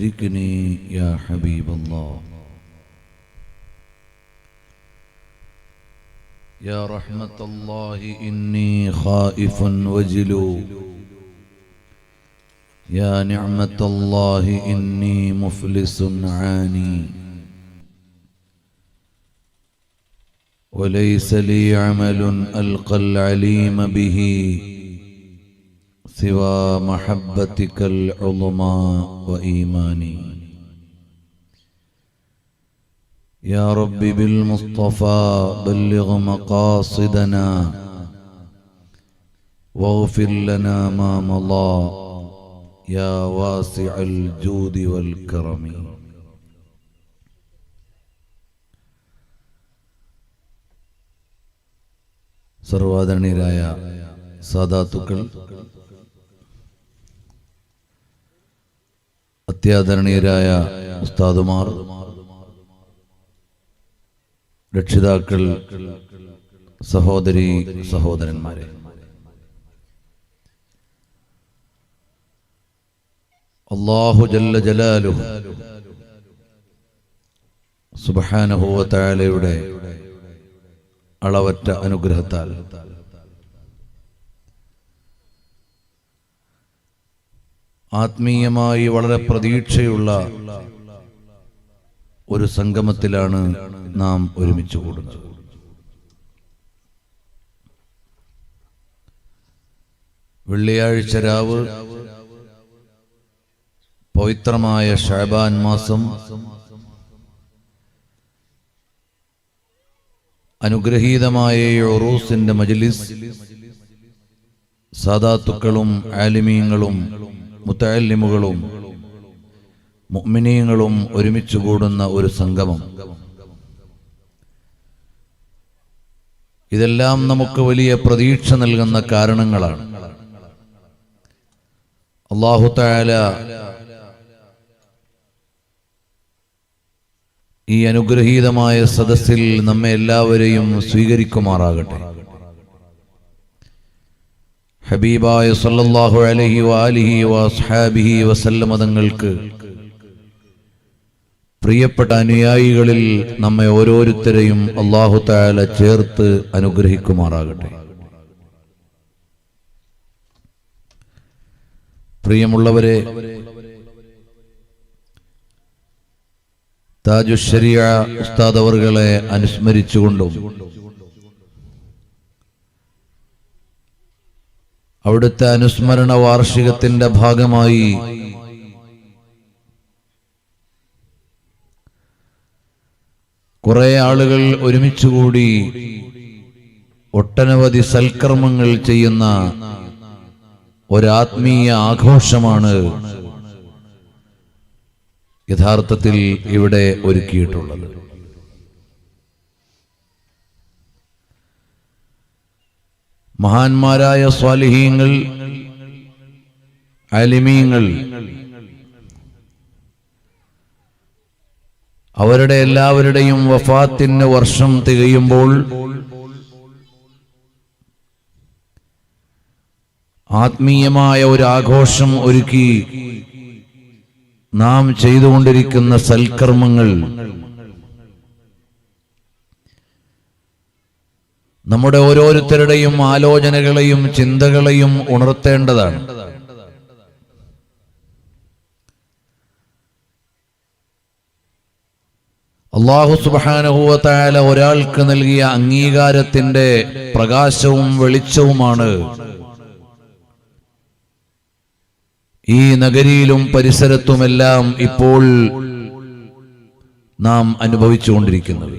ذكرني يا حبيب الله يا رحمة الله إني خائف وجل يا نعمة الله إني مفلس عاني وليس لي عمل ألقى العليم به سوى محبتك العظمى وإيماني يا رب بالمصطفى بلغ مقاصدنا واغفر لنا ما مضى يا واسع الجود والكرم സർവ്വാദരണീയരായ സാദാത്തുക്കൾ, അത്യാദരണീയരായ ഉസ്താദുമാർ, രക്ഷിതാക്കൾ, സഹോദരി സഹോദരന്മാരെ, അല്ലാഹു ജല്ല ജലാലുഹു സുബ്ഹാനഹു വ തആലയുടെ അളവറ്റ അനുഗ്രഹത്താൽ ആത്മീയമായി വളരെ പ്രതീക്ഷയുള്ള ഒരു സംഗമത്തിലാണ് നാം ഒരുമിച്ച് കൂടുന്നത്. വെള്ളിയാഴ്ച രാവ്, പവിത്രമായ ശഅബാൻ മാസം, അനുഗ്രഹീതമായ ഉറൂസിന്റെ മജ്ലിസ്, സാദാത്തുക്കളും ആലിമീങ്ങളും മുതഅല്ലിമുകളും മുഅ്മിനീങ്ങളും ഒരുമിച്ച് കൂടുന്ന ഒരു സംഗമം. ഇതെല്ലാം നമുക്ക് വലിയ പ്രതീക്ഷ നൽകുന്ന കാരണങ്ങളാണ്. അല്ലാഹു തആല ഈ അനുഗ്രഹീതമായ സദസ്സിൽ നമ്മെ എല്ലാവരെയും സ്വീകരിക്കുമാറാകട്ടെ. ഹബീബായ സല്ലല്ലാഹു അലൈഹി വആലിഹി വഅസ്ഹാബിഹി വസല്ലമ തങ്ങൾക്ക് പ്രിയപ്പെട്ട അനുയായികളിൽ നമ്മെ ഓരോരുത്തരെയും അല്ലാഹു തആല ചേർത്ത് അനുഗ്രഹിക്കുമാറാകട്ടെ. പ്രിയമുള്ളവരെ, താജുശ്ശരിയ ഉസ്താദ് അവർകളെ അനുസ്മരിച്ചുകൊണ്ടും അവിടുത്തെ അനുസ്മരണ വാർഷികത്തിന്റെ ഭാഗമായി കുറെ ആളുകൾ ഒരുമിച്ചുകൂടി ഒട്ടനവധി സൽക്കർമ്മങ്ങൾ ചെയ്യുന്ന ഒരാത്മീയ ആഘോഷമാണ് യഥാർത്ഥത്തിൽ ഇവിടെ ഒരുക്കിയിട്ടുള്ളത്. മഹാന്മാരായ സ്വാലിഹീങ്ങൾ, ആലിമീങ്ങൾ അവരുടെ എല്ലാവരുടെയും വഫാത്തിന് വർഷം തികയുമ്പോൾ ആത്മീയമായ ഒരു ആഘോഷം ഒരുക്കി നാം ചെയ്തുകൊണ്ടിരിക്കുന്ന സൽക്കർമ്മങ്ങൾ നമ്മുടെ ഓരോരുത്തരുടെയും ആലോചനകളെയും ചിന്തകളെയും ഉണർത്തേണ്ടതാണ്. അല്ലാഹു സുബ്ഹാനഹു വ തആല ഒരാൾക്ക് നൽകിയ അംഗീകാരത്തിന്റെ പ്രകാശവും വെളിച്ചവുമാണ് ഈ നഗരിയിലും പരിസരത്തുമെല്ലാം ഇപ്പോൾ നാം അനുഭവിച്ചുകൊണ്ടിരിക്കുന്നത്.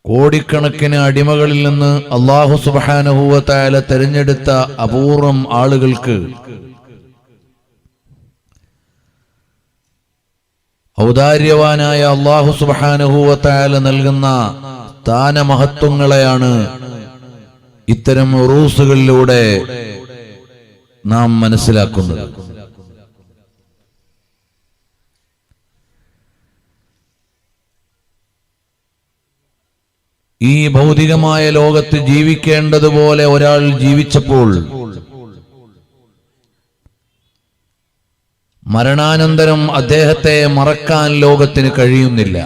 കോടിക്കണക്കിന് അടിമകളിൽ നിന്ന് അല്ലാഹു സുബ്ഹാനഹു വ തആല തിരഞ്ഞെടുത്ത അപൂർവം ആളുകൾക്ക് ഔദാര്യവാനായ അല്ലാഹു സുബ്ഹാനഹു വ തആല നൽകുന്ന സ്ഥാനമഹത്വങ്ങളെയാണ് ഇത്തരം ഉറൂസുകളിലൂടെ നാം മനസ്സിലാക്കുന്നത്. ഈ ഭൗതികമായ ലോകത്ത് ജീവിക്കേണ്ടതുപോലെ ഒരാൾ ജീവിച്ചപ്പോൾ മരണാനന്തരം അദ്ദേഹത്തെ മറക്കാൻ ലോകത്തിന് കഴിയുന്നില്ല.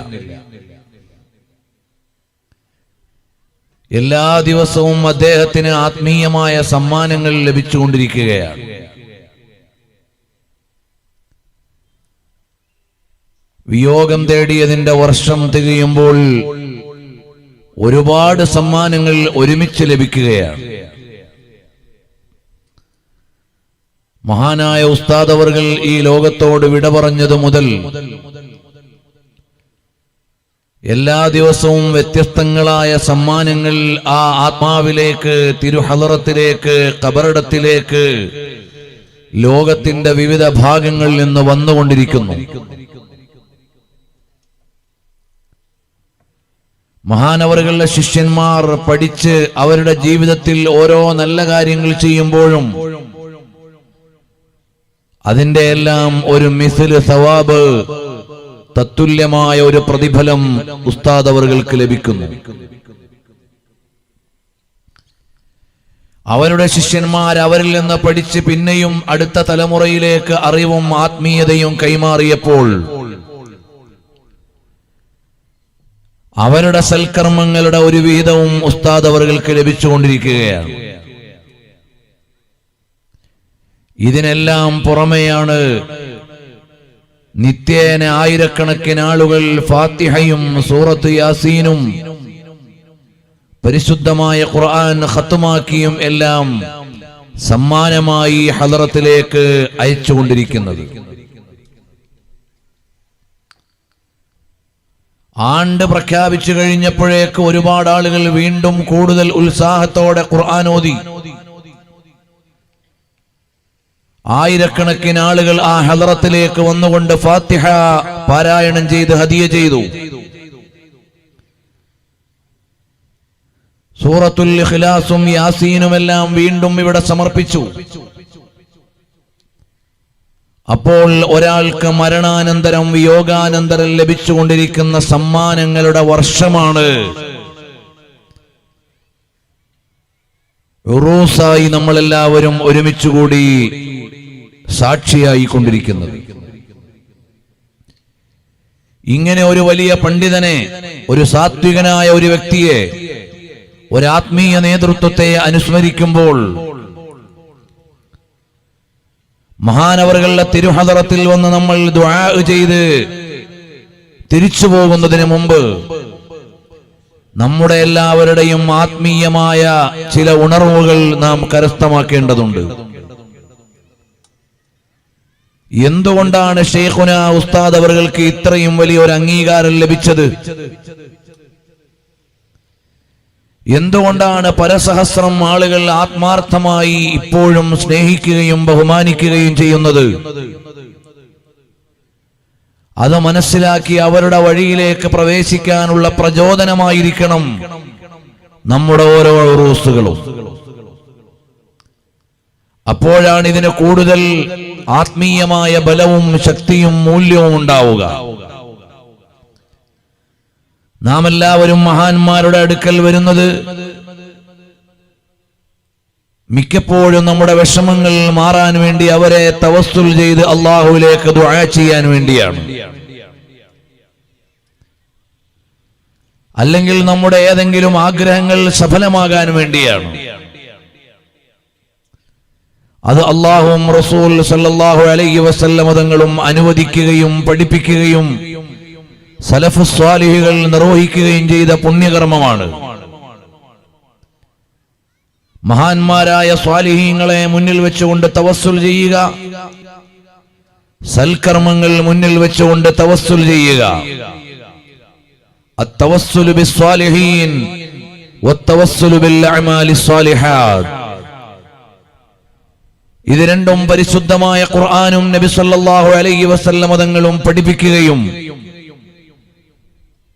എല്ലാ ദിവസവും അദ്ദേഹത്തിന് ആത്മീയമായ സമ്മാനങ്ങൾ ലഭിച്ചുകൊണ്ടിരിക്കുകയാണ്. വിയോഗം തേടിയതിന്റെ വർഷം തികയുമ്പോൾ ഒരുപാട് സമ്മാനങ്ങൾ ഒരുമിച്ച് ലഭിക്കുകയാണ്. മഹാനായ ഉസ്താദ് അവർകൾ ഈ ലോകത്തോട് വിട പറഞ്ഞതു മുതൽ എല്ലാ ദിവസവും വ്യത്യസ്തങ്ങളായ സമ്മാനങ്ങൾ ആ ആത്മാവിലേക്ക്, തിരുഹളറത്തിലേക്ക്, ഖബറിടത്തിലേക്ക് ലോകത്തിന്റെ വിവിധ ഭാഗങ്ങളിൽ നിന്ന് വന്നുകൊണ്ടിരിക്കുന്നു. മഹാനവറുകളുടെ ശിഷ്യന്മാർ പഠിച്ച് അവരുടെ ജീവിതത്തിൽ ഓരോ നല്ല കാര്യങ്ങൾ ചെയ്യുമ്പോഴും അതിന്റെ എല്ലാം ഒരു മിസ്ല് സവാബ്, തത്തുല്യമായ ഒരു പ്രതിഫലം ഉസ്താദ് അവർക്ക് ലഭിക്കുന്നു. അവരുടെ ശിഷ്യന്മാർ അവരിൽ നിന്ന് പഠിച്ച് പിന്നെയും അടുത്ത തലമുറയിലേക്ക് അറിവും ആത്മീയതയും കൈമാറിയപ്പോൾ അവരുടെ സൽക്കർമ്മങ്ങളുടെ ഒരു വിഹിതവും ഉസ്താദ് അവർക്ക് ലഭിച്ചുകൊണ്ടിരിക്കുകയാണ്. ഇതിനെല്ലാം പുറമെയാണ് നിത്യേന ആയിരക്കണക്കിന് ആളുകൾ ഫാത്തിഹയും സൂറത്ത് യാസീനും പരിശുദ്ധമായ ഖുർആൻ ഖത്മാക്കിയും എല്ലാം സമ്മാനമായി ഹളറത്തിലേക്ക് അയച്ചുകൊണ്ടിരിക്കുന്നത്. ആണ്ട് പ്രഖ്യാപിച്ചു കഴിഞ്ഞപ്പോഴേക്ക് ഒരുപാട് ആളുകൾ വീണ്ടും കൂടുതൽ ഉത്സാഹത്തോടെ ഖുർആൻ ഓതി. ആയിരക്കണക്കിന് ആളുകൾ ആ ഹളറത്തിലേക്ക് വന്നുകൊണ്ട് ഫാത്തിഹ പാരായണം ചെയ്ത് ഹദിയ ചെയ്തു. സൂറത്തുൽ ഇഖ്ലാസും യാസീനുമെല്ലാം വീണ്ടും ഇവിടെ സമർപ്പിച്ചു. അപ്പോൾ ഒരാൾക്ക് മരണാനന്തരം, വിയോഗാനന്തരം ലഭിച്ചുകൊണ്ടിരിക്കുന്ന സമ്മാനങ്ങളുടെ വർഷമാണ് ഉറൂസായി നമ്മളെല്ലാവരും ഒരുമിച്ചുകൂടി സാക്ഷിയായി കൊണ്ടിരിക്കുന്നത്. ഇങ്ങനെ ഒരു വലിയ പണ്ഡിതനെ, ഒരു സാത്വികനായ ഒരു വ്യക്തിയെ, ഒരാത്മീയ നേതൃത്വത്തെ അനുസ്മരിക്കുമ്പോൾ മഹാനവറുകളുടെ തിരുഹളറത്തിൽ വന്ന് നമ്മൾ ദുആ ചെയ്ത് തിരിച്ചു പോകുന്നതിന് മുമ്പ് നമ്മുടെ എല്ലാവരുടെയും ആത്മീയമായ ചില ഉണർവുകൾ നാം കരസ്ഥമാക്കേണ്ടതുണ്ട്. എന്തുകൊണ്ടാണ് ശൈഖുന ഉസ്താദ് അവർക്ക് ഇത്രയും വലിയൊരു അംഗീകാരം ലഭിച്ചത്? എന്തുകൊണ്ടാണ് പരസഹസ്രം ആളുകൾ ആത്മാർത്ഥമായി ഇപ്പോഴും സ്നേഹിക്കുകയും ബഹുമാനിക്കുകയും ചെയ്യുന്നത്? അത് മനസ്സിലാക്കി അവരുടെ വഴിയിലേക്ക് പ്രവേശിക്കാനുള്ള പ്രചോദനമായിരിക്കണം നമ്മുടെ ഓരോ ഉറൂസുകളും. അപ്പോഴാണ് ഇതിന് കൂടുതൽ ആത്മീയമായ ബലവും ശക്തിയും മൂല്യവും ഉണ്ടാവുക. നാം എല്ലാവരും മഹാന്മാരുടെ അടുക്കൽ വരുന്നത് മിക്കപ്പോഴും നമ്മുടെ വിഷമങ്ങൾ മാറാൻ വേണ്ടി, അവരെ തവസ്സുൽ ചെയ്ത് അള്ളാഹുവിലേക്ക് ദുആ ചെയ്യാൻ വേണ്ടിയാണ്. അല്ലെങ്കിൽ നമ്മുടെ ഏതെങ്കിലും ആഗ്രഹങ്ങൾ സഫലമാകാൻ വേണ്ടിയാണ്. അത് അല്ലാഹുവും റസൂൽ സല്ലല്ലാഹു അലൈഹി വസല്ലം തങ്ങളും അനുവദിക്കുകയും പഠിപ്പിക്കുകയും സലഫുസ് സ്വാലിഹുകൾ നിർവഹിക്കുകയും ചെയ്ത പുണ്യകർമ്മമാണ്. മഹാന്മാരായ സ്വാലിഹീങ്ങളെ മുന്നിൽ വെച്ചുകൊണ്ട് തവസ്സുൽ ചെയ്യുക, സൽക്കർമ്മങ്ങൾ മുന്നിൽ വെച്ചുകൊണ്ട് തവസ്സുൽ ചെയ്യുക. അത്തവസ്സുലു ബിസ്സാലിഹീൻ വത്തവസ്സുലു ബിൽ അഅമാലിസ് സാലിഹാത്ത്. ഇത് രണ്ടും പരിശുദ്ധമായ ഖുർആനും നബി സല്ലല്ലാഹു അലൈഹി വസല്ലം തങ്ങളും പഠിപ്പിക്കുകയും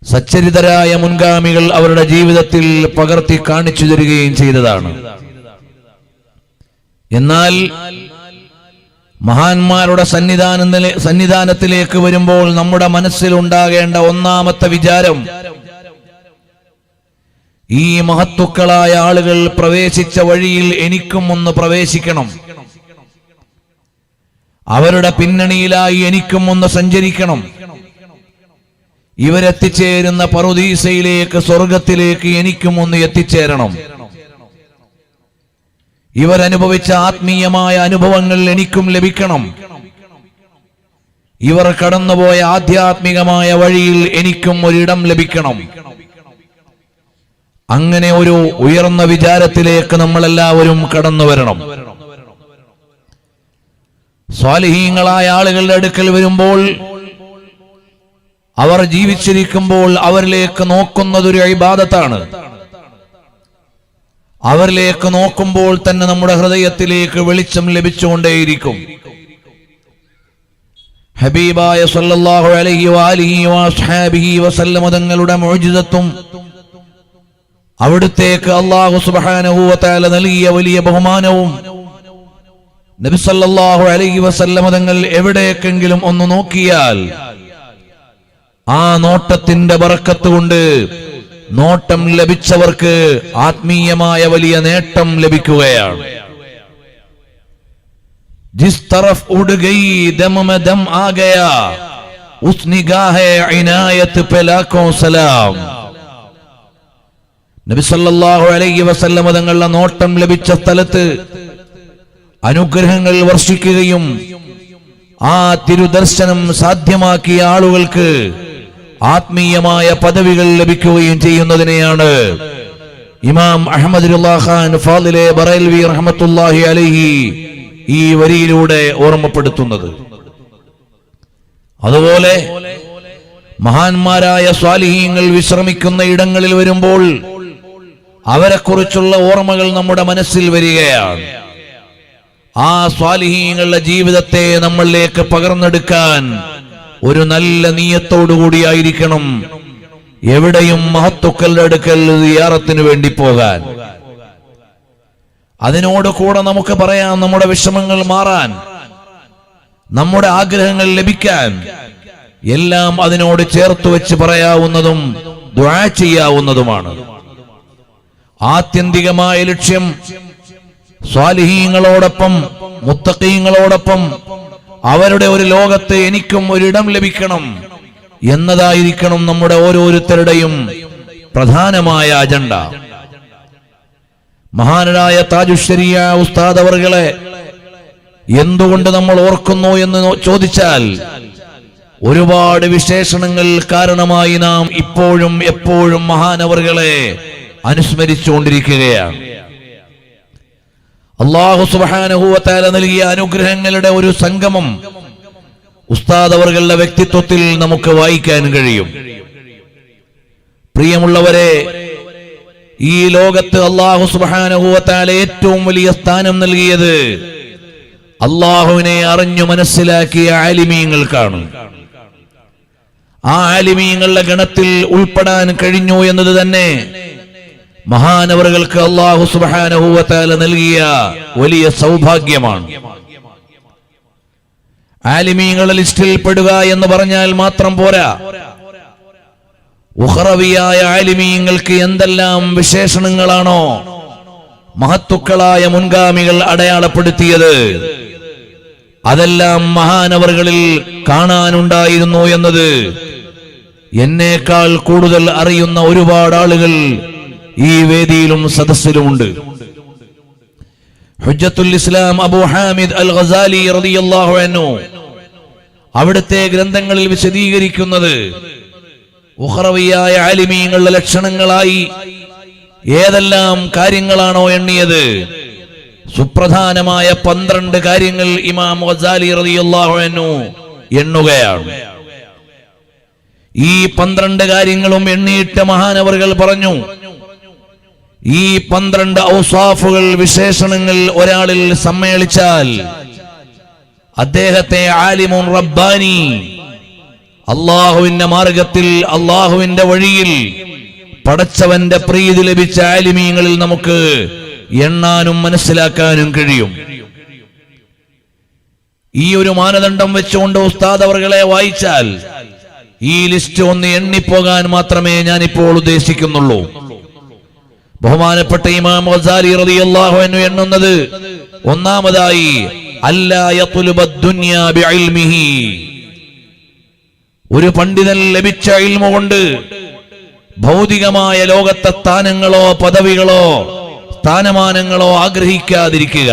സച്ചരിതരായ മുൻഗാമികൾ അവരുടെ ജീവിതത്തിൽ പകർത്തി കാണിച്ചു തരികയും ചെയ്തതാണ്. എന്നാൽ മഹാന്മാരുടെ സന്നിധാനത്തിലേക്ക് വരുമ്പോൾ നമ്മുടെ മനസ്സിൽ ഉണ്ടാകേണ്ട ഒന്നാമത്തെ വിചാരം, ഈ മഹത്തുക്കളായ ആളുകൾ പ്രവേശിച്ച വഴിയിൽ എനിക്കും ഒന്ന് പ്രവേശിക്കണം. അവരുടെ പിന്നണിയിലായി എനിക്കും ഒന്ന് സഞ്ചരിക്കണം. ഇവരെത്തിച്ചേരുന്ന പറുദീസയിലേക്ക്, സ്വർഗത്തിലേക്ക് എനിക്കും ഒന്ന് എത്തിച്ചേരണം. ഇവരനുഭവിച്ച ആത്മീയമായ അനുഭവങ്ങൾ എനിക്കും ലഭിക്കണം. ഇവർ കടന്നുപോയ ആധ്യാത്മികമായ വഴിയിൽ എനിക്കും ഒരിടം ലഭിക്കണം. അങ്ങനെ ഒരു ഉയർന്ന വിചാരത്തിലേക്ക് നമ്മളെല്ലാവരും കടന്നു വരണം. സ്വാലിഹീങ്ങളായ ആളുകളുടെ അടുക്കൽ വരുമ്പോൾ, അവർ ജീവിച്ചിരിക്കുമ്പോൾ അവരിലേക്ക് നോക്കുന്നതൊരു ഇബാദത്താണ്. അവരിലേക്ക് നോക്കുമ്പോൾ തന്നെ നമ്മുടെ ഹൃദയത്തിലേക്ക് വെളിച്ചം ലഭിച്ചുകൊണ്ടേയിരിക്കും. ഹബീബായ സല്ലല്ലാഹു അലൈഹി വആലിഹി വഅസ്ഹാബിഹി വസല്ലം തങ്ങളുടെ മുഅ്ജിസത്തും അവിടുത്തേക്ക് അല്ലാഹു സുബ്ഹാനഹു വ തആല നൽകിയ വലിയ ബഹുമാനവും നബി സല്ലല്ലാഹു അലൈഹി വസല്ലം തങ്ങൾ എവിടേക്കെങ്കിലും ഒന്ന് നോക്കിയാൽ ആ നോട്ടത്തിന്റെ ബറക്കത്ത് കൊണ്ട് നോട്ടം ലഭിച്ചവർക്ക് ആത്മീയമായ വലിയ നേട്ടം ലഭിക്കുകയാണ്. जिस तरफ उड़ गई दम में दम आ गया उस निगाहे इनायत पे लाखों सलाम. നബി സല്ലല്ലാഹു അലൈഹി വസല്ലം തങ്ങളുടെ നോട്ടം ലഭിച്ച സ്ഥലത്ത് അനുഗ്രഹങ്ങൾ വർഷിക്കുകയും ആ തിരുദർശനം സാധ്യമാക്കിയ ആളുകൾക്ക് ആത്മീയമായ പദവികൾ ലഭിക്കുകയും ചെയ്യുന്നതിനെയാണ് ഇമാം അഹ്മദുല്ലാ ഖാൻ ഫാദിലെ ബറൈൽവി റഹ്മത്തുള്ളാഹി അലൈഹി ഈ വരിയിലൂടെ ഓർമ്മപ്പെടുത്തുന്നത്. അതുപോലെ മഹാന്മാരായ സ്വാലിഹീങ്ങൾ വിശ്രമിക്കുന്ന ഇടങ്ങളിൽ വരുമ്പോൾ അവരെക്കുറിച്ചുള്ള ഓർമ്മകൾ നമ്മുടെ മനസ്സിൽ വരികയാണ്. ആ സ്വാലിഹീങ്ങളുടെ ജീവിതത്തെ നമ്മളിലേക്ക് പകർന്നെടുക്കാൻ ഒരു നല്ല നിയ്യത്തോടുകൂടിയായിരിക്കണം എവിടെയും മഹത്തുക്കളുടെ അടുക്കൽ സിയാറത്തിന് വേണ്ടി പോകാൻ. അതിനോട് കൂടെ നമുക്ക് പറയാം, നമ്മുടെ വിഷമങ്ങൾ മാറാൻ, നമ്മുടെ ആഗ്രഹങ്ങൾ ലഭിക്കാൻ എല്ലാം അതിനോട് ചേർത്ത് വെച്ച് പറയാവുന്നതും ദുആ ചെയ്യാവുന്നതുമാണ്. ആത്യന്തികമായ ലക്ഷ്യം സ്വാലിഹീങ്ങളോടൊപ്പം, മുത്തഖീങ്ങളോടൊപ്പം അവരുടെ ഒരു ലോകത്ത് എനിക്കും ഒരിടം ലഭിക്കണം എന്നതായിരിക്കണം നമ്മുടെ ഓരോരുത്തരുടെയും പ്രധാനമായ അജണ്ട. മഹാനായ താജുശ്ശരിയ ഉസ്താദ് അവർകളെ എന്തുകൊണ്ട് നമ്മൾ ഓർക്കുന്നു എന്ന് ചോദിച്ചാൽ, ഒരുപാട് വിശേഷണങ്ങൾ കാരണമായി നാം ഇപ്പോഴും എപ്പോഴും മഹാനവർകളെ അനുസ്മരിച്ചുകൊണ്ടിരിക്കുകയാണ്. അല്ലാഹു സുബ്ഹാനഹു വ തആല നൽകിയ അനുഗ്രഹങ്ങളുടെ ഒരു സംഗമം ഉസ്താദ് അവർകളുടെ വ്യക്തിത്വത്തിൽ നമുക്ക് വായിക്കാൻ കഴിയും. പ്രിയമുള്ളവരെ, ഈ ലോകത്ത് അല്ലാഹു സുബ്ഹാനഹു വ തആല ഏറ്റവും വലിയ സ്ഥാനം നൽകിയത് അല്ലാഹുവിനെ അറിഞ്ഞു മനസ്സിലാക്കിയ ആലിമീങ്ങൾക്കാണ്. ആ ആലിമീങ്ങളുടെ ഗണത്തിൽ ഉൾപ്പെടാൻ കഴിഞ്ഞു എന്നത് തന്നെ മഹാനവറുകൾക്ക് അല്ലാഹു സുബ്ഹാനഹു വ തആല നൽകിയ വലിയ സൗഭാഗ്യമാണ്. ആലിമീങ്ങളുടെ ലിസ്റ്റിൽ പെടുക എന്ന് പറഞ്ഞാൽ മാത്രം പോരാ. ഉഖറവിയായ ആലിമീങ്ങൾക്ക് എന്തെല്ലാം വിശേഷണങ്ങളാണോ മഹത്തുക്കളായ മുൻഗാമികൾ അടയാളപ്പെടുത്തിയത്, അതെല്ലാം മഹാനവറുകളിൽ കാണാനുണ്ടായിരുന്നു എന്നത് എന്നേക്കാൾ കൂടുതൽ അറിയുന്ന ഒരുപാട് ആളുകൾ ഈ വേദിയിലും സദസ്സിലുമുണ്ട്. ഹുജ്ജത്തുൽ ഇസ്ലാം അബൂ ഹാമിദ് അൽ ഗസാലി റളിയല്ലാഹു അൻഹു അവിടുത്തെ ഗ്രന്ഥങ്ങളിൽ വിശദീകരിക്കുന്നത് ഉഖറവിയായ ആലിമീങ്ങളുടെ ലക്ഷണങ്ങളായി ഏതെല്ലാം കാര്യങ്ങളാണോ എണ്ണിയത്, സുപ്രധാനമായ 12 കാര്യങ്ങൾ ഇമാം ഗസാലി റളിയല്ലാഹു അൻഹു എണ്ണുകയാണ്. ഈ 12 കാര്യങ്ങളും എണ്ണിയിട്ട് മഹാനവറുകൾ പറഞ്ഞു, ഈ 12 ഔസാഫുകൾ, വിശേഷണങ്ങൾ ഒരാളിൽ സമ്മേളിച്ചാൽ അദ്ദേഹത്തെ ആലിമുൻ റബ്ബാനി, അള്ളാഹുവിന്റെ മാർഗത്തിൽ, അള്ളാഹുവിന്റെ വഴിയിൽ പടച്ചവന്റെ പ്രീതി ലഭിച്ച ആലിമീങ്ങളിൽ നമുക്ക് എണ്ണാനും മനസ്സിലാക്കാനും കഴിയും. ഈ ഒരു മാനദണ്ഡം വെച്ചുകൊണ്ട് ഉസ്താദ് അവർകളെ വായിച്ചാൽ ഈ ലിസ്റ്റ് ഒന്ന് എണ്ണിപ്പോകാൻ മാത്രമേ ഞാൻ ഇപ്പോൾ ഉദ്ദേശിക്കുന്നുള്ളൂ. ബഹുമാനപ്പെട്ട ഇമാം ഗസാലി റളിയല്ലാഹു അൻഹു എണ്ണുന്നത്, ഒന്നാമതായി അല്ലാ യത്ലുബ ദുനിയാ ബിഇൽമിഹി. ഒരു പണ്ഡിതൻ ലഭിച്ച ഇൽമു കൊണ്ട് ഭൗതികമായ ലോകത്തെ സ്ഥാനങ്ങളോ പദവികളോ സ്ഥാനമാനങ്ങളോ ആഗ്രഹിക്കാതിരിക്കുക.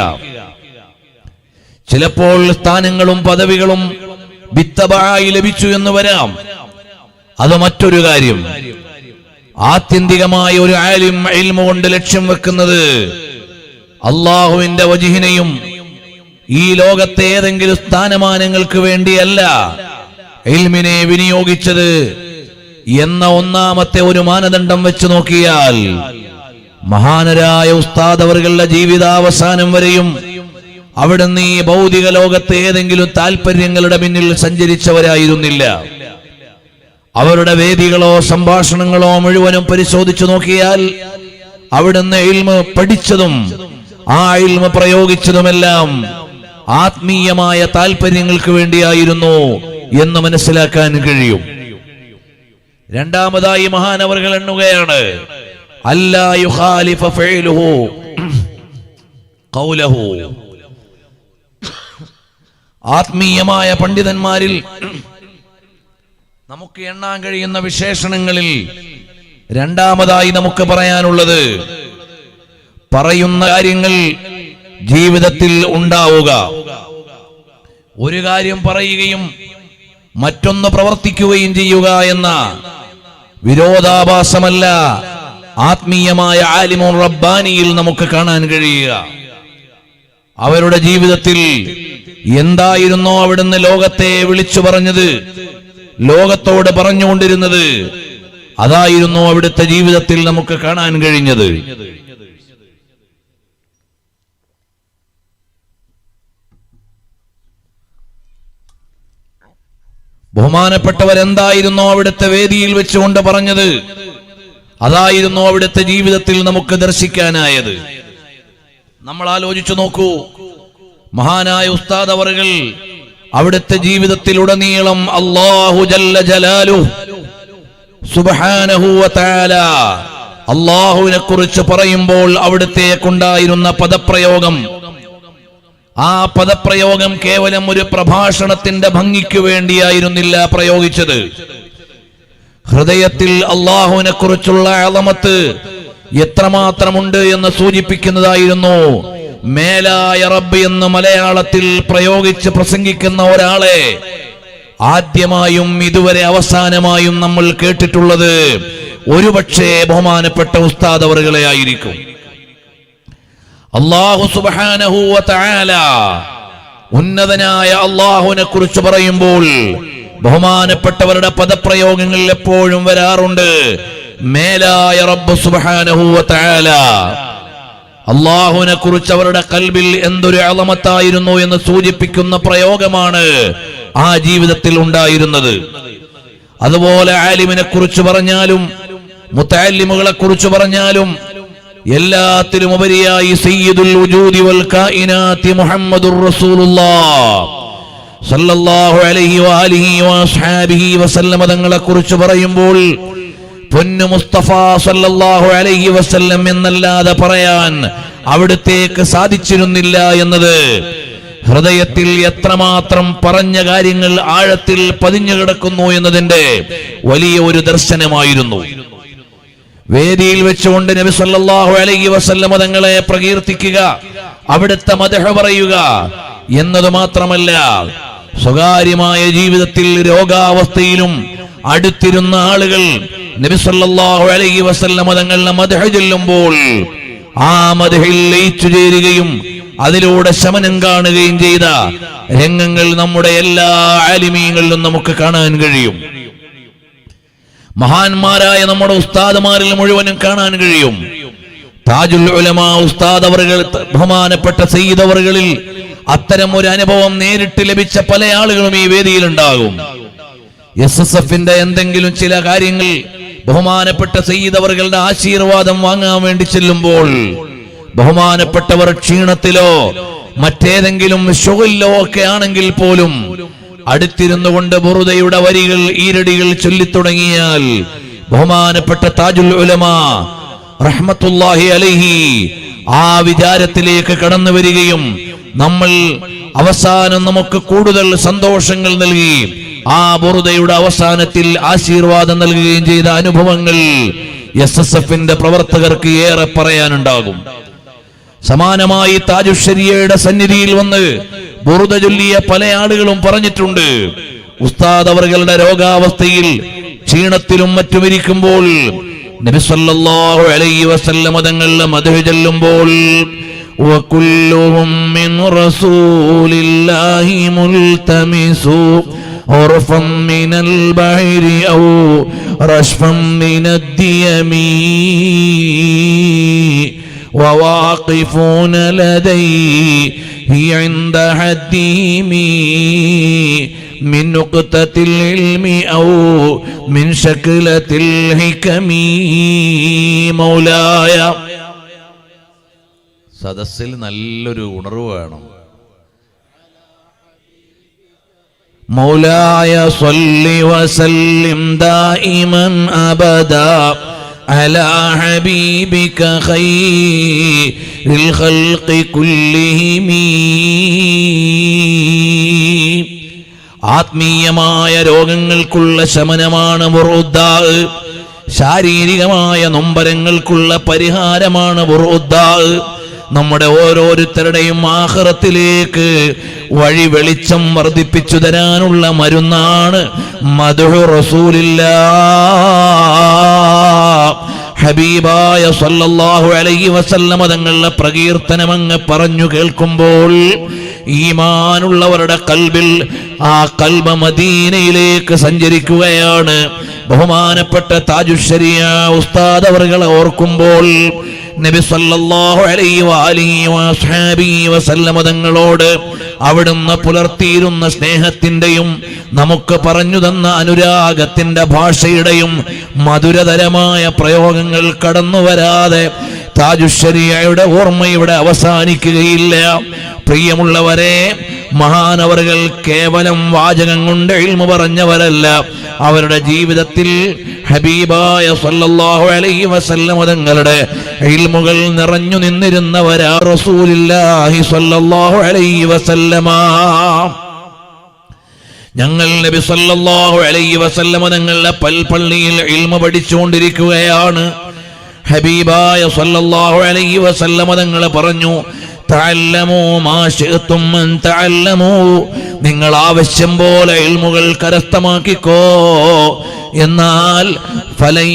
ചിലപ്പോൾ സ്ഥാനങ്ങളും പദവികളും ബിത്തബായി ലഭിച്ചു എന്ന് വരാം, അത് മറ്റൊരു കാര്യം. ആത്യന്തികമായ ഒരു ആലിം ഇൽമു കൊണ്ട് ലക്ഷ്യം വെക്കുന്നത് അള്ളാഹുവിന്റെ വജ്ഹിനെയും ഈ ലോകത്തെ ഏതെങ്കിലും സ്ഥാനമാനങ്ങൾക്ക് വേണ്ടിയല്ല ഇൽമിനെ വിനിയോഗിച്ചത് എന്ന ഒന്നാമത്തെ ഒരു മാനദണ്ഡം വെച്ച് നോക്കിയാൽ മഹാനരായ ഉസ്താദ് അവരുടെ ജീവിതാവസാനം വരെയും അവിടുന്ന് ഈ ഭൗതിക ലോകത്തെ ഏതെങ്കിലും താല്പര്യങ്ങളുടെ പിന്നിൽ സഞ്ചരിച്ചവരായിരുന്നില്ല. അവരുടെ വേദികളോ സംഭാഷണങ്ങളോ മുഴുവനും പരിശോധിച്ചു നോക്കിയാൽ അവിടുന്ന് ഇൽമ പഠിച്ചതും ആ ഇൽമ പ്രയോഗിച്ചതുമെല്ലാം ആത്മീയമായ താല്പര്യങ്ങൾക്ക് വേണ്ടിയായിരുന്നു എന്ന് മനസ്സിലാക്കാൻ കഴിയും. രണ്ടാമതായി മഹാനവറുകൾ എണ്ണുകയാണ് അല്ലാ യുഖാലിഫ ഫഇലുഹു ഖൗലഹു. ആത്മീയമായ പണ്ഡിതന്മാരിൽ നമുക്ക് എണ്ണാൻ കഴിയുന്ന വിശേഷണങ്ങളിൽ രണ്ടാമതായി നമുക്ക് പറയാനുള്ളത് പറയുന്ന കാര്യങ്ങൾ ജീവിതത്തിൽ ഉണ്ടാവുക. ഒരു കാര്യം പറയുകയും മറ്റൊന്ന് പ്രവർത്തിക്കുകയും ചെയ്യുക എന്ന വിരോധാഭാസമല്ല ആത്മീയമായ ആലിമുൻ റബ്ബാനിയിൽ നമുക്ക് കാണാൻ കഴിയുക. അവരുടെ ജീവിതത്തിൽ എന്തായിരുന്നോ അവിടുന്ന് ലോകത്തെ വിളിച്ചു പറഞ്ഞത്, ലോകത്തോട് പറഞ്ഞുകൊണ്ടിരുന്നത്, അതായിരുന്നു അവിടുത്തെ ജീവിതത്തിൽ നമുക്ക് കാണാൻ കഴിഞ്ഞത്. ബഹുമാനപ്പെട്ടവരെന്തായിരുന്നോ അവിടുത്തെ വേദിയിൽ വെച്ചുകൊണ്ട് പറഞ്ഞത്, അതായിരുന്നു അവിടുത്തെ ജീവിതത്തിൽ നമുക്ക് ദർശിക്കാനായത്. നമ്മൾ ആലോചിച്ചു നോക്കൂ, മഹാനായ ഉസ്താദ് അവറുകൾ അവിടുത്തെ ജീവിതത്തിലുടനീളം അല്ലാഹു ജല്ല ജലാലുഹു സുബ്ഹാനഹു വ തആല അല്ലാഹുവിനെ കുറിച്ച് പറയുമ്പോൾ അവിടുത്തേക്കുണ്ടായിരുന്ന പദപ്രയോഗം, ആ പദപ്രയോഗം കേവലം ഒരു പ്രഭാഷണത്തിന്റെ ഭംഗിക്ക് വേണ്ടിയായിരുന്നില്ല പ്രയോഗിച്ചത്. ഹൃദയത്തിൽ അല്ലാഹുവിനെ കുറിച്ചുള്ള അളമത്ത് എത്രമാത്രമുണ്ട് എന്ന് സൂചിപ്പിക്കുന്നതായിരുന്നു. മേലായ റബ്ബ് എന്ന് മലയാളത്തിൽ പ്രയോഗിച്ച് പ്രസംഗിക്കുന്ന ഒരാളെ ആദ്യമായും ഇതുവരെ അവസാനമായും നമ്മൾ കേട്ടിട്ടുള്ളത് ഒരുപക്ഷേ ബഹുമാനപ്പെട്ട ഉസ്താദ് അവറുകളെ ആയിരിക്കും. അല്ലാഹു സുബ്ഹാനഹു വ തആല ഉന്നതനായ അല്ലാഹുവിനെ കുറിച്ച് പറയുമ്പോൾ ബഹുമാനപ്പെട്ടവരുടെ പദപ്രയോഗങ്ങൾ എപ്പോഴും വരാറുണ്ട് മേലായ റബ്ബ് സുബ്ഹാനഹു വ തആല. അല്ലാഹുവിനെ കുറിച്ച് അവരുടെ ഖൽബിൽ എന്തൊരു അളമത്തായിരുന്നു എന്ന് സൂചിപ്പിക്കുന്ന പ്രയോഗമാണ് ആ ജീവിതത്തിൽ ഉണ്ടായിരുന്നത്. അതുപോലെ ആലിമിനെ കുറിച്ച് പറഞ്ഞാലും മുതഅല്ലിമുകളെ കുറിച്ച് പറഞ്ഞാലും എല്ലാത്തിലും ഉപരിയായി സയ്യിദുൽ വജൂദി വൽ കായിനാതി മുഹമ്മദുർ റസൂലുള്ളാഹ് സല്ലല്ലാഹു അലൈഹി വആലിഹി വഅസ്ഹാബിഹി വസല്ലം തങ്ങളെ കുറിച്ച് പറയുമ്പോൾ പൊന്നു മുസ്തഫ സല്ലല്ലാഹു അലൈഹി വസല്ലം എന്നല്ലാതെ പറയാൻ അവിടുത്തേക്ക് സാധിച്ചിരുന്നില്ല എന്നത് ഹൃദയത്തിൽ എത്രമാത്രം പറഞ്ഞ കാര്യങ്ങൾ ആഴത്തിൽ പതിഞ്ഞു കിടക്കുന്നു എന്നതിന്റെ വലിയ ഒരു ദർശനമായിരുന്നു. വേദിയിൽ വെച്ചുകൊണ്ട് നബി സല്ലല്ലാഹു അലൈഹി വസല്ലം തങ്ങളെ പ്രകീർത്തിക്കുക, അവിടുത്തെ മദ്ഹ് പറയുക എന്നത് മാത്രമല്ല, സ്വകാര്യമായ ജീവിതത്തിൽ രോഗാവസ്ഥയിലും അടുത്തിരുന്ന ആളുകൾ നബി സല്ലല്ലാഹു അലൈഹി വസല്ലം തങ്ങളുടെ മദ്ഹ് ചൊല്ലുമ്പോൾ ആ മദ്ഹിൽ ലയിച്ചു ചേരുകയും അതിലൂടെ ശമനം കാണുകയും ചെയ്ത രംഗങ്ങൾ നമ്മുടെ എല്ലാ ആലിമീങ്ങളിലും നമുക്ക് കാണാൻ കഴിയും. മഹാന്മാരായ നമ്മുടെ ഉസ്താദുമാരിൽ മുഴുവനും കാണാൻ കഴിയും. താജുൽ ഉലമാ ഉസ്താദ് അവറുകൾ, ബഹുമാനപ്പെട്ട സയ്യിദ് അവറുകളിൽ അത്തരം ഒരു അനുഭവം നേരിട്ട് ലഭിച്ച പല ആളുകളും ഈ വേദിയിൽ ഉണ്ടാകും. SSFന്റെ എന്തെങ്കിലും ചില കാര്യങ്ങൾ ബഹുമാനപ്പെട്ട സയ്യിദ് അവറുകളുടെ ആശീർവാദം വാങ്ങാൻ വേണ്ടി ചെല്ലുമ്പോൾ ബഹുമാനപ്പെട്ടവർ ക്ഷീണത്തിലോ മറ്റേതെങ്കിലും ശുഗലിലോ ഒക്കെ ആണെങ്കിൽ പോലും അടുത്തിരുന്നു കൊണ്ട് ബുറുദയുടെ വരികൾ, ഈരടികൾ ചൊല്ലിത്തുടങ്ങിയാൽ ബഹുമാനപ്പെട്ട താജുൽ ഉലമാ റഹ്മത്തുള്ളാഹി അലൈഹി ആ വിചാരത്തിലേക്ക് കടന്നു വരികയും നമ്മൾ അവസാനം നമുക്ക് കൂടുതൽ സന്തോഷങ്ങൾ നൽകുകയും ആ ബുറുദയുടെ അവസാനത്തിൽ ആശീർവാദം നൽകുകയും ചെയ്ത അനുഭവങ്ങൾ SSFന്റെ പ്രവർത്തകർക്ക് ഏറെ പറയാനുണ്ടാകും. സമാനമായി താജുശ്ശരിയയുടെ സന്നിധിയിൽ വന്ന് ബുറുദ ചൊല്ലിയ പല ആളുകളും പറഞ്ഞിട്ടുണ്ട്, ഉസ്താദ് അവരുടെ രോഗാവസ്ഥയിൽ ക്ഷീണത്തിലും മറ്റുമിരിക്കുമ്പോൾ നബി സല്ലല്ലാഹു അലൈഹി വസല്ലം തങ്ങളുടെ മദ്ഹ് ചൊല്ലുമ്പോൾ വകുല്ലുഹും മിൻ റസൂലില്ലാഹി മുൽതമിസു ഉർഫൻ മിനൽ ബഹരി ഔ റശ്ഫൻ മിനദ്ദിയമി വവാഖിഫൂന ലദൈഹി ഇൻദ ഹദ്ദിമി من نقطة العلم أو من شكلة الحكم مولاي. സദസ്സിൽ നല്ലൊരു ഉണർവ് വേണം. مولاي صل وسلم دائما أبدا على حبيبك خير الخلق كلهم. ആത്മീയമായ രോഗങ്ങൾക്കുള്ള ശമനമാണ് ബുറുദാ, ശാരീരികമായ നൊമ്പരങ്ങൾക്കുള്ള പരിഹാരമാണ് ബുറുദാ. നമ്മുടെ ഓരോരുത്തരുടെയും ആഖിറത്തിലേക്ക് വഴി വെളിച്ചം വർദ്ധിപ്പിച്ചു തരാനുള്ള മരുന്നാണ് മദ്ഹു റസൂലില്ലാഹ്. ഹബീബായ സല്ലല്ലാഹു അലൈഹി വസല്ലം തങ്ങളുടെ പ്രകീർത്തനം അങ്ങ് പറഞ്ഞു കേൾക്കുമ്പോൾ ഈമാനുള്ളവരുടെ കൽബിൽ ആ കൽബ് മദീനയിലേക്ക് സഞ്ചരിക്കുകയാണ്. ബഹുമാനപ്പെട്ട താജുശ്ശരിയ ഉസ്താദ് അവറുകളെ ഓർക്കുമ്പോൾ നബി സല്ലല്ലാഹു അലൈഹി വഅലിഹി വസല്ലം തങ്ങളോട് അവിടുന്ന് പുലർത്തിയിരുന്ന സ്നേഹത്തിന്റെയും നമുക്ക് പറഞ്ഞു തന്ന അനുരാഗത്തിന്റെ ഭാഷയുടെയും മധുരതരമായ പ്രയോഗങ്ങൾ കടന്നു വരാതെ താജുശ്ശരിയയുടെ ഓർമ്മ ഇവിടെ അവസാനിക്കുകയില്ല. പ്രിയമുള്ളവരെ, മഹാനവറുകൾ കേവലം വാചകം കൊണ്ട് ഇൽമു പറഞ്ഞവരല്ല, അവരുടെ ജീവിതത്തിൽ ഹബീബായ സല്ലല്ലാഹു അലൈഹി വസല്ലം തങ്ങളുടെ ഇൽമുകൾ നിറഞ്ഞു നിന്നിരുന്നവരാ റസൂലുള്ളാഹി സല്ലല്ലാഹു അലൈഹി വസല്ലമ. ഞങ്ങൾ നബി സല്ലല്ലാഹു അലൈഹി വസല്ലമ തങ്ങളുടെ പള്ളിയിൽ ഇൽമു പഠിച്ചുകൊണ്ടിരിക്കുകയാണ്. ഹബീബായ സല്ലല്ലാഹു അലൈഹി വസല്ലമ തങ്ങൾ പറഞ്ഞു, തഅല്ലമൂ മാ ശിഅ്തും അൻ തഅല്ലമൂ, നിങ്ങൾ ആവശ്യം പോലെ ഇൽമുകൾ കരസ്ഥമാക്കിക്കോ, എന്നാൽ ഫലൻ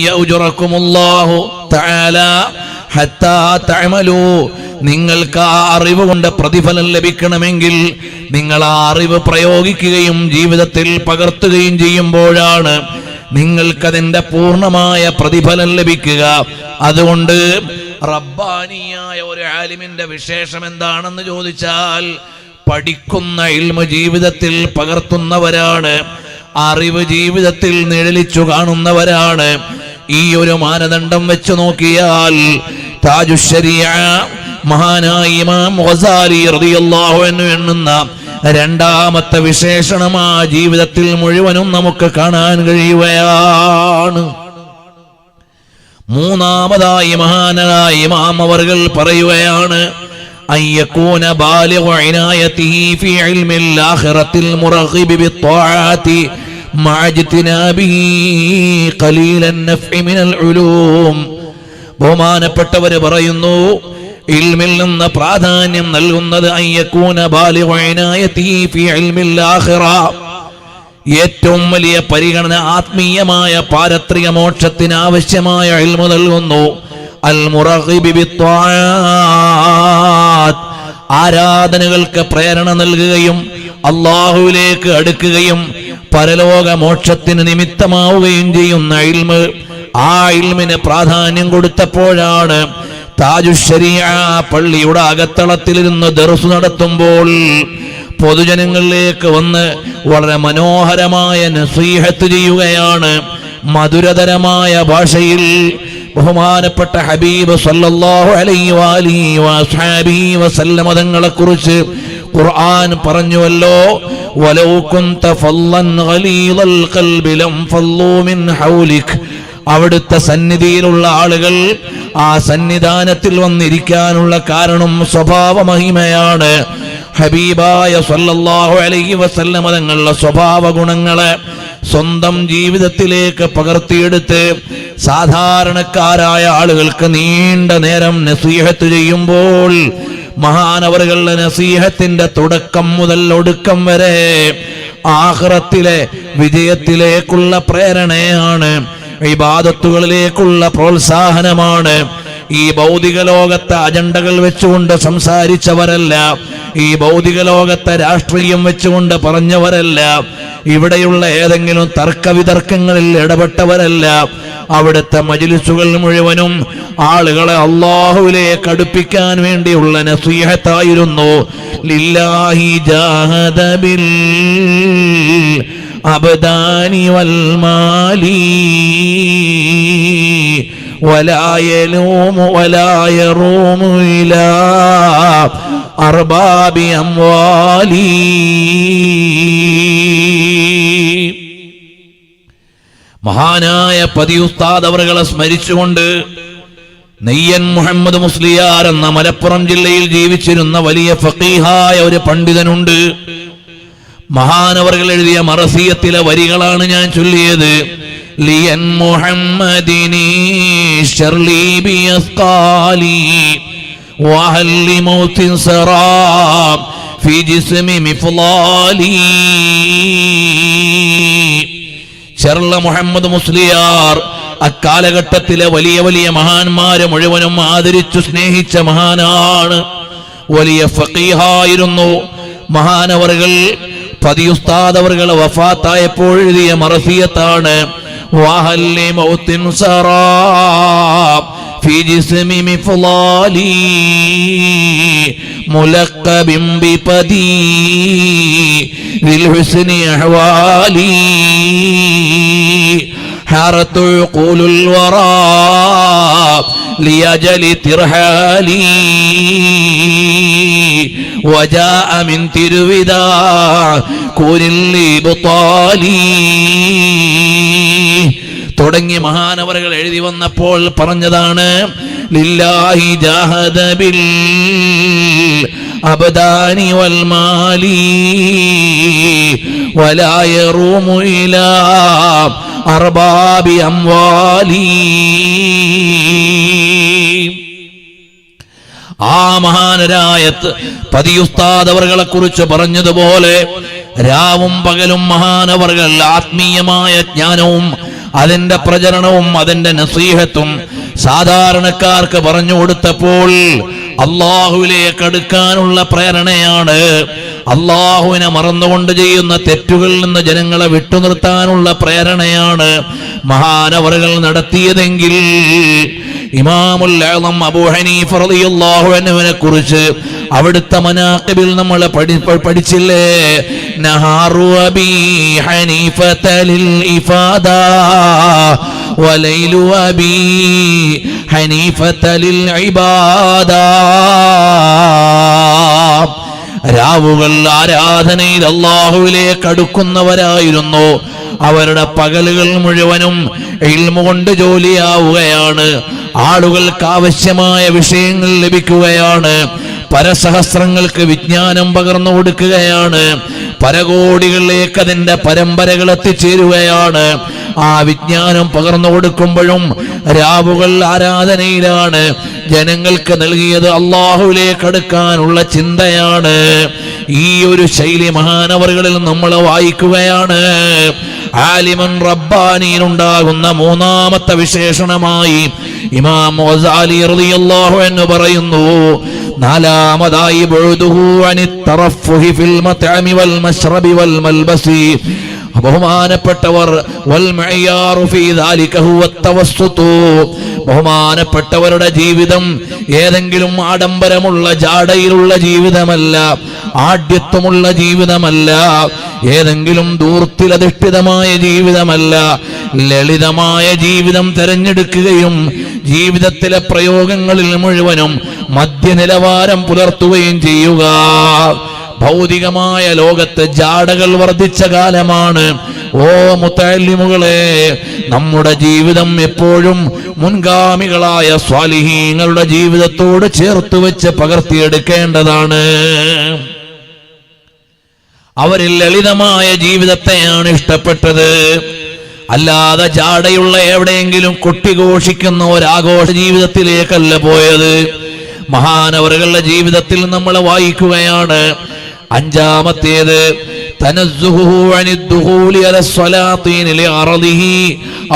യഉജറകുമുല്ലാഹു തആല ഹത്താ തഅമലൂ, നിങ്ങൾക്ക് ആ അറിവ് കൊണ്ട് പ്രതിഫലം ലഭിക്കണമെങ്കിൽ നിങ്ങൾ ആ അറിവ് പ്രയോഗിക്കുകയും ജീവിതത്തിൽ പകർത്തുകയും ചെയ്യുമ്പോഴാണ് നിങ്ങൾക്കതിന്റെ പൂർണ്ണമായ പ്രതിഫലം ലഭിക്കുക. അതുകൊണ്ട് റബ്ബാനിയായ ഒരു ആലിമിന്റെ വിശേഷം എന്താണെന്ന് ചോദിച്ചാൽ, പഠിക്കുന്ന ഇൽമു ജീവിതത്തിൽ പകർത്തുന്നവരാണ്, അറിവ് ജീവിതത്തിൽ നിഴലിച്ചു കാണുന്നവരാണ്. ഈ ഒരു മാനദണ്ഡം വെച്ച് നോക്കിയാൽ താജുശ്ശരിയ മഹാനായ ഇമാം ഗസാലി റളിയല്ലാഹു അൻഹു എണ്ണുന്ന രണ്ടാമത്തെ വിശേഷണം ആ ജീവിതത്തിൽ മുഴുവനും നമുക്ക് കാണാൻ കഴിയുകയാണ്. മൂന്നാമതായി മഹാനായ ഇമാം അവർകൾ പറയുകയാണ്, അയ്യകൂന ബാലിഗു ഇനായതിഹി ഫീ ഇൽമിൽ ആഖിറത്തിൽ മുറഗിബി ബിത്വാഅതി മഅ ഇജ്തിനാബിഹി ഖലീലൻ നഫ്ഇ മിനൽ ഉലൂം. ബഹുമാനപ്പെട്ടവര് പറയുന്നു, ഇൽമിൽ നിന്ന് പ്രാധാന്യം നൽകുന്നത് അയ്യകൂന ബാലിഗു ഇനായതിഹി ഫീ ഇൽമിൽ ആഖിറ, ഏറ്റവും വലിയ പരിഗണന ആത്മീയമായ പാരത്രിക മോക്ഷത്തിന് ആവശ്യമായ ഇൽമു നൽകുന്നു. അൽ മുറഗിബി ബിത്വാഅത്ത്, ആരാധനകൾക്ക് പ്രേരണ നൽകുകയും അല്ലാഹുവിലേക്ക് അടുക്കുകയും പരലോക മോക്ഷത്തിന് നിമിത്തമാവുകയും ചെയ്യുന്ന ഇൽമ്. ആ ഇൽമിന് പ്രാധാന്യം കൊടുത്തപ്പോഴാണ് താജുശ്ശരിയ പള്ളിയുടെ അകത്തളത്തിലിരുന്ന് ദർസ് നടത്തുമ്പോൾ പൊതുജനങ്ങളിലേക്ക് വന്ന് വളരെ മനോഹരമായ നസീഹത്ത് ചെയ്യുകയാണ്. മധുരതരമായ ഭാഷയിൽ ബഹുമാനപ്പെട്ട ഹബീബ് സല്ലല്ലാഹു അലൈഹി വഅലിഹി വസല്ലം തങ്ങളെ കുറിച്ച് ഖുർആൻ പറഞ്ഞുവല്ലോ, വലൗ കുൻത ഫല്ലൻ ഗലീദൽ ഖൽബി ലം ഫല്ലൂ മിൻ ഹൗലിക് അവിടുത്തെ സന്നിധിയിലുള്ള ആളുകൾ ആ സന്നിധാനത്തിൽ വന്നിരിക്കാനുള്ള കാരണം സ്വഭാവ മഹിമയാണ്. ഹബീബായ സല്ലല്ലാഹു അലൈഹി വസല്ലം തങ്ങളുടെ സ്വഭാവ ഗുണങ്ങളെ സ്വന്തം ജീവിതത്തിലേക്ക് പകർത്തിയെടുത്ത് സാധാരണക്കാരായ ആളുകൾക്ക് നീണ്ട നേരം നസീഹത്ത് ചെയ്യുമ്പോൾ മഹാനവറുകളുടെ നസീഹത്തിന്റെ തുടക്കം മുതൽ ഒടുക്കം വരെ ആഖിറത്തിലെ വിജയത്തിലേക്കുള്ള പ്രേരണയാണ്, ഇബാദത്തുകളിലേക്കുള്ള പ്രോത്സാഹനമാണ്. ഈ ഭൗതിക ലോകത്തെ അജണ്ടകൾ വെച്ചുകൊണ്ട് സംസാരിച്ചവരല്ല, ഈ ഭൗതിക ലോകത്തെ രാഷ്ട്രീയം വെച്ചുകൊണ്ട് പറഞ്ഞവരല്ല, ഇവിടെയുള്ള ഏതെങ്കിലും തർക്കവിതർക്കങ്ങളിൽ ഇടപെട്ടവരല്ല. അവിടുത്തെ മജ്‌ലിസുകൾ മുഴുവനും ആളുകളെ അല്ലാഹുവിലേക്ക് അടുപ്പിക്കാൻ വേണ്ടിയുള്ള നസീഹത്തായിരുന്നു. ലില്ലാഹി ജാഹദ ബിൽ അബ്ദാനി വൽ മാലി വലാ യലൂമു വലാ യറൂമു ഇലാ അർബാബി അംവാലി. മഹാനായ പതിയുസ്താദ് അവറുകളെ സ്മരിച്ചുകൊണ്ട് നെയ്യൻ മുഹമ്മദ് മുസ്ലിയാർ എന്ന മലപ്പുറം ജില്ലയിൽ ജീവിച്ചിരുന്ന വലിയ ഫഖീഹായ ഒരു പണ്ഡിതനുണ്ട്. മഹാനവറുകൾ എഴുതിയ മറസിയത്തിലെ വരികളാണ് ഞാൻ ചൊല്ലിയത്. ലിയൻ മുഹമ്മദിനി ശർലി ബിയസ്ഖാലി വഹല്ലി മൗതിൻ സറാം ഫി ജിസ്മി മിഫ്ലാലി. ചെർല മുഹമ്മദ് മുസ്ലിയാർ അക്കാലഘട്ടത്തിലെ വലിയ വലിയ മഹാന്മാരെ മുഴുവനും ആദരിച്ചു സ്നേഹിച്ച മഹാനാണ്. വലിയ ഫഖീഹായിരുന്നു. മഹാനവറുകൾ പതിയുസ്താദ് അവറുകൾ വഫാത്തായപ്പോൾ എഴുതിയ മറസിയത്താണ്. വഹല്ലി മൗതിൻ സറാം ഫി ജിസ്മി മിഫ്ലാലി മുലഖബിൻ ബിപദി ذي الحسن أحوالي حارت عقول الورى لأجل ترحالي وجاء من ترويداع كون لبطالي. തുടങ്ങി മഹാനവറുകൾ എഴുതി വന്നപ്പോൾ പറഞ്ഞതാണ് ലില്ലാഹി ജാഹദ ബിൽ അബ്ദാനി വൽ മാലി വലാ യറൂമു ഇലാ അർബാബി അംവാലി. ആ മഹാനരായ പതിയുസ്താദ് അവറുകളെ കുറിച്ച് പറഞ്ഞതുപോലെ രാവും പകലും മഹാനവറുകൾ ആത്മീയമായ ജ്ഞാനവും അതിന്റെ പ്രചരണവും അതിന്റെ നസീഹത്തും സാധാരണക്കാർക്ക് പറഞ്ഞു കൊടുത്തപ്പോൾ അള്ളാഹുവിലേക്ക് അടുക്കാനുള്ള പ്രേരണയാണ്. അള്ളാഹുവിനെ മറന്നുകൊണ്ട് ചെയ്യുന്ന തെറ്റുകളിൽ നിന്ന് ജനങ്ങളെ വിട്ടുനിർത്താനുള്ള പ്രേരണയാണ് മഹാനവറുകൾ നടത്തിയതെങ്കിൽ ഇമാമുൽ അഅ്ളം അബൂ ഹനീഫ റളിയല്ലാഹു അൻഹുവിനെ കുറിച്ച് അവിടുത്തെ മനാഖിബിൽ നമ്മൾ പഠിച്ചില്ലേ? നഹാറു അബീ ഹനീഫത ലിൽ ഇഫാദാ വലൈലു അബീ ഹനീഫത ലിൽ ഇബാദാ. രാവുകൾ ആരാധനയിൽ അല്ലാഹുവിലേക്ക് അടുക്കുന്നവരായിരുന്നു. അവരുടെ പകലുകൾ മുഴുവനും ഇൽമു കൊണ്ട് ജോലിയാവുകയാണ്. ആളുകൾക്ക് ആവശ്യമായ വിഷയങ്ങൾ ലഭിക്കുകയാണ്. പരസഹസ്രങ്ങൾക്ക് വിജ്ഞാനം പകർന്നു കൊടുക്കുകയാണ്. പരകോടികളിലേക്ക് അതിന്റെ പരമ്പരകൾ എത്തിച്ചേരുകയാണ്. ആ വിജ്ഞാനം പകർന്നു കൊടുക്കുമ്പോഴും രാവുകൾ ആരാധനയിലാണ്. ജനങ്ങൾക്ക് നൽകിയത് അള്ളാഹുവിലേക്ക് അടുക്കാനുള്ള ചിന്തയാണ്. ഈ ഒരു ശൈലി മഹാനവറുകളിൽ നമ്മൾ വായിക്കുകയാണ്. ആലിമൻ റബ്ബാനിയിലുണ്ടാകുന്ന മൂന്നാമത്തെ വിശേഷണമായി ഇമാം ഗസാലി റളിയല്ലാഹു അൻഹു പറയുന്നു, നാലാമതായി ബുഅ്ദുഹു അനിത് തറഫുഹി ഫിൽ മത്അമി വൽ മശ്റബി വൽ മൽബസി. ബഹുമാനപ്പെട്ടവർ വൽ മഅയാറു ഫീ ദാലിക ഹുവ തവസ്സുതു. ബഹുമാനപ്പെട്ടവരുടെ ജീവിതം ഏതെങ്കിലും ആഡംബരമുള്ള ജാടയിലുള്ള ജീവിതമല്ല, ആഢ്യത്വമുള്ള ജീവിതമല്ല, ഏതെങ്കിലും ദൂർത്തിലധിഷ്ഠിതമായ ജീവിതമല്ല. ലളിതമായ ജീവിതം തെരഞ്ഞെടുക്കുകയും ജീവിതത്തിലെ പ്രയോഗങ്ങളിൽ മുഴുവനും മധ്യനിലവാരം പുലർത്തുകയും ചെയ്യുക. ഭൗതികമായ ലോകത്ത് ജാടകൾ വർദ്ധിച്ച കാലമാണ്. ഓ മുത്തഅല്ലിമുകളെ, നമ്മുടെ ജീവിതം എപ്പോഴും മുൻഗാമികളായ സ്വാലിഹീങ്ങളുടെ ജീവിതത്തോട് ചേർത്ത് വെച്ച് പകർത്തിയെടുക്കേണ്ടതാണ്. അവരിൽ ലളിതമായ ജീവിതത്തെയാണ് ഇഷ്ടപ്പെട്ടത്, അല്ലാതെ ജാടയുള്ള എവിടെയെങ്കിലും കൊട്ടിഘോഷിക്കുന്ന ഒരാഘോഷ ജീവിതത്തിലേക്കല്ല പോയത്. മഹാനവറുകളുടെ ജീവിതത്തിൽ നമ്മൾ വായിക്കുകയാണ്. അഞ്ചാമത്തേത് തനസ്സുഹു അനിദ്ദുഖൂലി അല സ്വലാത്തീൻ ലിഅർദിഹി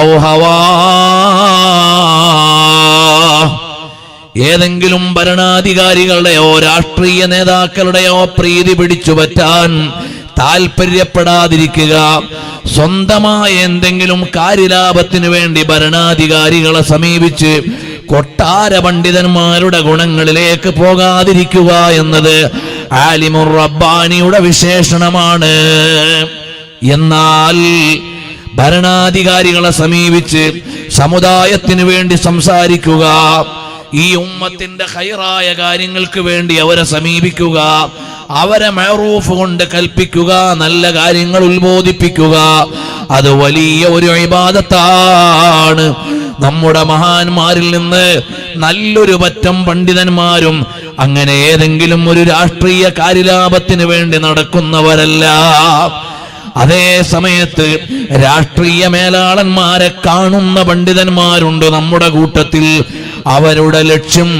ഔ ഹവാ. ഏതെങ്കിലും ഭരണാധികാരികളുടെയോ രാഷ്ട്രീയ നേതാക്കളുടെയോ പ്രീതി പിടിച്ചു പറ്റാൻ താൽപര്യപ്പെടാതിരിക്കുക. സ്വന്തമായ എന്തെങ്കിലും കാര്യലാഭത്തിനു വേണ്ടി ഭരണാധികാരികളെ സമീപിച്ച് കൊട്ടാര പണ്ഡിതന്മാരുടെ ഗുണങ്ങളിലേക്ക് പോകാതിരിക്കുക എന്നത് ആലിമുർ റബ്ബാനിയുടെ വിശേഷണമാണ്. എന്നാൽ ഭരണാധികാരികളെ സമീപിച്ച് സമുദായത്തിനു വേണ്ടി സംസാരിക്കുക, ഈ ഉമ്മത്തിന്റെ ഖൈറായ കാര്യങ്ങൾക്ക് വേണ്ടി അവരെ സമീപിക്കുക, അവരെ മഅറൂഫ് കൊണ്ട് കൽപ്പിക്കുക, നല്ല കാര്യങ്ങൾ ഉത്ബോധിപ്പിക്കുക, അത് വലിയ ഒരു ഇബാദത്താണ്. നമ്മുടെ മഹാന്മാരിൽ നിന്ന് നല്ലൊരു പറ്റം പണ്ഡിതന്മാരും അങ്ങനെ ഏതെങ്കിലും ഒരു രാഷ്ട്രീയ കാര്യലാഭത്തിന് വേണ്ടി നടക്കുന്നവരല്ല. അതേ സമയത്ത് രാഷ്ട്രീയ മേലാളന്മാരെ കാണുന്ന പണ്ഡിതന്മാരുണ്ട് നമ്മുടെ കൂട്ടത്തിൽ. അവരുടെ ലക്ഷ്യം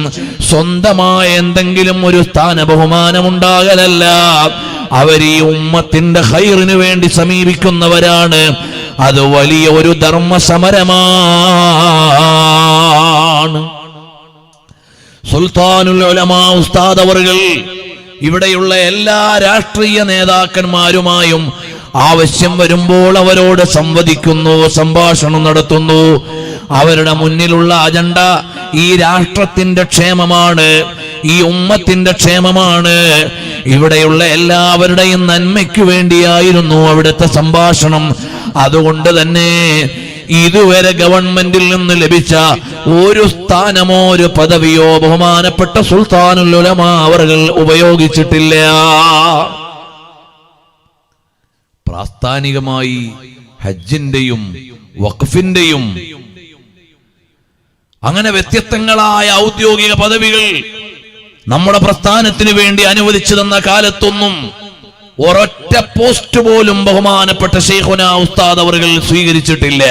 സ്വന്തമായ എന്തെങ്കിലും ഒരു സ്ഥാന ബഹുമാനമുണ്ടാകലല്ല, അവർ ഈ ഉമ്മത്തിന്റെ ഖൈറിന് വേണ്ടി സമീപിക്കുന്നവരാണ്. അത് വലിയ ഒരു ധർമ്മസമരമാണ്. സുൽത്താനുൽ ഉലമാ ഉസ്താദ് അവറുകൾ ഇവിടെയുള്ള എല്ലാ രാഷ്ട്രീയ നേതാക്കന്മാരുമായും ആവശ്യം വരുമ്പോൾ അവരോട് സംവദിക്കുന്നു, സംഭാഷണം നടത്തുന്നു. അവരുടെ മുന്നിലുള്ള അജണ്ട ഈ രാഷ്ട്രത്തിന്റെ ക്ഷേമമാണ്, ഈ ഉമ്മത്തിന്റെ ക്ഷേമമാണ്. ഇവിടെയുള്ള എല്ലാവരുടെയും നന്മയ്ക്ക് വേണ്ടിയായിരുന്നു അവിടുത്തെ സംഭാഷണം. അതുകൊണ്ട് തന്നെ ഇതുവരെ ഗവൺമെന്റിൽ നിന്ന് ലഭിച്ച ഒരു സ്ഥാനമോ ഒരു പദവിയോ ബഹുമാനപ്പെട്ട സുൽത്താനുൽ ഉലമാ അവറുകൾ ഉപയോഗിച്ചിട്ടില്ല. പ്രാസ്ഥാനികമായി ഹജ്ജിന്റെയും വഖഫിന്റെയും അങ്ങനെ വ്യത്യസ്തങ്ങളായ ഔദ്യോഗിക പദവികൾ നമ്മുടെ പ്രസ്ഥാനത്തിന് വേണ്ടി അനുവദിച്ചു തന്ന കാലത്തൊന്നും ഒരൊറ്റ പോസ്റ്റ് പോലും ബഹുമാനപ്പെട്ട ശൈഖുനാ ഉസ്താദ് അവറുകൾ സ്വീകരിച്ചിട്ടില്ല.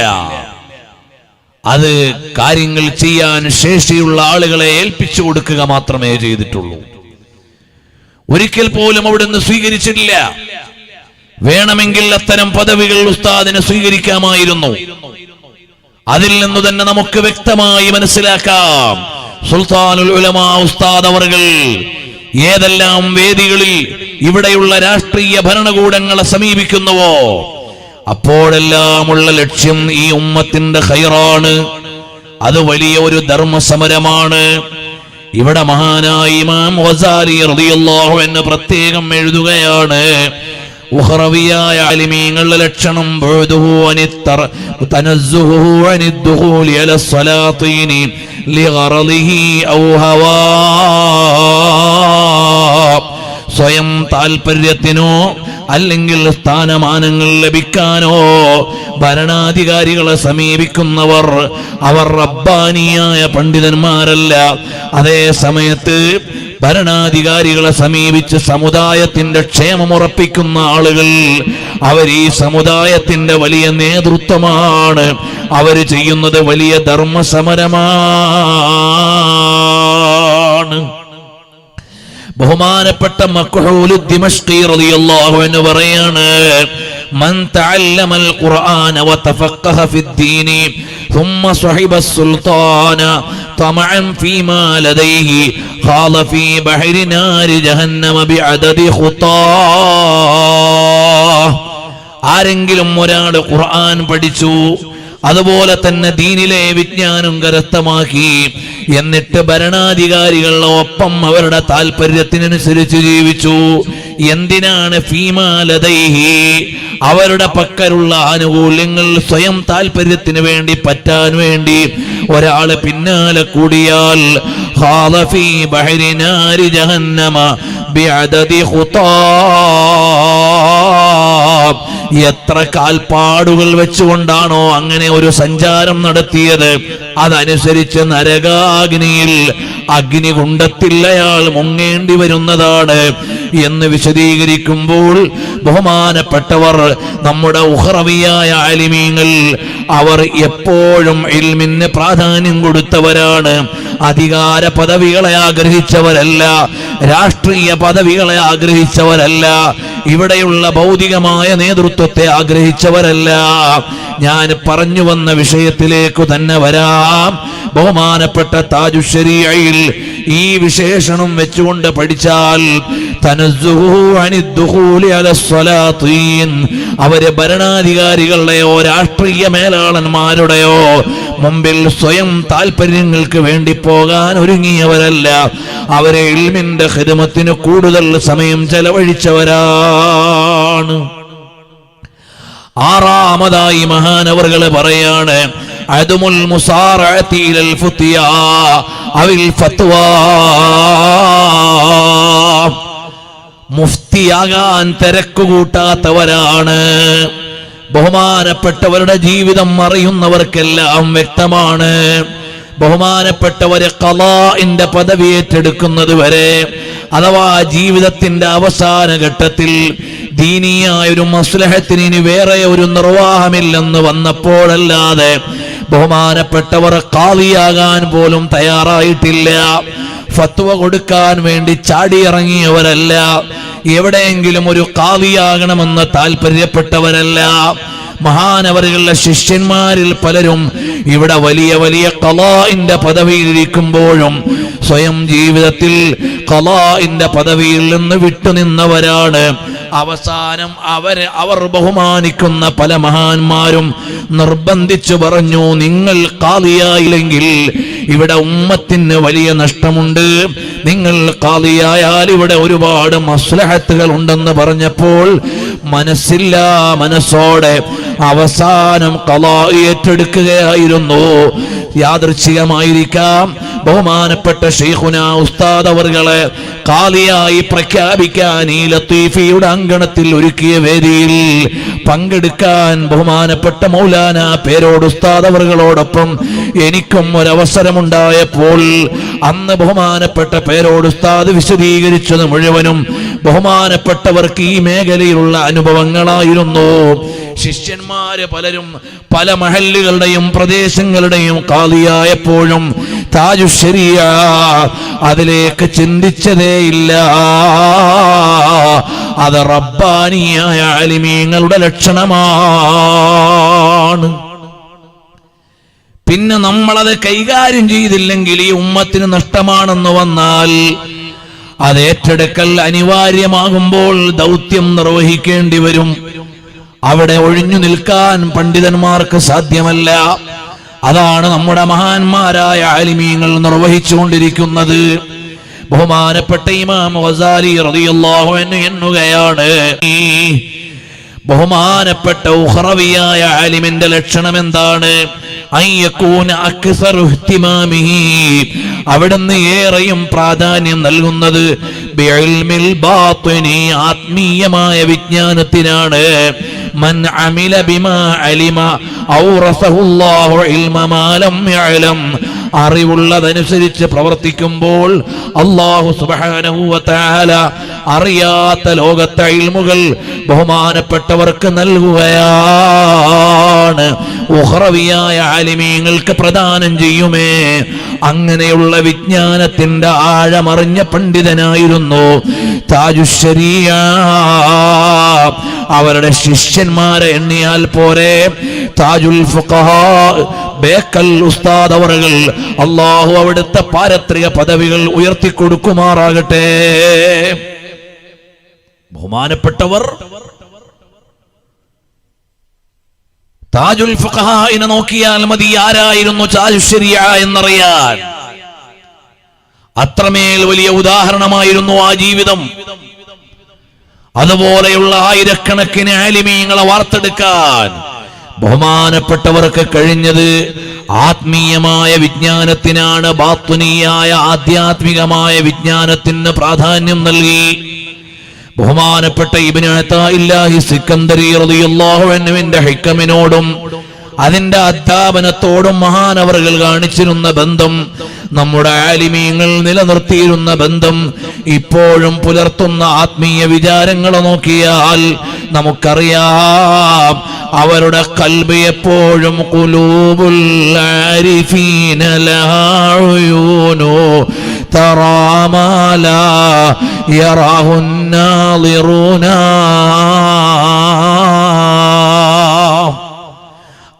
അത് കാര്യങ്ങൾ ചെയ്യാൻ ശേഷിയുള്ള ആളുകളെ ഏൽപ്പിച്ചു കൊടുക്കുക മാത്രമേ ചെയ്തിട്ടുള്ളൂ. ഒരിക്കൽ പോലും അവിടുന്ന് സ്വീകരിച്ചിട്ടില്ല. വേണമെങ്കിൽ അത്തരം പദവികൾ ഉസ്താദിനെ സ്വീകരിക്കാമായിരുന്നു. അതിൽ നിന്ന് തന്നെ നമുക്ക് വ്യക്തമായി മനസ്സിലാക്കാം, സുൽത്താനുൽ ഉലമാ ഉസ്താദ് അവറുകൾ ഏതെല്ലാം വേദികളിൽ ഇവിടെയുള്ള രാഷ്ട്രീയ ഭരണകൂടങ്ങളെ സമീപിക്കുന്നുവോ അപ്പോഴെല്ലാമുള്ള ലക്ഷ്യം ഈ ഉമ്മത്തിന്റെ ഖൈറാണ്. അത് വലിയ ഒരു ധർമ്മസമരമാണ്. ഇവിടെ മഹാനായ ഇമാം ഗസാലി റളിയല്ലാഹു അൻഹു പ്രത്യേകം എഴുതുകയാണ്, ഉഖറവിയായ ആലിമീങ്ങളുടെ ലക്ഷണം തനസ്സുഹു അനിദ്ദുഖൂലി അല സ്വലാത്തീനി ലിഗറളിഹി ഔ ഹവാ. സ്വയം താൽപര്യത്തിനോ അല്ലെങ്കിൽ സ്ഥാനമാനങ്ങൾ ലഭിക്കാനോ ഭരണാധികാരികളെ സമീപിക്കുന്നവർ അവർ റബ്ബാനിയായ പണ്ഡിതന്മാരല്ല. അതേ സമയത്ത് ഭരണാധികാരികളെ സമീപിച്ച് സമുദായത്തിന്റെ ക്ഷേമമുറപ്പിക്കുന്ന ആളുകൾ, അവർ ഈ സമുദായത്തിന്റെ വലിയ നേതൃത്വമാണ്. അവർ ചെയ്യുന്നത് വലിയ ധർമ്മസമരമാണ്. ബഹുമാനപ്പെട്ട മക്ഹൂൽ ദിമശ്കി റളിയല്ലാഹു അൻഹു പറയാണ്, മൻ തഅല്ലമൽ ഖുർആന വതഫഖഹ ഫിദ്ദീൻ ثم صحب السلطان طمعا فيما لديه خاض في بحر نار جهنم بعدد خطاه. ആരെങ്കിലും ഒരാൾ ഖുർആൻ പഠിച്ചു, അതുപോലെ തന്നെ ദീനിലെ വിജ്ഞാനം കരസ്ഥമാക്കി, എന്നിട്ട് ഭരണാധികാരികളുടെ ഒപ്പം അവരുടെ താല്പര്യത്തിനനുസരിച്ച് ജീവിച്ചു. എന്തിനാണ്? ഫീമാ ലദൈഹി, അവരുടെ പക്കലുള്ള ആനുകൂല്യങ്ങൾ സ്വയം താല്പര്യത്തിന് വേണ്ടി പറ്റാൻ വേണ്ടി ഒരാള് പിന്നാലെ കൂടിയാൽ ഖാദ ഫീ ബഹരി നാരി ജഹന്നമ ബിഅദദി ഖുതാ, എത്ര കാൽപ്പാടുകൾ വെച്ചുകൊണ്ടാണോ അങ്ങനെ ഒരു സഞ്ചാരം നടത്തിയത് അതനുസരിച്ച് നരകാഗ്നിയിൽ അഗ്നികുണ്ഡത്തിൽ അയാൾ മുങ്ങേണ്ടി വരുന്നതാണ് എന്ന് വിശദീകരിക്കുമ്പോൾ ബഹുമാനപ്പെട്ടവർ നമ്മുടെ ഉഖറവിയായ ആലിമീങ്ങൾ അവർ എപ്പോഴും ഇൽമിന് പ്രാധാന്യം കൊടുത്തവരാണ്. അധികാര പദവികളെ ആഗ്രഹിച്ചവരല്ല, രാഷ്ട്രീയ പദവികളെ ആഗ്രഹിച്ചവരല്ല, ഇവിടെയുള്ള ഭൗതികമായ നേതൃത്വത്തെ ആഗ്രഹിച്ചവരല്ല. ഞാൻ പറഞ്ഞു വന്ന വിഷയത്തിലേക്ക് തന്നെ വരാം. ബഹുമാനപ്പെട്ട താജു ശരീഅയിൽ ഈ വിശേഷണം വെച്ചുകൊണ്ട് പഠിച്ചാൽ തനസ്സുഹു അനിദ്ദുഖൂലി അലസ്സലാത്തീൻ, അവര് ഭരണാധികാരികളുടെയോ രാഷ്ട്രീയ മേലാളന്മാരുടെയോ മുമ്പിൽ സ്വയം താല്പര്യങ്ങൾക്ക് വേണ്ടി പോകാൻ ഒരുങ്ങിയവരല്ല. അവരെ ഇൽമിന്റെ ഖിദ്മത്തിന് കൂടുതൽ സമയം ചെലവഴിച്ചവരാണ്. ആറാമതായി മഹാനവർകൾ പറയാണ് അദമുൽ മുസാറഅതി ഇലൽ ഫുതിയാ അവിൽ ഫത്വാ, മുഫ്തിയാകാൻ തിരക്കുകൂട്ടാത്തവരാണ്. ബഹുമാനപ്പെട്ടവരുടെ ജീവിതം അറിയുന്നവർക്കെല്ലാം വ്യക്തമാണ്. ബഹുമാനപ്പെട്ടവരെ ഖളാഇന്റെ പദവി ഏറ്റെടുക്കുന്നത് വരെ, അഥവാ ജീവിതത്തിന്റെ അവസാന ഘട്ടത്തിൽ ദീനിയായ ഒരു മസ്ലഹത്തിന് ഇനി വേറെ ഒരു നിർവാഹമില്ലെന്ന് വന്നപ്പോഴല്ലാതെ ബഹുമാനപ്പെട്ടവർ ഖാദിയാകാൻ പോലും തയ്യാറായിട്ടില്ല. ഫത്വ കൊടുക്കാൻ വേണ്ടി ചാടിയിറങ്ങിയവരല്ല, എവിടെയെങ്കിലും ഒരു ഖാദിയാകണമെന്ന് താല്പര്യപ്പെട്ടവരല്ല. മഹാനവറുകളുടെ ശിഷ്യന്മാരിൽ പലരും ഇവിടെ വലിയ വലിയ ഖളാഇന്റെ പദവിയിലിരിക്കുമ്പോഴും സ്വയം ജീവിതത്തിൽ ഖളാഇന്റെ പദവിയിൽ നിന്ന് വിട്ടുനിന്നവരാണ്. അവസാനം അവർ ബഹുമാനിക്കുന്ന പല മഹാന്മാരും നിർബന്ധിച്ചു പറഞ്ഞു, നിങ്ങൾ ഖാദിയായില്ലെങ്കിൽ ഇവിടെ ഉമ്മത്തിന് വലിയ നഷ്ടമുണ്ട്, നിങ്ങൾ ഖാദിയായാൽ ഇവിടെ ഒരുപാട് മസ്ലഹത്തുകൾ ഉണ്ടെന്ന് പറഞ്ഞപ്പോൾ മനസ്സോടെ അവസാനം ഖളാ ഏറ്റെടുക്കുകയായിരുന്നു. യാദൃച്ഛികമായിരിക്കാം ബഹുമാനപ്പെട്ട ശൈഖുനാ ഉസ്താദ് അവർകളെ ഖാദിയായി പ്രഖ്യാപിക്കാൻ ഈ ലത്തീഫിയുടെ അങ്കണത്തിൽ ഒരുക്കിയ വേദിയിൽ പങ്കെടുക്കാൻ ബഹുമാനപ്പെട്ട മൗലാന പേരോട് ഉസ്താദ് അവർകളോടൊപ്പം എനിക്കും ഒരവസരമുണ്ടായപ്പോൾ അന്ന് ബഹുമാനപ്പെട്ട പേരോട് ഉസ്താദ് വിശദീകരിച്ചത് മുഴുവനും ബഹുമാനപ്പെട്ടവർക്ക് ഈ മേഖലയിലുള്ള അനുഭവങ്ങളായിരുന്നു. ശിഷ്യന്മാര് പലരും പല മഹല്ലുകളുടെയും പ്രദേശങ്ങളുടെയും ഖാദിയായപ്പോഴും താജു ശരീഅ അതിലേക്ക് ചിന്തിച്ചതേയില്ല. അത് റബ്ബാനിയായ ആലിമീങ്ങളുടെ ലക്ഷണമാണ്. പിന്നെ നമ്മളത് കൈകാര്യം ചെയ്തില്ലെങ്കിൽ ഈ ഉമ്മത്തിന് നഷ്ടമാണെന്ന് വന്നാൽ അത് ഏറ്റെടുക്കൽ അനിവാര്യമാകുമ്പോൾ ദൗത്യം നിർവഹിക്കേണ്ടി വരും. അവിടെ ഒഴിഞ്ഞു നിൽക്കാൻ പണ്ഡിതന്മാർക്ക് സാധ്യമല്ല. അതാണ് നമ്മുടെ മഹാന്മാരായ ആലിമീങ്ങൾ നിർവഹിച്ചുകൊണ്ടിരിക്കുന്നത്. ബഹുമാനപ്പെട്ട ഇമാം ഗസാലി റളിയല്ലാഹു അൻഹു എന്നുകയാണ്, ബഹുമാനപ്പെട്ട ഉഖറവിയായ ആലിമിന്റെ ലക്ഷണം എന്താണ്? അയ്യകൂന അക്സറു ഇഹ്തിമാമിഹി, അവിടുന്ന് ഏറെയും പ്രാധാന്യം നൽകുന്നത് ബിഇൽമിൽ ബാത്തിനി, ആത്മീയമായ വിജ്ഞാനത്തിനാണ്. മൻ അമില ബിമാ അലിമ ഔറസഹുല്ലാഹു ഇൽമ മാ ലം യഅലം, അറിവുള്ളതനുസരിച്ച് പ്രവർത്തിക്കുമ്പോൾ അല്ലാഹു സുബ്ഹാനഹു വ തആല അറിയാത്ത ലോകത്തെ ഇൽമുകൾ ബഹുമാനപ്പെട്ടവർക്ക് നൽകുകയാണ്. ഉഖറവിയായ ആലിമീങ്ങൾക്ക് പ്രദാനം ചെയ്യുമേ. അങ്ങനെയുള്ള വിജ്ഞാനത്തിന്റെ ആഴമറിഞ്ഞ പണ്ഡിതനായിരുന്നു താജു ശരീഅ. അവരുടെ ശിഷ്യന്മാരെ എണ്ണിയാൽ പോരെ. താജുൽ ഫുഖഹാ ബേക്കൽ ഉസ്താദ് അവറുകൾ, അല്ലാഹു അവിടുത്തെ പാരത്രിക പദവികൾ ഉയർത്തിക്കൊടുക്കുമാറാകട്ടെ. ബഹുമാനപ്പെട്ടവർ താജുൽ ഫുഖഹാഇനെ നോക്കിയാൽ മതി ആരായിരുന്നു താജു ശരീഅ എന്നറിയാൻ. അത്രമേൽ വലിയ ഉദാഹരണമായിരുന്നു ആ ജീവിതം. അതുപോലെയുള്ള ആയിരക്കണക്കിന് ആലിമീങ്ങളെ വാർത്തെടുക്കാൻ ബഹുമാനപ്പെട്ടവർക്ക് കഴിഞ്ഞത് ആത്മീയമായ വിജ്ഞാനത്തിനാണ്, ബാത്തുനിയായ ആധ്യാത്മികമായ വിജ്ഞാനത്തിന് പ്രാധാന്യം നൽകി. ബഹുമാനപ്പെട്ട ഇബ്നു അതാഇല്ലാഹി സിക്കന്ദരി റളിയല്ലാഹു അൻഹുവിന്റെ ഹിക്കമിനോടും അതിന്റെ അധ്യാപനത്തോടും മഹാനവറുകൾ കാണിച്ചിരുന്ന ബന്ധം, നമ്മുടെ ആലിമീങ്ങൾ നിലനിർത്തിയിരുന്ന ബന്ധം, ഇപ്പോഴും പുലർത്തുന്ന ആത്മീയ വിചാരങ്ങളെ നോക്കിയാൽ നമുക്കറിയാം അവരുടെ ഖൽബ് എപ്പോഴും ഖുലൂബുൽ ആരിഫീന ലഹാ ഉയൂനു തറാ മാ ലാ യറാഹു നാളിറൂന.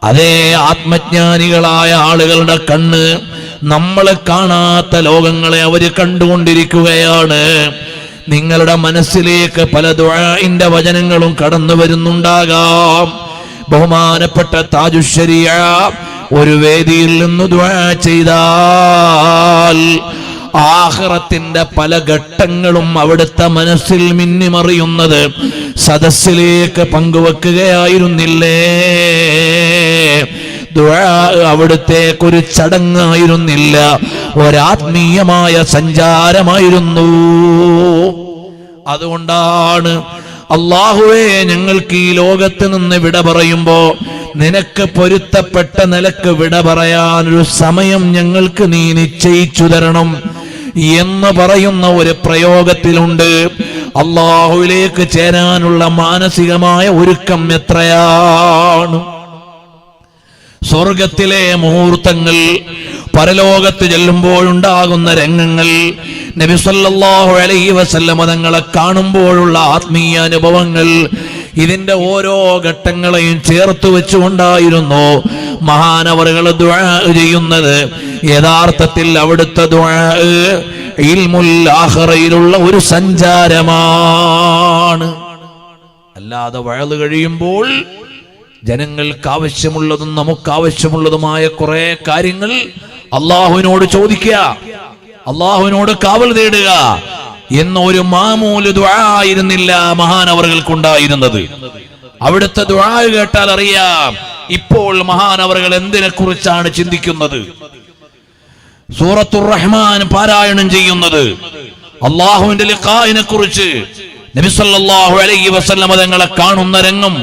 അതേ ആത്മജ്ഞാനികളായ ആളുകളുടെ കണ്ണ് നമ്മൾ കാണാത്ത ലോകങ്ങളെ അവര് കണ്ടുകൊണ്ടിരിക്കുകയാണ്. നിങ്ങളുടെ മനസ്സിലേക്ക് പല ദുആഇന്റെ വചനങ്ങളും കടന്നു വരുന്നുണ്ടാകാം. ബഹുമാനപ്പെട്ട താജുശ്ശരിയ ഒരു വേദിയിൽ നിന്ന് ദുആ ചെയ്താൽ ആഖിറത്തിന്റെ പല ഘട്ടങ്ങളും അവിടുത്തെ മനസ്സിൽ മിന്നിമറിയുന്നത് സദസ്സിലേക്ക് പങ്കുവെക്കുകയായിരുന്നില്ലേ? ദുആ അവിടുത്തേക്കൊരു ചടങ്ങായിരുന്നില്ല, ഒരാത്മീയമായ സഞ്ചാരമായിരുന്നു. അതുകൊണ്ടാണ് അല്ലാഹുവേ, ഞങ്ങൾക്ക് ഈ ലോകത്ത് നിന്ന് വിട പറയുമ്പോ നിനക്ക് പൊരുത്തപ്പെട്ട നിലക്ക് വിട പറയാനൊരു സമയം ഞങ്ങൾക്ക് നീ നിശ്ചയിച്ചു തരണം എന്ന് പറയുന്ന ഒരു പ്രയോഗത്തിലുണ്ട്. അല്ലാഹുവിലേക്ക് ചേരാനുള്ള മാനസികമായ ഒരുക്കം എത്രയാണ്! സ്വർഗത്തിലെ മുഹൂർത്തങ്ങൾ, പരലോകത്ത് ചെല്ലുമ്പോഴുണ്ടാകുന്ന രംഗങ്ങൾ, നബി സല്ലല്ലാഹു അലൈഹി വസല്ലം തങ്ങളെ കാണുമ്പോഴുള്ള ആത്മീയ അനുഭവങ്ങൾ, ഇതിന്റെ ഓരോ ഘട്ടങ്ങളെയും ചേർത്ത് വെച്ചുകൊണ്ടായിരുന്നു മഹാനവറുകൾ ദുആ ചെയ്യുന്നത്. യഥാർത്ഥത്തിൽ അവിടുത്തെ ദുആ ഇൽമുൽ ആഖിറയിലുള്ള ഒരു സഞ്ചാരമാണ്. അല്ലാതെ വഅദ് കഴിയുമ്പോൾ ജനങ്ങൾക്ക് ആവശ്യമുള്ളതും നമുക്ക് ആവശ്യമുള്ളതുമായ കുറെ കാര്യങ്ങൾ അള്ളാഹുവിനോട് ചോദിക്കുക, അള്ളാഹുവിനോട് കാവൽ തേടുക എന്നൊരു മാമൂല് ദുആ ആയിരുന്നില്ല മഹാനവറുകൾക്കുണ്ടായിരുന്നത്. അവിടുത്തെ ദുആ കേട്ടാൽ അറിയാം ഇപ്പോൾ മഹാനവറുകൾ എന്തിനെ കുറിച്ചാണ് ചിന്തിക്കുന്നത്. സൂറത്തുർ റഹ്മാൻ പാരായണം ചെയ്യുന്നത് അള്ളാഹുവിന്റെ ലിഖാഇനെ കുറിച്ച്, നബി സല്ലല്ലാഹു അലൈഹി വസല്ലം തങ്ങളെ കാണുന്ന രംഗം,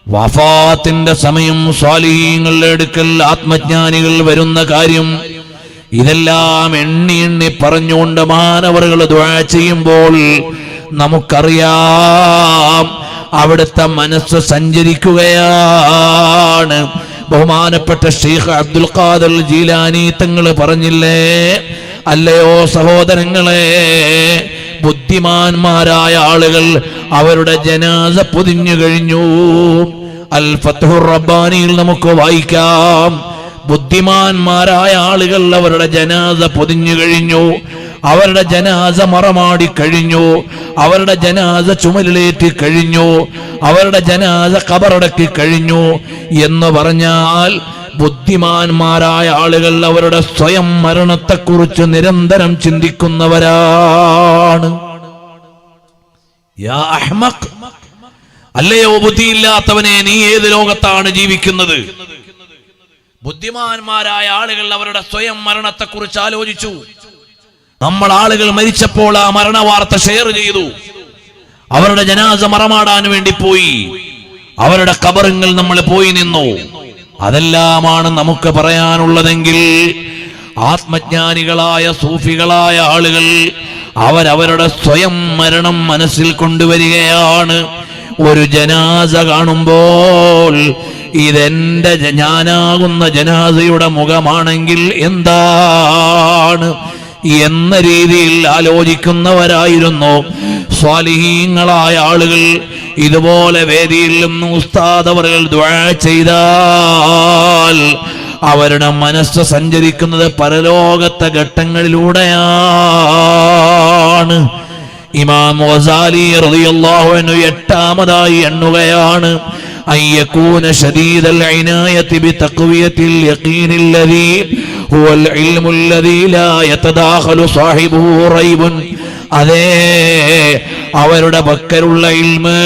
വഫാത്തിന്റെ സമയം, സ്വാലിഹീങ്ങളുടെ അടുക്കൽ ആത്മജ്ഞാനികൾ വരുന്ന കാര്യം, ഇതെല്ലാം എണ്ണി എണ്ണി പറഞ്ഞുകൊണ്ട് മഹാനവറുകൾ ദുആ ചെയ്യുമ്പോൾ നമുക്കറിയാം അവിടുത്തെ മനസ്സ് സഞ്ചരിക്കുകയാണ്. ബഹുമാനപ്പെട്ട ശൈഖ് അബ്ദുൽ ഖാദിർ ജീലാനി തങ്ങൾ പറഞ്ഞില്ലേ, അല്ലയോ സഹോദരങ്ങളെ, ബുദ്ധിമാന്മാരായ ആളുകൾ അവരുടെ ജനാസ പൊതിഞ്ഞു കഴിഞ്ഞു. അൽ ഫത്ഹുർ റബ്ബാനിയിൽ നമുക്ക് വായിക്കാം, ബുദ്ധിമാന്മാരായ ആളുകൾ അവരുടെ ജനാസ പൊതിഞ്ഞു കഴിഞ്ഞു, അവരുടെ ജനാസ മറമാടി കഴിഞ്ഞു, അവരുടെ ജനാസ ചുമലിലേറ്റി കഴിഞ്ഞു, അവരുടെ ജനാസ ഖബറടക്കി കഴിഞ്ഞു എന്ന് പറഞ്ഞാൽ ബുദ്ധിമാന്മാരായ ആളുകൾ അവരുടെ സ്വയം മരണത്തെക്കുറിച്ച് നിരന്തരം ചിന്തിക്കുന്നവരാണ്. യാ അഹ്മഖ്, അല്ലയോ ബുദ്ധിയില്ലാത്തവനെ, നീ ഏത് ലോകത്താണ് ജീവിക്കുന്നത്? ബുദ്ധിമാന്മാരായ ആളുകൾ അവരുടെ സ്വയം മരണത്തെക്കുറിച്ച് ആലോചിച്ചു. നമ്മൾ ആളുകൾ മരിച്ചപ്പോൾ ആ മരണ വാർത്ത ഷെയർ ചെയ്തു, അവരുടെ ജനാസ മറമാടാൻ വേണ്ടി പോയി, അവരുടെ ഖബറുകൾ നമ്മൾ പോയി നിന്നു. അതെല്ലാമാണ് നമുക്ക് പറയാനുള്ളതെങ്കിൽ ആത്മജ്ഞാനികളായ സൂഫികളായ ആളുകൾ അവരവരുടെ സ്വയം മരണം മനസ്സിൽ കൊണ്ടുവരികയാണ്. ഒരു ജനാസ കാണുമ്പോൾ ഇതെന്റെ ഞാനാകുന്ന ജനാസയുടെ മുഖമാണെങ്കിൽ എന്താണ് എന്ന രീതിയിൽ ആലോചിക്കുന്നവരായിരുന്നു സ്വാലിഹീങ്ങളായ ആളുകൾ. ഇതുപോലെ വേദിയിൽ നിന്ന് ഉസ്താദ് അവர்கள் ദുആ ചെയ്താൽ അവരുടെ മനസ്സ് സഞ്ചരിക്കുന്നത് പരലോകത്തെ ഘട്ടങ്ങളിലൂടെയാണ്. ഇമാം ഗസാലി റളിയല്ലാഹു അൻഹു എട്ടാമതായി എണ്ണുകയാണ്, അയ്യകൂന ശദീദൽ ഇനായതി ബിതഖ്വിയത്തിൽ യഖീനിൽ ലദീ ഹുവൽ ഇൽമുൽ ലദീ ലാ യതദാഖലു സാഹിബുഹു റൈബുൻ. അതേ, അവരുടെ പക്കലുള്ള ഇൽമ്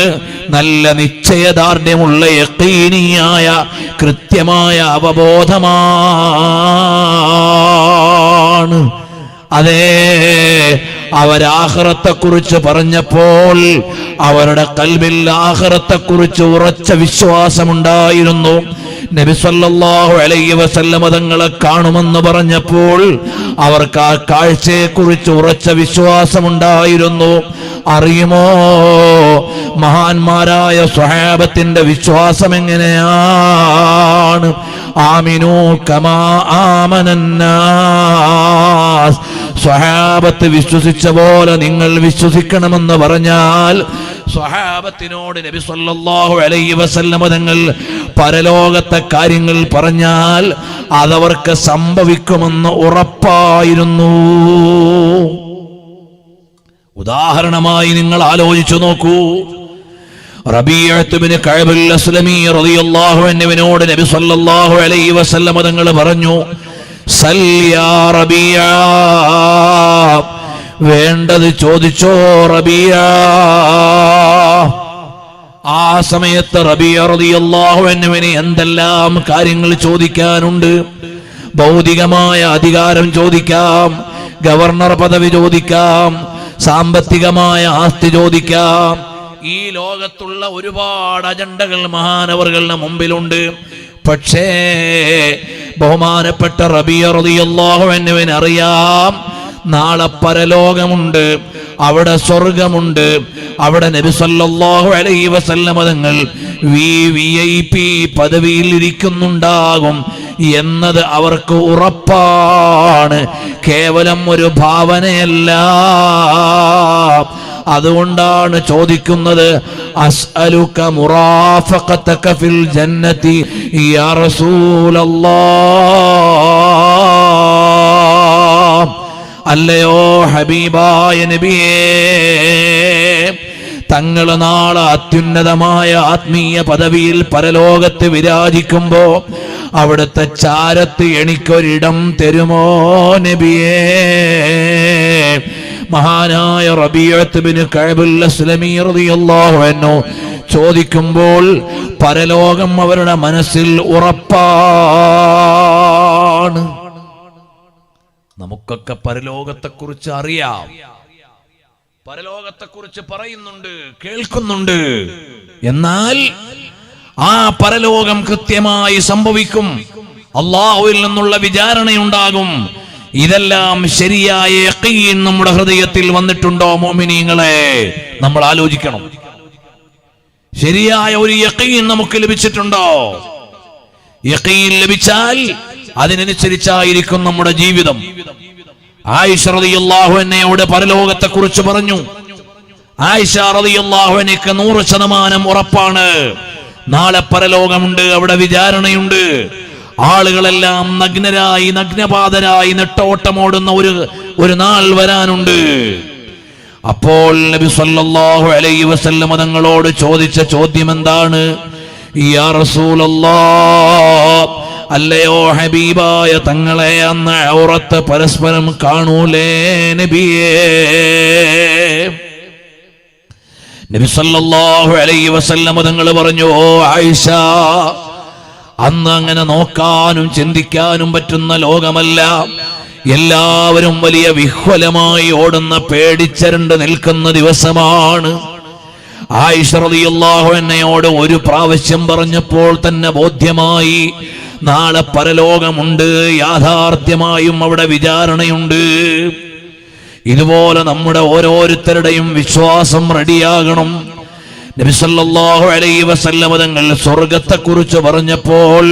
നല്ല നിശ്ചയദാർഢ്യമുള്ള യഖീനിയായ കൃത്യമായ അവബോധമാണ്. അതേ, അവരാഖിറത്തെക്കുറിച്ച് പറഞ്ഞപ്പോൾ അവരുടെ ഖൽബിൽ ആഖിറത്തെക്കുറിച്ച് ഉറച്ച വിശ്വാസമുണ്ടായിരുന്നു. നബി സല്ലല്ലാഹു അലൈഹി വസല്ലം തങ്ങളെ കാണുമെന്ന് പറഞ്ഞപ്പോൾ അവർക്ക് ആ കാഴ്ചയെക്കുറിച്ച് ഉറച്ച വിശ്വാസമുണ്ടായിരുന്നു. അറിയുമോ മഹാന്മാരായ സ്വഹാബത്തിന്റെ വിശ്വാസം എങ്ങനെയാണ്? ആമിനൂ കമാ ആമനന്നാസ്, സ്വഹാബത്ത് വിശ്വസിച്ച പോലെ നിങ്ങൾ വിശ്വസിക്കണമെന്ന് പറഞ്ഞാൽ സ്വഹാബത്തിനോട് നബി സല്ലല്ലാഹു അലൈഹി വസല്ലം തങ്ങൾ പരലോകത്തെ കാര്യങ്ങൾ പറഞ്ഞാൽ അതവർക്ക് സംഭവിക്കുമെന്ന് ഉറപ്പായിരുന്നു. ഉദാഹരണമായി നിങ്ങൾ ആലോചിച്ചു നോക്കൂ. റബീഅത്ത് ബിൻ കഅബ് അൽ-അസ്ലമി റളിയല്ലാഹു അൻഹുവിനോട് നബി സല്ലല്ലാഹു അലൈഹി വസല്ലം തങ്ങൾ പറഞ്ഞു, സൽ യാ റബീഅ, വേണ്ടത് ചോദിച്ചോ റബീഅ. ആ സമയത്ത് റബീഅ റളിയല്ലാഹു അൻഹുവിന് എന്തെല്ലാം കാര്യങ്ങൾ ചോദിക്കാനുണ്ട്. ഭൗതികമായ അധികാരം ചോദിക്കാം, ഗവർണർ പദവി ചോദിക്കാം, സാമ്പത്തികമായ ആസ്തി ചോദിക്കാം. ഈ ലോകത്തുള്ള ഒരുപാട് അജണ്ടകൾ മഹാനവറുകളുടെ മുമ്പിലുണ്ട്. പക്ഷേ ബഹുമാനപ്പെട്ട റബീഅ റളിയല്ലാഹു അൻഹുവിന് അറിയാം, നാളെ പരലോകമുണ്ട്, അവിടെ സ്വർഗമുണ്ട്, അവിടെ നബി സല്ലല്ലാഹു അലൈഹി വസല്ലം തങ്ങൾ VIP പദവിയിൽ ഇരിക്കുന്നുണ്ടാകും എന്നത് അവർക്ക് ഉറപ്പാണ്. കേവലം ഒരു ഭാവനയല്ല. അതുകൊണ്ടാണ് ചോദിക്കുന്നത്, അസ്അലുക മുറാഫഖതക ഫിൽ ജന്നതി യാ റസൂലല്ലാഹ്. അല്ലയോ ഹബീബായ നബിയേ, തങ്ങൾ നാളെ അത്യുന്നതമായ ആത്മീയ പദവിയിൽ പരലോകത്ത് വിരാജിക്കുമ്പോ അവിടുത്തെ ചാരത്ത് എനിക്കൊരിടം തരുമോ നബിയേ? മഹാനായ റബീഅത്ത് ബിൻ കഅബ് അൽ-അസ്ലമി റളിയല്ലാഹു അൻഹു ചോദിക്കുമ്പോൾ പരലോകം അവരുടെ മനസ്സിൽ ഉറപ്പാണ്. നമുക്കൊക്കെ പരലോകത്തെക്കുറിച്ച് അറിയാം, പരലോകത്തെക്കുറിച്ച് പറയുന്നുണ്ട്, കേൾക്കുന്നുണ്ട്. എന്നാൽ ആ പരലോകം കൃത്യമായി സംഭവിക്കും, അല്ലാഹുവിൽ നിന്നുള്ള വിചാരണയുണ്ടാകും. ഇതെല്ലാം ശരിയായ യഖീൻ നമ്മുടെ ഹൃദയത്തിൽ വന്നിട്ടുണ്ടോ മുഅ്മിനീങ്ങളെ? നമ്മൾ ആലോചിക്കണം. ശരിയായ ഒരു യഖീൻ നമുക്ക് ലഭിച്ചിട്ടുണ്ടോ? യഖീൻ ലഭിച്ചാൽ അതിനനുസരിച്ചായിരിക്കും നമ്മുടെ ജീവിതം. ആയിഷ റളിയല്ലാഹു അൻഹയോട് പരലോകത്തെ കുറിച്ച് പറഞ്ഞു. ആയിഷ റളിയല്ലാഹു അൻഹയ്ക്ക് 100% ഉറപ്പാണ്, നാളെ പരലോകമുണ്ട്, അവിടെ വിചാരണയുണ്ട്. ആളുകളെല്ലാം നഗ്നരായി നഗ്നപാതരായി നെട്ടോട്ടമോടുന്ന ഒരു നാൾ വരാനുണ്ട്. അപ്പോൾ നബി സല്ലല്ലാഹു അലൈഹി വസല്ലം തങ്ങളോട് ചോദിച്ച ചോദ്യം എന്താണ്? യാ റസൂലല്ലാഹ്, അല്ലയോ ഹബീബായ തങ്ങളെ, അന്ന് ഔറത്ത് പരസ്പരം കാണൂലേ നബിയേ? നബി സല്ലല്ലാഹു അലൈഹി വസല്ലം തങ്ങൾ പറഞ്ഞു, ഓ ആയിഷ, അന്ന് അങ്ങനെ നോക്കാനും ചിന്തിക്കാനും പറ്റുന്ന ലോകമല്ല. എല്ലാവരും വലിയ വിഹ്വലമായി ഓടുന്ന, പേടിച്ചരണ്ട് നിൽക്കുന്ന ദിവസമാണ്. ആയിഷ റളിയല്ലാഹു അൻഹയോട് ഒരു പ്രാവശ്യം പറഞ്ഞപ്പോൾ തന്നെ ബോധ്യമായി, നാളെ പരലോകമുണ്ട്, യാഥാർത്ഥ്യമായും അവിടെ വിചാരണയുണ്ട്. ഇതുപോലെ നമ്മുടെ ഓരോരുത്തരുടെയും വിശ്വാസം റെഡിയാകണം. നബി സല്ലല്ലാഹു അലൈഹി വസല്ലം തങ്ങൾ സ്വർഗ്ഗത്തെക്കുറിച്ച് പറഞ്ഞപ്പോൾ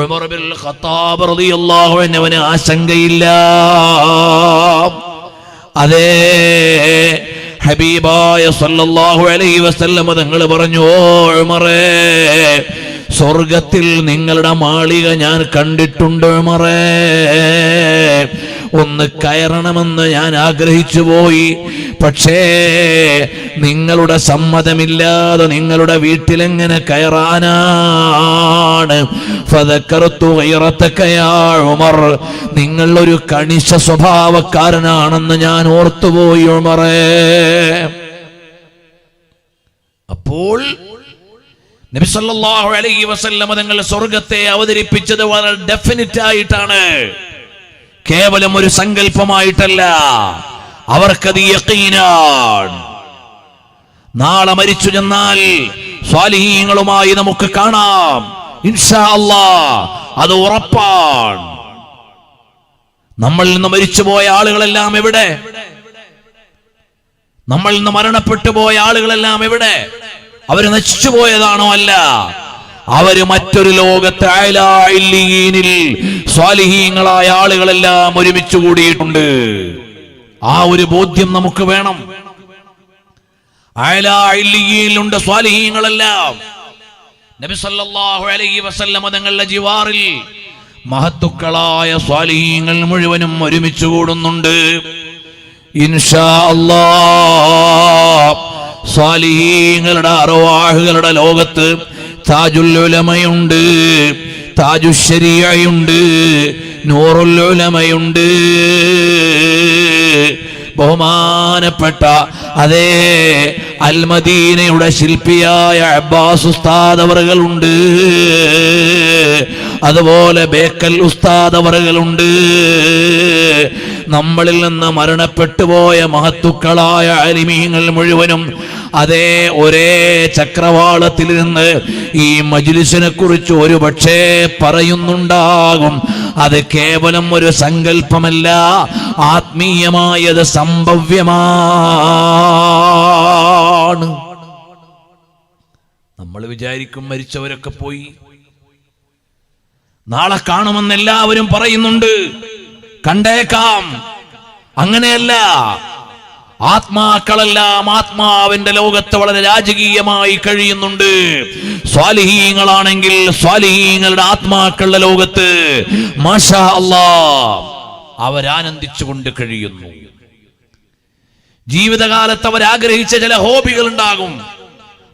ഉമർ ബിൻ ഖത്താബ് റളിയല്ലാഹു അൻഹുവിന് ആശങ്കയില്ല. അതേ, ഹബീബായ സല്ലല്ലാഹു അലൈഹി വസല്ലം തങ്ങൾ പറഞ്ഞു, ഓ ഉമറേ, സ്വർഗത്തിൽ നിങ്ങളുടെ മാളിക ഞാൻ കണ്ടിട്ടുണ്ട് ഉമറേ, ഒന്ന് കയറണമെന്ന് ഞാൻ ആഗ്രഹിച്ചു പോയി. പക്ഷേ നിങ്ങളുടെ സമ്മതമില്ലാതെ നിങ്ങളുടെ വീട്ടിലെങ്ങനെ കയറാനാണ്? ഫദക്കറത്തു ഗൈറതക യാ ഉമർ, നിങ്ങൾ ഒരു കണിശ സ്വഭാവക്കാരനാണെന്ന് ഞാൻ ഓർത്തുപോയി ഉമറേ. അപ്പോൾ നബി സല്ലല്ലാഹു അലൈഹി വസല്ലം തങ്ങൾ സ്വർഗത്തെ അവതരിപ്പിച്ചത് വളരെ ഡെഫിനിറ്റ് ആയിട്ടാണ്, കേവലം ഒരു സങ്കല്പമായിട്ടല്ല. അവർക്കത് യഖീനാണ്. നാളെ മരിച്ചു ചെന്നാൽ സ്വാലിഹീങ്ങളുമായി നമുക്ക് കാണാം ഇൻഷാ അല്ലാഹ്, അത് ഉറപ്പാണ്. നമ്മളിൽ നിന്ന് മരിച്ചുപോയ ആളുകളെല്ലാം എവിടെ? നമ്മളിൽ നിന്ന് മരണപ്പെട്ടു പോയ ആളുകളെല്ലാം എവിടെ? അവര് നശിച്ചു പോയതാണോ? അല്ല, അവര് മറ്റൊരു ലോകത്ത് അഅ്ലാ ഇല്ലീനിൽ സ്വാലിഹീങ്ങളായ ആളുകളെല്ലാം ഒരുമിച്ച് കൂടിയിട്ടുണ്ട്. ആ ഒരു ബോധ്യം നമുക്ക് വേണം. അഅ്ലാ ഇല്ലീനിലുണ്ട് സ്വാലിഹീങ്ങളെല്ലാം. നബി സല്ലല്ലാഹു അലൈഹി വസല്ലം തങ്ങളുടെ ജിവാറിൽ മഹത്തുക്കളായ സ്വാലിഹീങ്ങൾ മുഴുവനും ഒരുമിച്ച് കൂടുന്നുണ്ട്. ഇൻഷാ അല്ലാഹ് സ്വാലിഹീങ്ങളുടെ അർവാഹുകളുടെ ലോകത്ത് താജുൽ ഉലമയുണ്ട്, താജുശ് ശരീഅയുണ്ട്, നൂറുൽ ഉലമയുണ്ട്. ബഹുമാനപ്പെട്ട അതേ അൽമദീനയുടെ ശില്പിയായ അബ്ബാസ് ഉസ്താദ് അവറുകളുണ്ട്, അതുപോലെ ബേക്കൽ ഉസ്താദ് അവറുകളുണ്ട്. നമ്മളിൽ നിന്ന് മരണപ്പെട്ടു പോയ മഹത്തുക്കളായ ആലിമീങ്ങൾ മുഴുവനും അതേ ഒരേ ചക്രവാളത്തിൽ നിന്ന് ഈ മജ്ലിസിനെ കുറിച്ച് ഒരു പക്ഷേ പറയുന്നുണ്ടാകും. അത് കേവലം ഒരു സങ്കല്പമല്ല, ആത്മീയമായത് സംഭവ്യമാണ്. നമ്മൾ വിചാരിക്കും മരിച്ചവരൊക്കെ പോയി, നാളെ കാണുമെന്ന് എല്ലാവരും പറയുന്നുണ്ട്, കണ്ടേക്കാം. അങ്ങനെയല്ല. ആത്മാക്കളെല്ലാം ആത്മാവിന്റെ ലോകത്ത് വളരെ രാജകീയമായി കഴിയുന്നുണ്ട്. സ്വാലിഹീങ്ങളാണെങ്കിൽ സ്വാലിഹീങ്ങളുടെ ആത്മാക്കളുടെ ലോകത്ത് മാഷാ അല്ലാഹ് അവരാനന്ദിച്ചുകൊണ്ട് കഴിയുന്നു. ജീവിതകാലത്ത് അവരാഗ്രഹിച്ച ചില ഹോബികൾ ഉണ്ടാകും.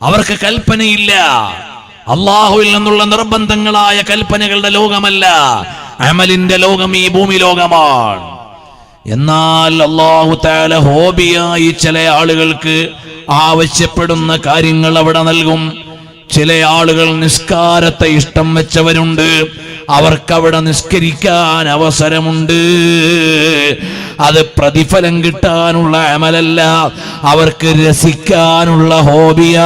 അവർക്ക് കൽപ്പനയില്ല. അള്ളാഹുവിൽ നിന്നുള്ള നിർബന്ധങ്ങളായ കൽപ്പനകളുടെ ലോകമല്ല, അമലിന്റെ ലോകം ഈ ഭൂമി ലോകമാണ്. എന്നാൽ അല്ലാഹു തആല ഹോബിയായി ചില ആളുകൾക്ക് ആവശ്യപ്പെടുന്ന കാര്യങ്ങൾ അവിടെ നൽകും. ചില ആളുകൾ നിസ്കാരത്തെ ഇഷ്ടം വെച്ചവരുണ്ട്, അവർക്കവിടെ നിസ്കരിക്കാൻ അവസരമുണ്ട്. അത് പ്രതിഫലം കിട്ടാനുള്ള അമലല്ല, അവർക്ക് രസിക്കാനുള്ള ഹോബിയാണ്.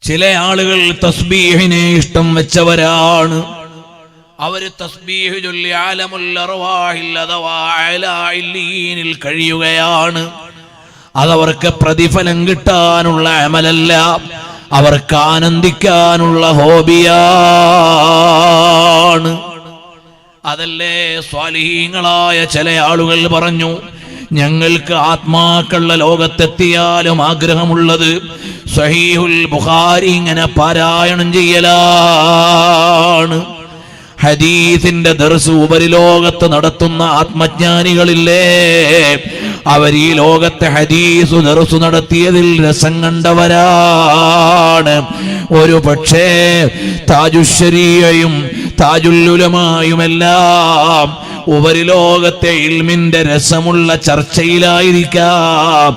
ചില ആളുകൾ തസ്ബീഹിനെ ഇഷ്ടം വെച്ചവരാണ്. അവര് തസ്ബീഹ് ചൊല്ലി ആലമുൽ അർവാഹിൽ അഥവാ അഅ്ലാ ഇല്ലീനിൽ കഴിയുകയാണ്. അതവർക്ക് പ്രതിഫലം കിട്ടാനുള്ള അമലല്ല, അവർക്ക് ആനന്ദിക്കാനുള്ള ഹോബിയാണ്. അതല്ലേ സ്വാലിഹീങ്ങളായ ചില ആളുകൾ പറഞ്ഞു, ഞങ്ങൾക്ക് ആത്മാക്കളുടെ ലോകത്തെത്തിയാലും ആഗ്രഹമുള്ളത് സ്വഹീഹുൽ ബുഖാരി ഇങ്ങനെ പാരായണം ചെയ്യലാണ്. ഹദീസിന്റെ ദർസ് ഉപരിലോകത്ത് നടത്തുന്ന ആത്മജ്ഞാനികളില്ലേ, അവർ ഈ ലോകത്തെ ഹദീസ് ദർസ് നടത്തിയതിൽ രസം കണ്ടവരാണ്. ഒരു പക്ഷേ താജുശ് ശരീഅയും താജുൽ ഉലമായുമെല്ലാം ഉപരിലോകത്തെ ഇൽമിന്റെ രസമുള്ള ചർച്ചയിലായിരിക്കാം.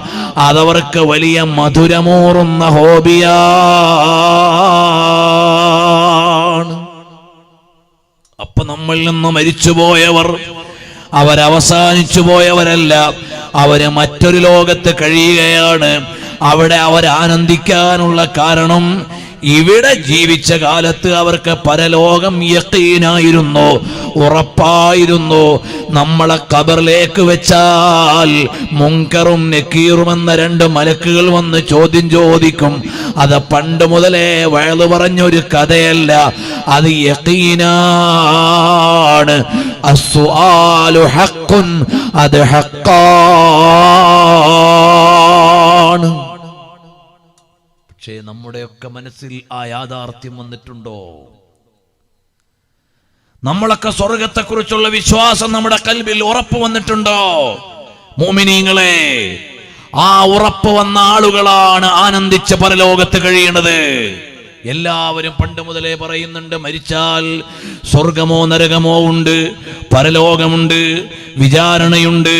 അതവർക്ക് വലിയ മധുരമൂറുന്ന ഹോബിയാണ്. അപ്പൊ നമ്മളിൽ നിന്ന് മരിച്ചുപോയവർ അവരവസാനിച്ചു പോയവരല്ല, അവര് മറ്റൊരു ലോകത്ത് കഴിയുകയാണ്. അവിടെ അവർ ആനന്ദിക്കാനുള്ള കാരണം ഇവിടെ ജീവിച്ച കാലത്ത് അവർക്ക് പരലോകം യഖീനായിരുന്നു, ഉറപ്പായിരുന്നു. നമ്മളെ ഖബറിലേക്ക് വെച്ചാൽ മുൻകറും നക്കീറും എന്ന രണ്ട് മലക്കുകൾ വന്ന് ചോദ്യം ചോദിക്കും. അത് പണ്ട് മുതലേ വയലു പറഞ്ഞൊരു കഥയല്ല, അത് യഖീനാണ്. അസ്സുആലു ഹഖ്ഖുൻ, അത് ഹഖ്ഖാണ്. പക്ഷേ നമ്മുടെയൊക്കെ മനസ്സിൽ ആ യാഥാർത്ഥ്യം വന്നിട്ടുണ്ടോ? നമ്മളൊക്കെ സ്വർഗത്തെക്കുറിച്ചുള്ള വിശ്വാസം നമ്മുടെ കൽബിൽ ഉറപ്പ് വന്നിട്ടുണ്ടോ? മുഅ്മിനീങ്ങളെ, ആ ഉറപ്പ് വന്ന ആളുകളാണ് ആനന്ദിച്ച് പരലോകത്ത് കഴിയുന്നത്. എല്ലാവരും പണ്ട് മുതലേ പറയുന്നുണ്ട്, മരിച്ചാൽ സ്വർഗമോ നരകമോ ഉണ്ട്, പരലോകമുണ്ട്, വിചാരണയുണ്ട്,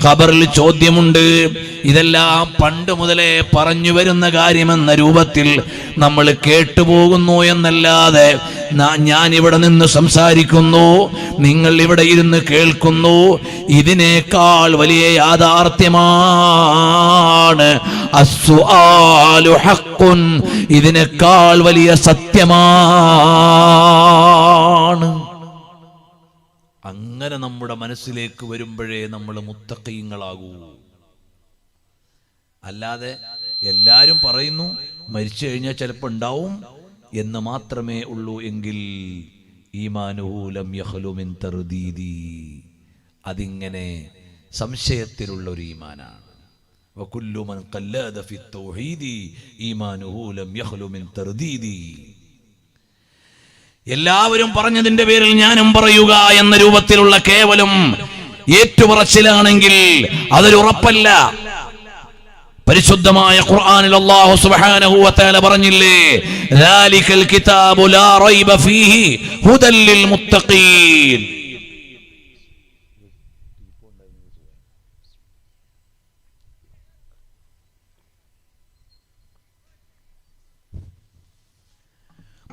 ഖബറിൽ ചോദ്യമുണ്ട്. ഇതെല്ലാം പണ്ട് മുതലേ പറഞ്ഞു വരുന്ന കാര്യമെന്ന രൂപത്തിൽ നമ്മൾ കേട്ടുപോകുന്നു എന്നല്ലാതെ ഞാൻ ഇവിടെ നിന്ന് സംസാരിക്കുന്നു, നിങ്ങൾ ഇവിടെ ഇരുന്ന് കേൾക്കുന്നു. ഇതിനേക്കാൾ വലിയ യാഥാർത്ഥ്യമാണ് അസ്സുആലു ഹഖ്ഖുൻ, ഇതിനേക്കാൾ വലിയ സത്യമാണ്. അങ്ങനെ നമ്മുടെ മനസ്സിലേക്ക് വരുമ്പോഴേ നമ്മൾ മുത്തഖീങ്ങളാകൂ. അല്ലാതെ എല്ലാരും പറയുന്നു മരിച്ചു കഴിഞ്ഞാൽ ചിലപ്പോൾ ഉണ്ടാവും എന്ന് മാത്രമേ ഉള്ളൂ എങ്കിൽ ഈമാനുഹു ലം യഖ്ലു മിൻ തർദീദി, അതിങ്ങനെ സംശയത്തിലുള്ള ഒരു ഈമാനാണ്. വകുല്ലു മൻ ഖല്ലദ ഫി തൗഹീദി ഈമാനുഹു ലം യഖ്ലു മിൻ തർദീദി. എല്ലാവരും പറഞ്ഞതിന്റെ പേരിൽ ഞാനും പറയുക എന്ന രൂപത്തിലുള്ള കേവലം ഏറ്റുപറച്ചിലാണെങ്കിൽ അതൊരു ഉറപ്പല്ല. പരിശുദ്ധമായ ഖുർആനിൽ അല്ലാഹു സുബ്ഹാനഹു വ തആല പറഞ്ഞില്ലേ, ദാലികൽ കിതാബു ലാ റൈബ ഫീഹി ഹുദൽ ലിൽ മുത്തഖീൻ.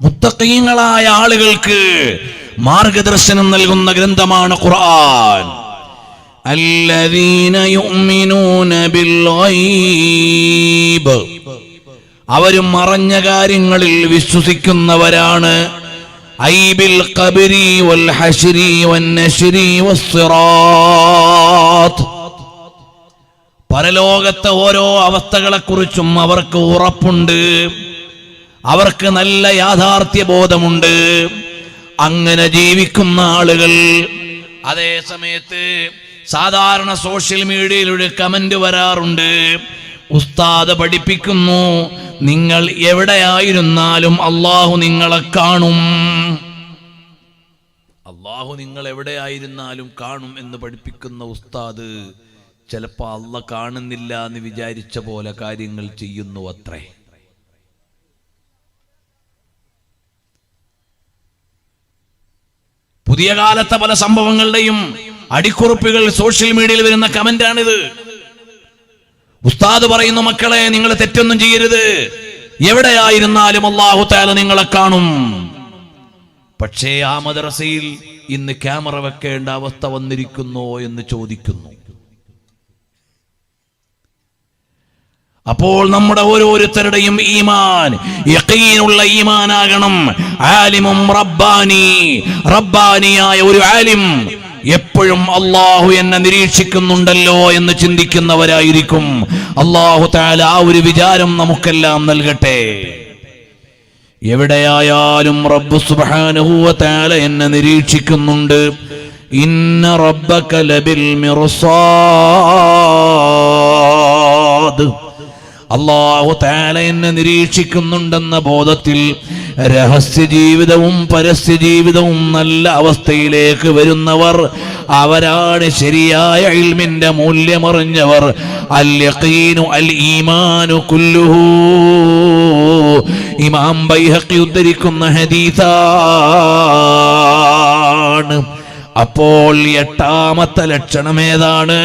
മുത്തഖീങ്ങളായ ആളുകൾക്ക് മാർഗദർശനം നൽകുന്ന ഗ്രന്ഥമാണ് ഖുർആൻ. الذين يؤمنون بالغيب, അവരും മറഞ്ഞ കാര്യങ്ങളിൽ വിശ്വസിക്കുന്നവരാണ്. ഐ ബിൽ ഖബരി വൽ ഹശ്രി വൻ നശ്രി വസ്സിറാത്ത്, പരലോകത്തെ ഓരോ അവസ്ഥകളെക്കുറിച്ചും അവർക്ക് ഉറപ്പുണ്ട്, അവർക്ക് നല്ല യാഥാർത്ഥ്യ ബോധമുണ്ട്. അങ്ങനെ ജീവിക്കുന്ന ആളുകൾ. അതേ സമയത്ത് സാധാരണ സോഷ്യൽ മീഡിയയിലൂടെ കമന്റ് വരാറുണ്ട്, ഉസ്താദ് പഠിപ്പിക്കുന്നു നിങ്ങൾ എവിടെയായിരുന്നാലും അള്ളാഹു നിങ്ങളെ കാണും, അള്ളാഹു നിങ്ങൾ എവിടെയായിരുന്നാലും കാണും എന്ന് പഠിപ്പിക്കുന്ന ഉസ്താദ് ചിലപ്പോ അള്ളാഹ് കാണുന്നില്ല എന്ന് വിചാരിച്ച പോലെ കാര്യങ്ങൾ ചെയ്യുന്നു അത്രേ. പുതിയ കാലത്തെ പല സംഭവങ്ങളുടെയും അടിക്കുറിപ്പുകൾ സോഷ്യൽ മീഡിയയിൽ വരുന്ന കമന്റാണിത്. ഉസ്താദ് പറയുന്നു, മക്കളെ നിങ്ങൾ തെറ്റൊന്നും ചെയ്യരുത്, എവിടെയായിരുന്നാലും അല്ലാഹു തആല നിങ്ങളെ കാണും. പക്ഷേ ആ മദ്രസയിൽ ഇന്ന് ക്യാമറ വെക്കേണ്ട അവസ്ഥ വന്നിരിക്കുന്നോ എന്ന് ചോദിക്കുന്നു. അപ്പോൾ നമ്മുടെ ഓരോരുത്തരുടെയും ഈമാൻ യഖീനുള്ള ഈമാനാകണം. ആലിമും റബ്ബാനി, റബ്ബാനിയായ ഒരു ആലിം എപ്പോഴും അള്ളാഹു എന്നെ നിരീക്ഷിക്കുന്നുണ്ടല്ലോ എന്ന് ചിന്തിക്കുന്നവരായിരിക്കും. അള്ളാഹു തആല ആ ഒരു വിചാരം നമുക്കെല്ലാം നൽകട്ടെ. എവിടെയായാലും റബ്ബ് സുബ്ഹാനഹു വ തആല എന്നെ നിരീക്ഷിക്കുന്നുണ്ട്. ഇന്ന റബ്ബക ലബിൽ മിർസാദ്, അല്ലാഹു തആല എന്നെ നിരീക്ഷിക്കുന്നുണ്ടെന്ന ബോധത്തിൽ രഹസ്യ ജീവിതവും പരസ്യ ജീവിതവും നല്ല അവസ്ഥയിലേക്ക് വരുന്നവർ അവരാണ് ശരിയായ ഇൽമിന്റെ മൂല്യമറിഞ്ഞവർ. അൽ യഖീനു അൽ ഈമാനു കുല്ലുഹു, ഇമാം ബൈഹഖി ഉദ്ധരിക്കുന്ന ഹദീസാണ്. അപ്പോൾ എട്ടാമത്തെ ലക്ഷണം ഏതാണ്?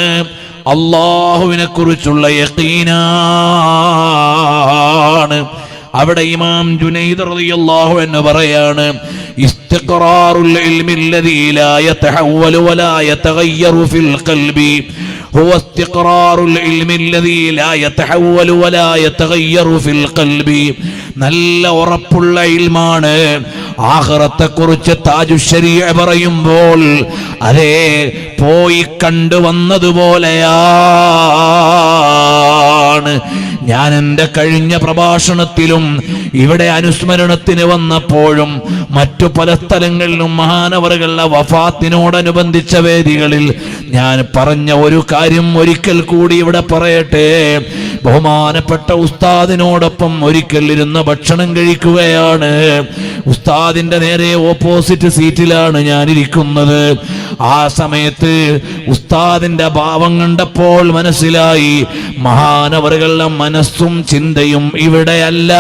അല്ലാഹുവിനെ കുറിച്ചുള്ള യഖീനാണ്. അവിടെ ഇമാം ജുനൈദ് റളിയല്ലാഹു അൻഹു പറയാണ്, ഇസ്തിഖറാറുൽ ഇൽമി അല്ലദീ ലാ യതഹവ്വലു വലാ യതഗയ്യറു ഫിൽ ഖൽബി ഹുവ ഇസ്തിഖറാറുൽ ഇൽമി അല്ലദീ ലാ യതഹവ്വലു വലാ യതഗയ്യറു ഫിൽ ഖൽബി. നല്ല ഉറപ്പുള്ള ഇൽമാണ്. ആഖിറത്തെക്കുറിച്ച് താജുശ്ശരീഅ പറയുമ്പോൾ അതേ പോയി കണ്ടുവന്നതുപോലെയാണ്. ഞാൻ എൻ്റെ കഴിഞ്ഞ പ്രഭാഷണത്തിലും ഇവിടെ അനുസ്മരണത്തിന് വന്നപ്പോഴും മറ്റു പല സ്ഥലങ്ങളിലും മഹാനവറുകളുടെ വഫാത്തിനോടനുബന്ധിച്ച വേദികളിൽ ഞാൻ പറഞ്ഞ ഒരു കാര്യം ഒരിക്കൽ കൂടി ഇവിടെ പറയട്ടെ. ബഹുമാനപ്പെട്ട ഉസ്താദിനോടൊപ്പം ഒരിക്കൽ ഇരുന്ന് ഭക്ഷണം കഴിക്കുകയാണ്. ഉസ്താദിന്റെ നേരെ ഓപ്പോസിറ്റ് സീറ്റിലാണ് ഞാൻ ഇരിക്കുന്നത്. ആ സമയത്ത് ഉസ്താദിന്റെ ഭാവം കണ്ടപ്പോൾ മനസ്സിലായി മഹാനവറുകളുടെ മനസ്സും ചിന്തയും ഇവിടെയല്ല.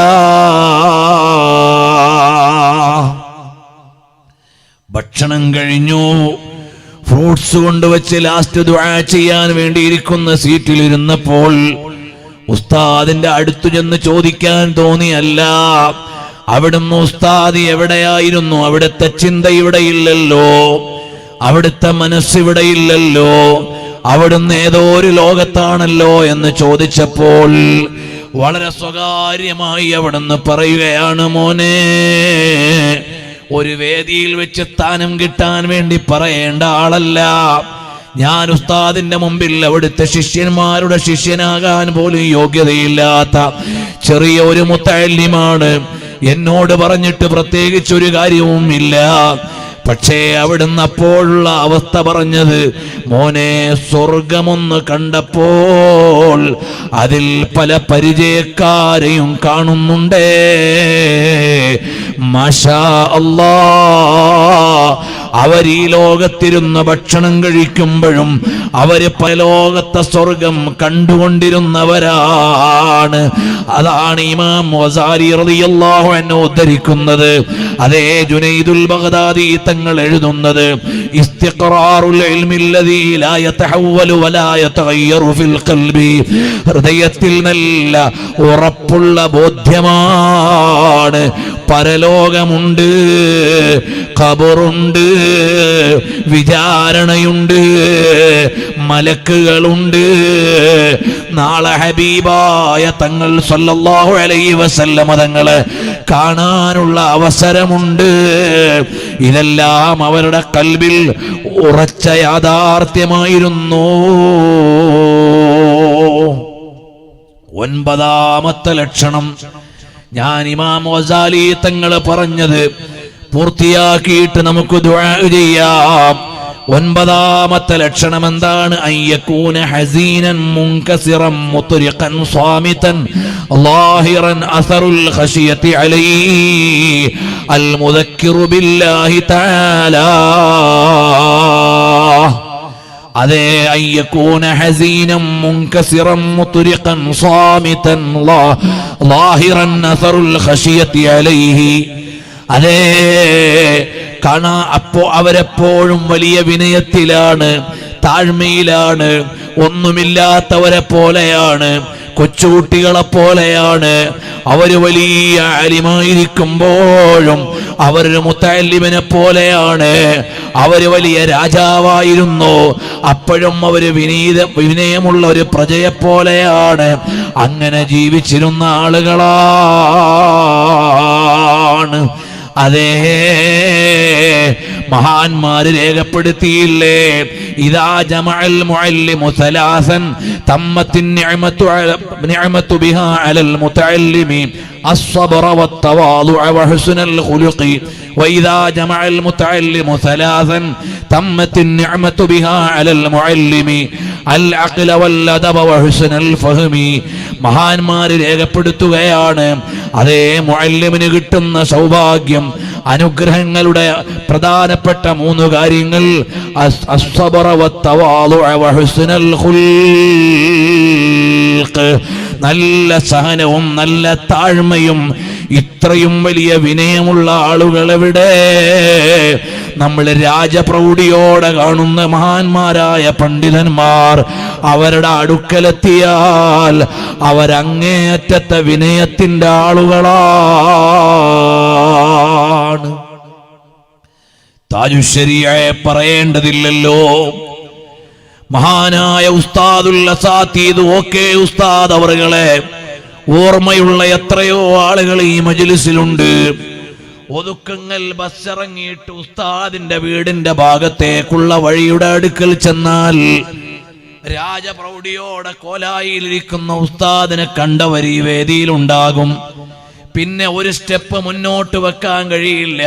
ഭക്ഷണം കഴിഞ്ഞു, ഫ്രൂട്ട്സ് കൊണ്ടുവച്ച് ലാസ്റ്റ് ദുആ ചെയ്യാൻ വേണ്ടി ഇരിക്കുന്ന സീറ്റിലിരുന്നപ്പോൾ ഉസ്താദിന്റെ അടുത്തു ചെന്ന് ചോദിക്കാൻ തോന്നിയല്ല. അവിടുന്ന് ഉസ്താദ് എവിടെയായിരുന്നു? അവിടുത്തെ ചിന്ത ഇവിടെയില്ലല്ലോ, അവിടുത്തെ മനസ്സിവിടെയില്ലല്ലോ, അവിടുന്ന് ഏതോ ഒരു ലോകത്താണല്ലോ എന്ന് ചോദിച്ചപ്പോൾ വളരെ സ്വകാര്യമായി അവിടുന്ന് പറയുകയാണ്, മോനെ, ഒരു വേദിയിൽ വെച്ച് സ്ഥാനം കിട്ടാൻ വേണ്ടി പറയേണ്ട ആളല്ല ഞാൻ. ഉസ്താദിന്റെ മുമ്പിൽ അവിടുത്തെ ശിഷ്യന്മാരുടെ ശിഷ്യനാകാൻ പോലും യോഗ്യതയില്ലാത്ത ചെറിയ ഒരു മുത്തഅല്ലിമാണ്. എന്നോട് പറഞ്ഞിട്ട് പ്രത്യേകിച്ചൊരു കാര്യവും ഇല്ല. പക്ഷേ അവിടുന്ന് അപ്പോഴുള്ള അവസ്ഥ പറഞ്ഞത്, മോനെ, സ്വർഗമൊന്ന് കണ്ടപ്പോൾ അതിൽ പല പരിചയക്കാരെയും കാണുന്നുണ്ടേ. മാഷാ അല്ലാഹ്, അവർ ഈ ലോകത്തിരുന്ന് ഭക്ഷണം കഴിക്കുമ്പോഴും അവര് പരലോകത്തെ സ്വർഗം കണ്ടുകൊണ്ടിരുന്നവരാണ്. അതാണ് ഇമാം ഗസാലി റളിയല്ലാഹു അൻഹു ഉദ്ധരിക്കുന്നത്. അതേ ജുനൈദുൽ ബഗ്ദാദി തങ്ങൾ എഴുതുന്നത്, ഇസ്തിഖറാറുൽ ഇൽമില്ലദീ ലാ യതഹവ്വലു വലാ യതഗയ്യറു ഫിൽ ഖൽബി, ഹൃദയത്തിൽ നല്ല ഉറപ്പുള്ള ബോധ്യമാണ്. പരലോകമുണ്ട്, ഖബറുണ്ട്, വിചാരണയുണ്ട്, മലക്കുകളുണ്ട്, നാളെ ഹബീബായ തങ്ങൾ സല്ലല്ലാഹു അലൈഹി വസല്ലമ തങ്ങളെ കാണാനുള്ള അവസരമുണ്ട്. ഇതെല്ലാം അവരുടെ ഖൽബിൽ ഉറച്ച യാഥാർത്ഥ്യമായിരുന്നു. 9ാമത്തെ ലക്ഷണം ഞാൻ ഇമാം ഗസാലി തങ്ങൾ പറഞ്ഞത് പൂർത്തിയാക്കിയിട്ട് നമുക്ക് ദുആ ചെയ്യാം. 9ാമത്തെ ലക്ഷണം എന്താണ്? അയ്യകൂന ഹസീനൻ മുൻകസിറൻ മുത്രിഖൻ സ്വാമിതൻ ളാഹിറൻ അസറുൽ ഖശിയതി അലൈഹി അൽ മുദക്കിറു ബില്ലാഹി തആലാ. അതേ, അയ്യകൂന ഹസീനൻ മുൻകസിറൻ മുത്രിഖൻ സ്വാമിതൻ ളാഹിറൻ അസറുൽ ഖശിയതി അലൈഹി. അതേ, അവരെപ്പോഴും വലിയ വിനയത്തിലാണ്, താഴ്മയിലാണ്, ഒന്നുമില്ലാത്തവരെ പോലെയാണ്, കൊച്ചുകുട്ടികളെ പോലെയാണ്. അവര് വലിയ ആലിമായിരിക്കുമ്പോഴും അവരൊരു മുത്തഅല്ലിമിനെ പോലെയാണ്. അവര് വലിയ രാജാവായിരുന്നു, അപ്പോഴും അവര് വിനയമുള്ള ഒരു പ്രജയെ പോലെയാണ്. അങ്ങനെ ജീവിച്ചിരുന്ന ആളുകളാണ്. അതേ, മഹാന്മാര് രേഖപ്പെടുത്തിയില്ലേ, ഇദാ ജമഅൽ മുഅല്ലിമു സലാസൻ തമ്മത്തിൻ നിഅമതു ബിഹാ അലൽ മുതഅല്ലിമി الصبر والتواضع وحسن الخلق وإذا جمع المتعلم ثلاثا تمت النعمة بها على المعلم العقل والأدب وحسن الفهم. മഹാന്മാർ രേഖപ്പെടുത്തുകയാണ്, അതേ മുഅല്ലിമിന് കിട്ടുന്ന സൗഭാഗ്യം, അനുഗ്രഹങ്ങളുടെ പ്രധാനപ്പെട്ട 3 കാര്യങ്ങൾ അസ്സബറ വത്തവാളുഅ വഹുസ്നുൽ ഖുൽഖ്, നല്ല സഹനവും നല്ല താഴ്മയും. ഇത്രയും വലിയ വിനയമുള്ള ആളുകൾ എവിടെ? നമ്മൾ രാജപ്രൗഢിയോടെ കാണുന്ന മഹാന്മാരായ പണ്ഡിതന്മാർ അവരുടെ അടുക്കലെത്തിയാൽ അവരങ്ങേയറ്റത്തെ വിനയത്തിന്റെ ആളുകളാണ്. താജുശ്ശരിയെ പറയേണ്ടതില്ലല്ലോ. മഹാനായ ഉസ്താദുൽ അസാതീദ് ഓക്കെ ഉസ്താദ് അവറുകളെ ഓർമ്മയുള്ള എത്രയോ ആളുകൾ ഈ മജ്ലിസിലുണ്ട്. ഒതുക്കങ്ങൾ ബസ്സിറങ്ങിയിട്ട് ഉസ്താദിന്റെ വീടിന്റെ ഭാഗത്തേക്കുള്ള വഴിയുടെ അടുക്കൽ ചെന്നാൽ രാജപ്രൗഢിയോടെ കോലായിലിരിക്കുന്ന ഉസ്താദിനെ കണ്ടവർ ഈ വേദിയിലുണ്ടാകും. പിന്നെ ഒരു സ്റ്റെപ്പ് മുന്നോട്ട് വെക്കാൻ കഴിയില്ല,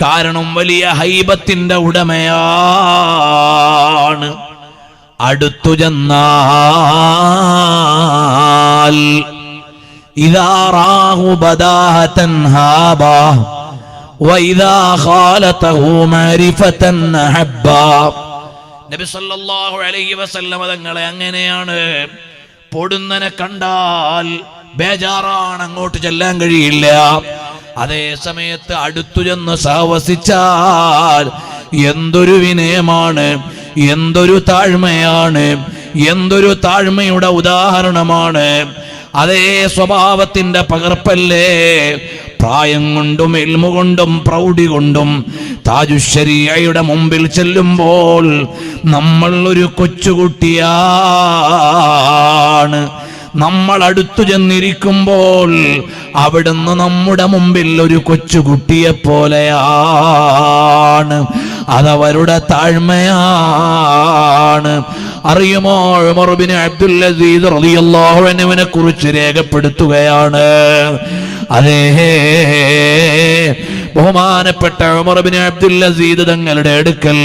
കാരണം വലിയ ഹൈബത്തിന്റെ ഉടമയാണ്. അടുത്തു ചെന്നാൽ ഇദാ റാഹു ബദാഹതൻ ഹാബാ വഇദാ ഖാലതഹു മഅരിഫതൻ അഹബ്ബാ. നബി സല്ലല്ലാഹു അലൈഹി വസല്ലം തങ്ങളെ അങ്ങനെയാണ്. പൊടുന്നനെ കണ്ടാൽ ബേജാറാണ്, അങ്ങോട്ട് ചെല്ലാൻ കഴിയില്ല. അതേ സമയത്ത് അടുത്തു ചെന്ന് സഹവസിച്ചാൽ എന്തൊരു വിനയമാണ്, എന്തൊരു താഴ്മയാണ്, എന്തൊരു താഴ്മയുടെ ഉദാഹരണമാണ്. അതേ സ്വഭാവത്തിന്റെ പകർപ്പല്ലേ. പ്രായം കൊണ്ടും ഇൽമു കൊണ്ടും പ്രൗഢി കൊണ്ടും താജുശ്ശരീഅയുടെ മുമ്പിൽ ചെല്ലുമ്പോൾ നമ്മൾ ഒരു കൊച്ചുകുട്ടിയാണ്. നമ്മൾ അടുത്തു ചെന്നിരിക്കുമ്പോൾ അവിടുന്ന് നമ്മുടെ മുമ്പിൽ ഒരു കൊച്ചുകുട്ടിയെ പോലെയാണ്. അതവരുടെ താഴ്മയാണ്. അറിയുമോ, ഉമർ ബിൻ അബ്ദുൽ അസീസ് റളിയല്ലാഹു അൻഹുവിനെ കുറിച്ച് രേഖപ്പെടുത്തുകയാണ്. അതേ ബഹുമാനപ്പെട്ട ഉമർ ബിൻ അബ്ദുൽ അസീസ് തങ്ങളുടെ അടുക്കൽ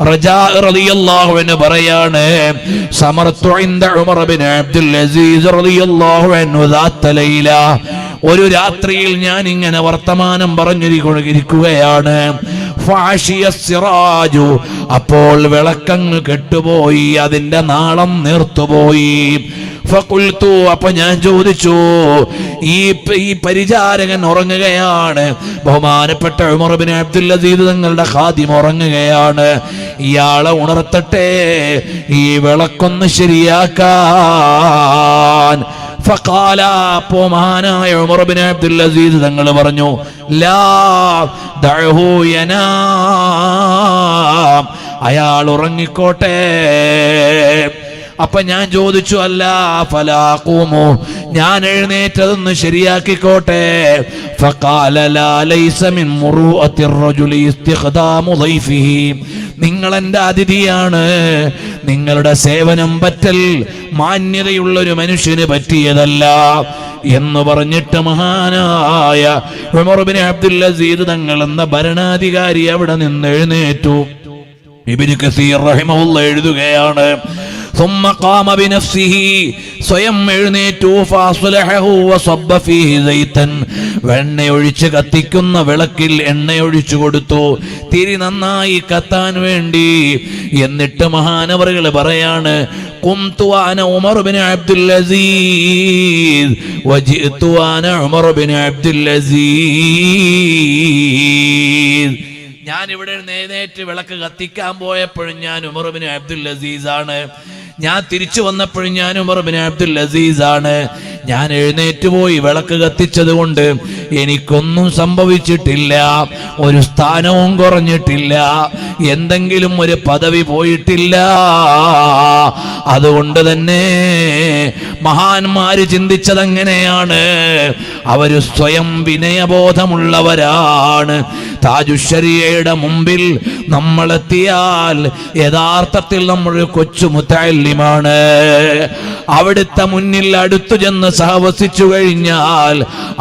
റജാ റളിയല്ലാഹു അൻഹു പറയാണ്, സമർതു ഇൻദ ഉമർ ബിൻ അബ്ദുൽ അസീസ് റളിയല്ലാഹു അൻഹു ദാത്ത ലൈല. ഒരു രാത്രിയിൽ ഞാൻ ഇങ്ങനെ വർത്തമാനം പറഞ്ഞിരിക്കുകയാണ്. ഫാഷിയ സിറാജു, അപ്പോൾ വിളക്കങ്ങ് കെട്ടുപോയി, അതിന്റെ നാളം നീർത്തുപോയി. ഫഖുൽതു, അപ്പൊ ഞാൻ ചോദിച്ചു, ഈ പരിചാരകൻ ഉറങ്ങുകയാണ്, ബഹുമാനപ്പെട്ട ഉമർ ബിൻ അബ്ദുൽ അസീസ് തങ്ങളുടെ ഖാദിം ഉറങ്ങുകയാണ്, ഇയാളെ ഉണർത്തട്ടെ, ഈ വിളക്കൊന്ന് ശരിയാക്കാൻ. ഫഖാല, അപ്പോ മഹാനായ ഉമർ ബിൻ അബ്ദുൽ അസീസ് തങ്ങൾ പറഞ്ഞു, ലാ ദഅഹു യനാം, അയാൾ ഉറങ്ങിക്കോട്ടെ. അപ്പൊ ഞാൻ ചോദിച്ചു, അല്ല ഫലാഖൂമു, ഞാൻ എഴുന്നേറ്റതൊന്ന് ശരിയാക്കിക്കോട്ടെ. ഫഖാല ലാ ലൈസ മിൻ മുറൂഅത്തിർ റജുലി ഇസ്തിഖ്ദാമു ദൈഫിഹി, നിങ്ങൾ എൻ്റെ അതിഥിയാണ്, നിങ്ങളുടെ സേവനം പറ്റൽ മാന്യതയുള്ള ഒരു മനുഷ്യന് പറ്റിയതല്ല എന്ന് പറഞ്ഞിട്ട് മഹാനായ ഉമർ ബിൻ അബ്ദുൽ അസീസ് തങ്ങൾ എന്ന ഭരണാധികാരി അവിടെ നിന്ന് എഴുന്നേറ്റു. ഇബ്നു കസീർ റഹിമഹുല്ലാഹ് എഴുതുകയാണ്, ثم قام بنفسه, സ്വയം എഴുന്നേറ്റു, ഫാസ്ലഹു വസബ്ബ ഫീഹി സൈതൻ, എണ്ണയൊഴിച്ച് കത്തിക്കുന്ന വിളക്കിൽ എണ്ണയൊഴിച്ചു കൊടുത്തു, തിരി നന്നായി കത്താൻ വേണ്ടി. എന്നിട്ട് മഹാനവറുകൾ പറയാണ്, ഖുംതു അന ഉമർ ബിൻ അബ്ദുൽ അസീസ് വജിഅതു അന ഉമർ ബിൻ അബ്ദുൽ അസീസ്. ഞാൻ ഇവിടെ എഴുന്നേറ്റ് വിളക്ക് കത്തിക്കാൻ പോയപ്പോഴും ഞാൻ ഉമർ ബിൻ അബ്ദുൽ അസീസ് ആണ്, ഞാൻ തിരിച്ചു വന്നപ്പോഴും ഞാൻ ഉമർ ബിൻ അബ്ദുൽ അസീസ് ആണ്. ഞാൻ എഴുന്നേറ്റ് പോയി വിളക്ക് കത്തിച്ചത് കൊണ്ട് എനിക്കൊന്നും സംഭവിച്ചിട്ടില്ല, ഒരു സ്ഥാനവും കുറഞ്ഞിട്ടില്ല, എന്തെങ്കിലും ഒരു പദവി പോയിട്ടില്ല. അതുകൊണ്ട് തന്നെ മഹാന്മാര് ചിന്തിച്ചതെങ്ങനെയാണ്, അവര് സ്വയം വിനയബോധമുള്ളവരാണ്. താജുശ്ശരീഅയുടെ മുമ്പിൽ നമ്മളെത്തിയാൽ യഥാർത്ഥത്തിൽ നമ്മളൊരു കൊച്ചു മുതഅല്ലിമാണ്. അവിടുത്തെ മുന്നിൽ അടുത്തു ചെന്ന് സഹവസിച്ചു കഴിഞ്ഞാൽ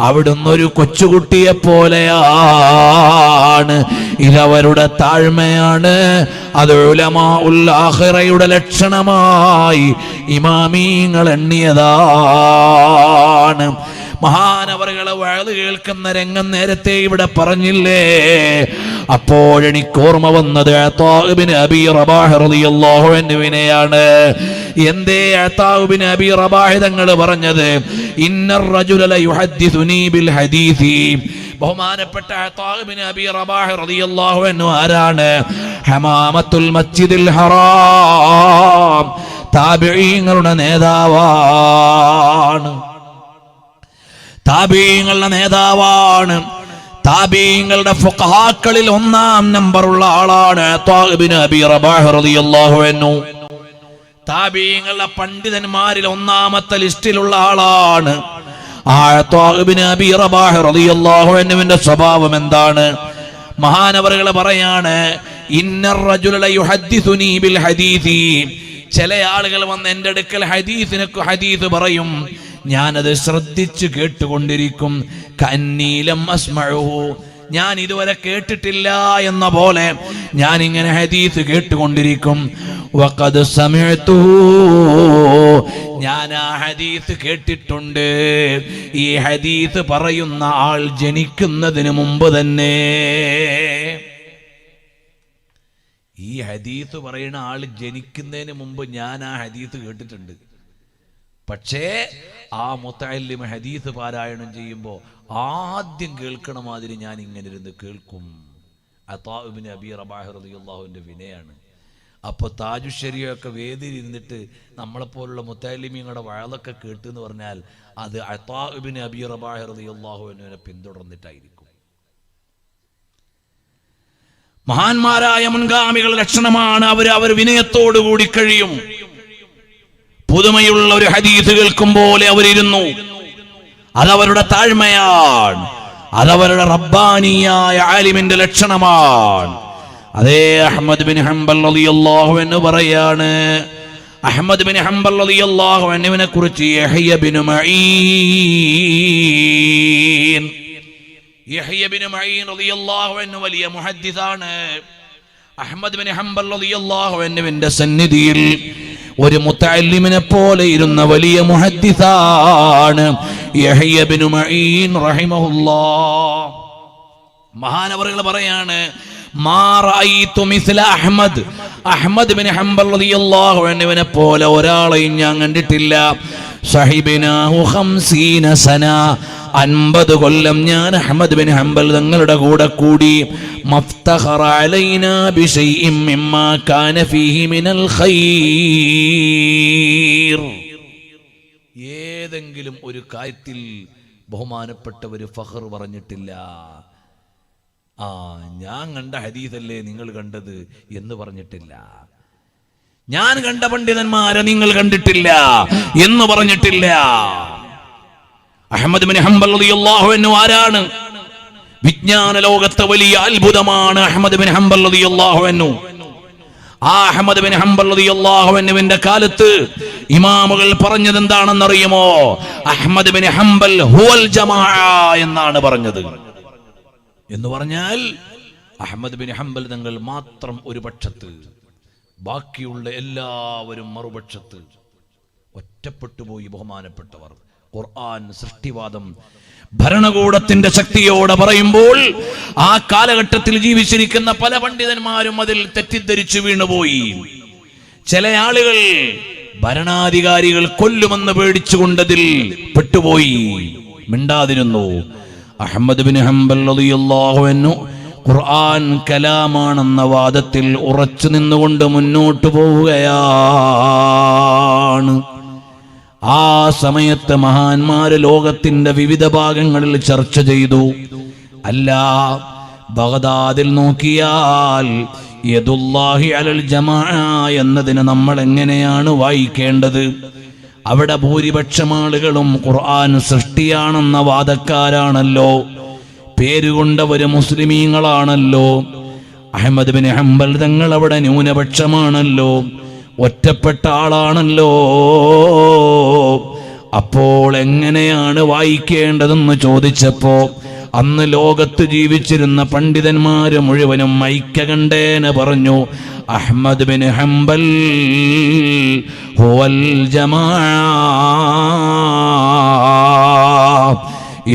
അവിടുന്ന് ഒരു കൊച്ചുകുട്ടിയെ പോലെയാണ്. ഇതവരുടെ താഴ്മയാണ്. അത് ഉലമാഉൽ ആഖിറയുടെ ലക്ഷണമായി ഇമാമീങ്ങൾ എണ്ണിയതാണ്. മഹാനവറുകളെ വഅദ് കേൾക്കുന്ന രംഗം നേരത്തെ ഇവിടെ പറഞ്ഞില്ലേ. അപ്പോഴെനിക്ക് ഓർമ്മ വന്നത് അതാ ഇബ്നു അബീ റബാഹ് റളിയല്ലാഹു അൻഹുവിനെയാണ്. എന്തേ അതാ ഇബ്നു അബീ റബാഹ് തങ്ങൾ പറഞ്ഞത്, ഇന്നർ റജുല ലയുഹദ്ദിസുനി ബിൽ ഹദീസി. ബഹുമാനപ്പെട്ട അതാ ഇബ്നു അബീ റബാഹ് റളിയല്ലാഹു അൻഹു ആരാണ്? ഹമാമത്തുൽ മസ്ജിദിൽ ഹറാം, താബിഈങ്ങളുടെ നേതാവാണ്. താബിഈങ്ങളുടെ നേതാവാണ്. താബിഈങ്ങളുടെ ഫുഖഹാക്കളിൽ ഒന്നാം നമ്പറുള്ള ആളാണ് അതാ ഇബ്നു അബീ റബാഹ് റളിയല്ലാഹു അൻഹു. താബിഈങ്ങളുടെ പണ്ഡിതന്മാരിൽ ഒന്നാമത്തെ ലിസ്റ്റിലുള്ള ആളാണ് അതാ ഇബ്നു അബീ റബാഹ് റളിയല്ലാഹു അൻഹുവിന്റെ സ്വഭാവം എന്താണ്? മഹാനവറുകൾ പറയാണ്, ഇന്നർ റജുല ലയുഹദ്ദിസുനി ബിൽ ഹദീസി. ചില ആളുകൾ വന്ന് എൻ്റെ അടുക്കൽ ഹദീസ് പറയും, ഞാനത് ശ്രദ്ധിച്ച് കേട്ടുകൊണ്ടിരിക്കും. കന്നീലം അസ്മഉഹു, ഞാൻ ഇതുവരെ കേട്ടിട്ടില്ല എന്ന പോലെ ഞാൻ ഇങ്ങനെ ഹദീസ് കേട്ടുകൊണ്ടിരിക്കും. വഖദ് സമിഅ്തു, ഞാൻ ആ ഹദീസ് കേട്ടിട്ടുണ്ട്. ഈ ഹദീസ് പറയുന്ന ആൾ ജനിക്കുന്നതിന് മുമ്പ് തന്നെ, ഈ ഹദീസ് പറയുന്ന ആൾ ജനിക്കുന്നതിന് മുമ്പ് ഞാൻ ആ ഹദീസ് കേട്ടിട്ടുണ്ട്. പക്ഷേ ആ മുത്തഅല്ലിം ഹദീസ് പാരായണം ചെയ്യുമ്പോൾ ആദ്യം കേൾക്കണ മാതിരി ഞാൻ ഇങ്ങനെ ഇരുന്ന് കേൾക്കും. അതാ ഇബ്നു അബീ റബാഹ് റളിയല്ലാഹുവിന്റെ വിനയാണ്. അപ്പോൾ താജുശ്ശരിയൊക്കെ വേദിയിൽ ഇരുന്നിട്ട് നമ്മളെപ്പോലുള്ള മുത്തഅല്ലിമീങ്ങളുടെ വഅളൊക്കെ കേട്ടു എന്ന് പറഞ്ഞാൽ അത് അതാ ഇബ്നു അബീ റബാഹ് റളിയല്ലാഹുവിനെ പിന്തുടർന്നിട്ടായിരിക്കും. മഹാന്മാരായ മുൻഗാമികളുടെ ലക്ഷണമാണ് അവർ വിനയത്തോടു കൂടി കഴിയും. പുതുമയുള്ള ഒരു ഹദീസ് കേൾക്കും പോലെ അവരിരുന്നു. അതവരുടെ താഴ്മയാണ്, അതവരുടെ റബ്ബാനിയായ ആലിമിന്റെ ലക്ഷണമാണ്. അതേ അഹ്മദ് ബിൻ ഹംബൽ റളിയല്ലാഹു അൻഹു പറയാണ്, അഹ്മദ് ബിൻ ഹംബൽ റളിയല്ലാഹു അൻഹുവിനെ കുറിച്ച് യഹ്യ ബിൻ മഈൻ, യഹ്യ ബിൻ മഈൻ റളിയല്ലാഹു അൻഹു വലിയ മുഹദ്ദിസാണ്. അഹ്മദ് ബിൻ ഹംബൽ റളിയല്ലാഹു അൻഹുവിന്റെ സന്നിധിയിൽ ഒരു മുത്തഅല്ലിമിനെ പോലെ ഇരുന്ന വലിയ മുഹദ്ദിസാണ് യഹ്യ ബിൻ മഈൻ റഹിമഹുല്ലാഹ്. മഹാനവറുകൾ പറയാണ്, മാ റഅയ്തു മിസ്ല അഹ്മദ്, അഹ്മദ് ബിൻ ഹംബൽ റളിയല്ലാഹു അൻഹുവിനെ പോലെ ഒരാളെയും ഞാൻ കണ്ടിട്ടില്ല. സഹിബിനാഹു 50 സന, 50 കൊല്ലം ഞാൻ അഹ്മദ് ബിൻ ഹംബൽ തങ്ങളുടെ കൂടെ കൂടി. മഫ്തഖറ അലൈനാ ബിശൈഇൻ മിമ്മാ കാന ഫീഹി മിനൽ ഖൈർ, ഏതെങ്കിലും ഒരു കാര്യത്തിൽ ബഹുമാനപ്പെട്ടവർ ഫഖർ പറഞ്ഞിട്ടില്ല. ഞാൻ കണ്ട ഹദീസല്ലേ നിങ്ങൾ കണ്ടത് എന്ന് പറഞ്ഞിട്ടില്ല. ഞാൻ കണ്ട പണ്ഡിതന്മാരെ നിങ്ങൾ കണ്ടിട്ടില്ല എന്ന് പറഞ്ഞിട്ടില്ല. അഹ്മദ് ബിൻ ഹംബൽ റളിയല്ലാഹു അൻഹു ആരാണ്? വിജ്ഞാന ലോകത്തെ വലിയ അത്ഭുതമാണ് അഹ്മദ് ബിൻ ഹംബൽ റളിയല്ലാഹു അൻഹു. ആ അഹ്മദ് ബിൻ ഹംബൽ റളിയല്ലാഹു അൻഹുവിന്റെ കാലത്ത് ഇമാമുകൾ പറഞ്ഞത് എന്താണെന്നറിയുമോ? അഹ്മദ് ബിൻ ഹംബൽ ഹുവൽ ജമാഅ എന്നാണ് പറഞ്ഞത്. എന്ന് പറഞ്ഞാൽ അഹ്മദ് ബിൻ ഹംബൽ തങ്ങൾ മാത്രം ഒരു പക്ഷത്ത്, ബാക്കിയുള്ള എല്ലാവരും മറുപക്ഷത്ത്. ഒറ്റപ്പെട്ടുപോയി ബഹുമാനപ്പെട്ടവർ. ഖുർആൻ സൃഷ്ടിവാദം ഭരണകൂടത്തിന്റെ ശക്തിയോടെ പറയുമ്പോൾ ആ കാലഘട്ടത്തിൽ ജീവിച്ചിരിക്കുന്ന പല പണ്ഡിതന്മാരും അതിൽ തെറ്റിദ്ധരിച്ചു വീണുപോയി. ചില ആളുകൾ ഭരണാധികാരികൾ കൊല്ലുമെന്ന് പേടിച്ചുകൊണ്ടതിൽ പെട്ടുപോയി, മിണ്ടാതിരുന്നു. അഹ്മദ് ബിൻ ഹംബൽ റളിയല്ലാഹു അൻഹു ഖുർആൻ കലാമാണെന്ന വാദത്തിൽ ഉറച്ചു നിന്നുകൊണ്ട് മുന്നോട്ട് പോവുകയാണ്. ആ സമയത്ത് മഹാന്മാര് ലോകത്തിന്റെ വിവിധ ഭാഗങ്ങളിൽ ചർച്ച ചെയ്തു. അല്ല, ബഗ്ദാദിൽ നോക്കിയാൽ യദുല്ലാഹി അലൽ ജമാഅ എന്നതിന് നമ്മൾ എങ്ങനെയാണ് വായിക്കേണ്ടത്? അവിടെ ഭൂരിപക്ഷം ആളുകളും ഖുർആൻ സൃഷ്ടിയാണെന്ന വാദക്കാരാണല്ലോ, പേരുകൊണ്ടവര് മുസ്ലിമീങ്ങളാണല്ലോ. അഹ്മദ് ബിൻ ഹംബൽ തങ്ങൾ അവിടെ ന്യൂനപക്ഷമാണല്ലോ, ഒറ്റപ്പെട്ട ആളാണല്ലോ. അപ്പോൾ എങ്ങനെയാണ് വായിക്കേണ്ടതെന്ന് ചോദിച്ചപ്പോ അന്ന് ലോകത്ത് ജീവിച്ചിരുന്ന പണ്ഡിതന്മാര് മുഴുവനും ഐക്യകണ്ഠേന പറഞ്ഞു, അഹ്മദ് ബിൻ ഹംബൽ ഹുവൽ ജമാഅ,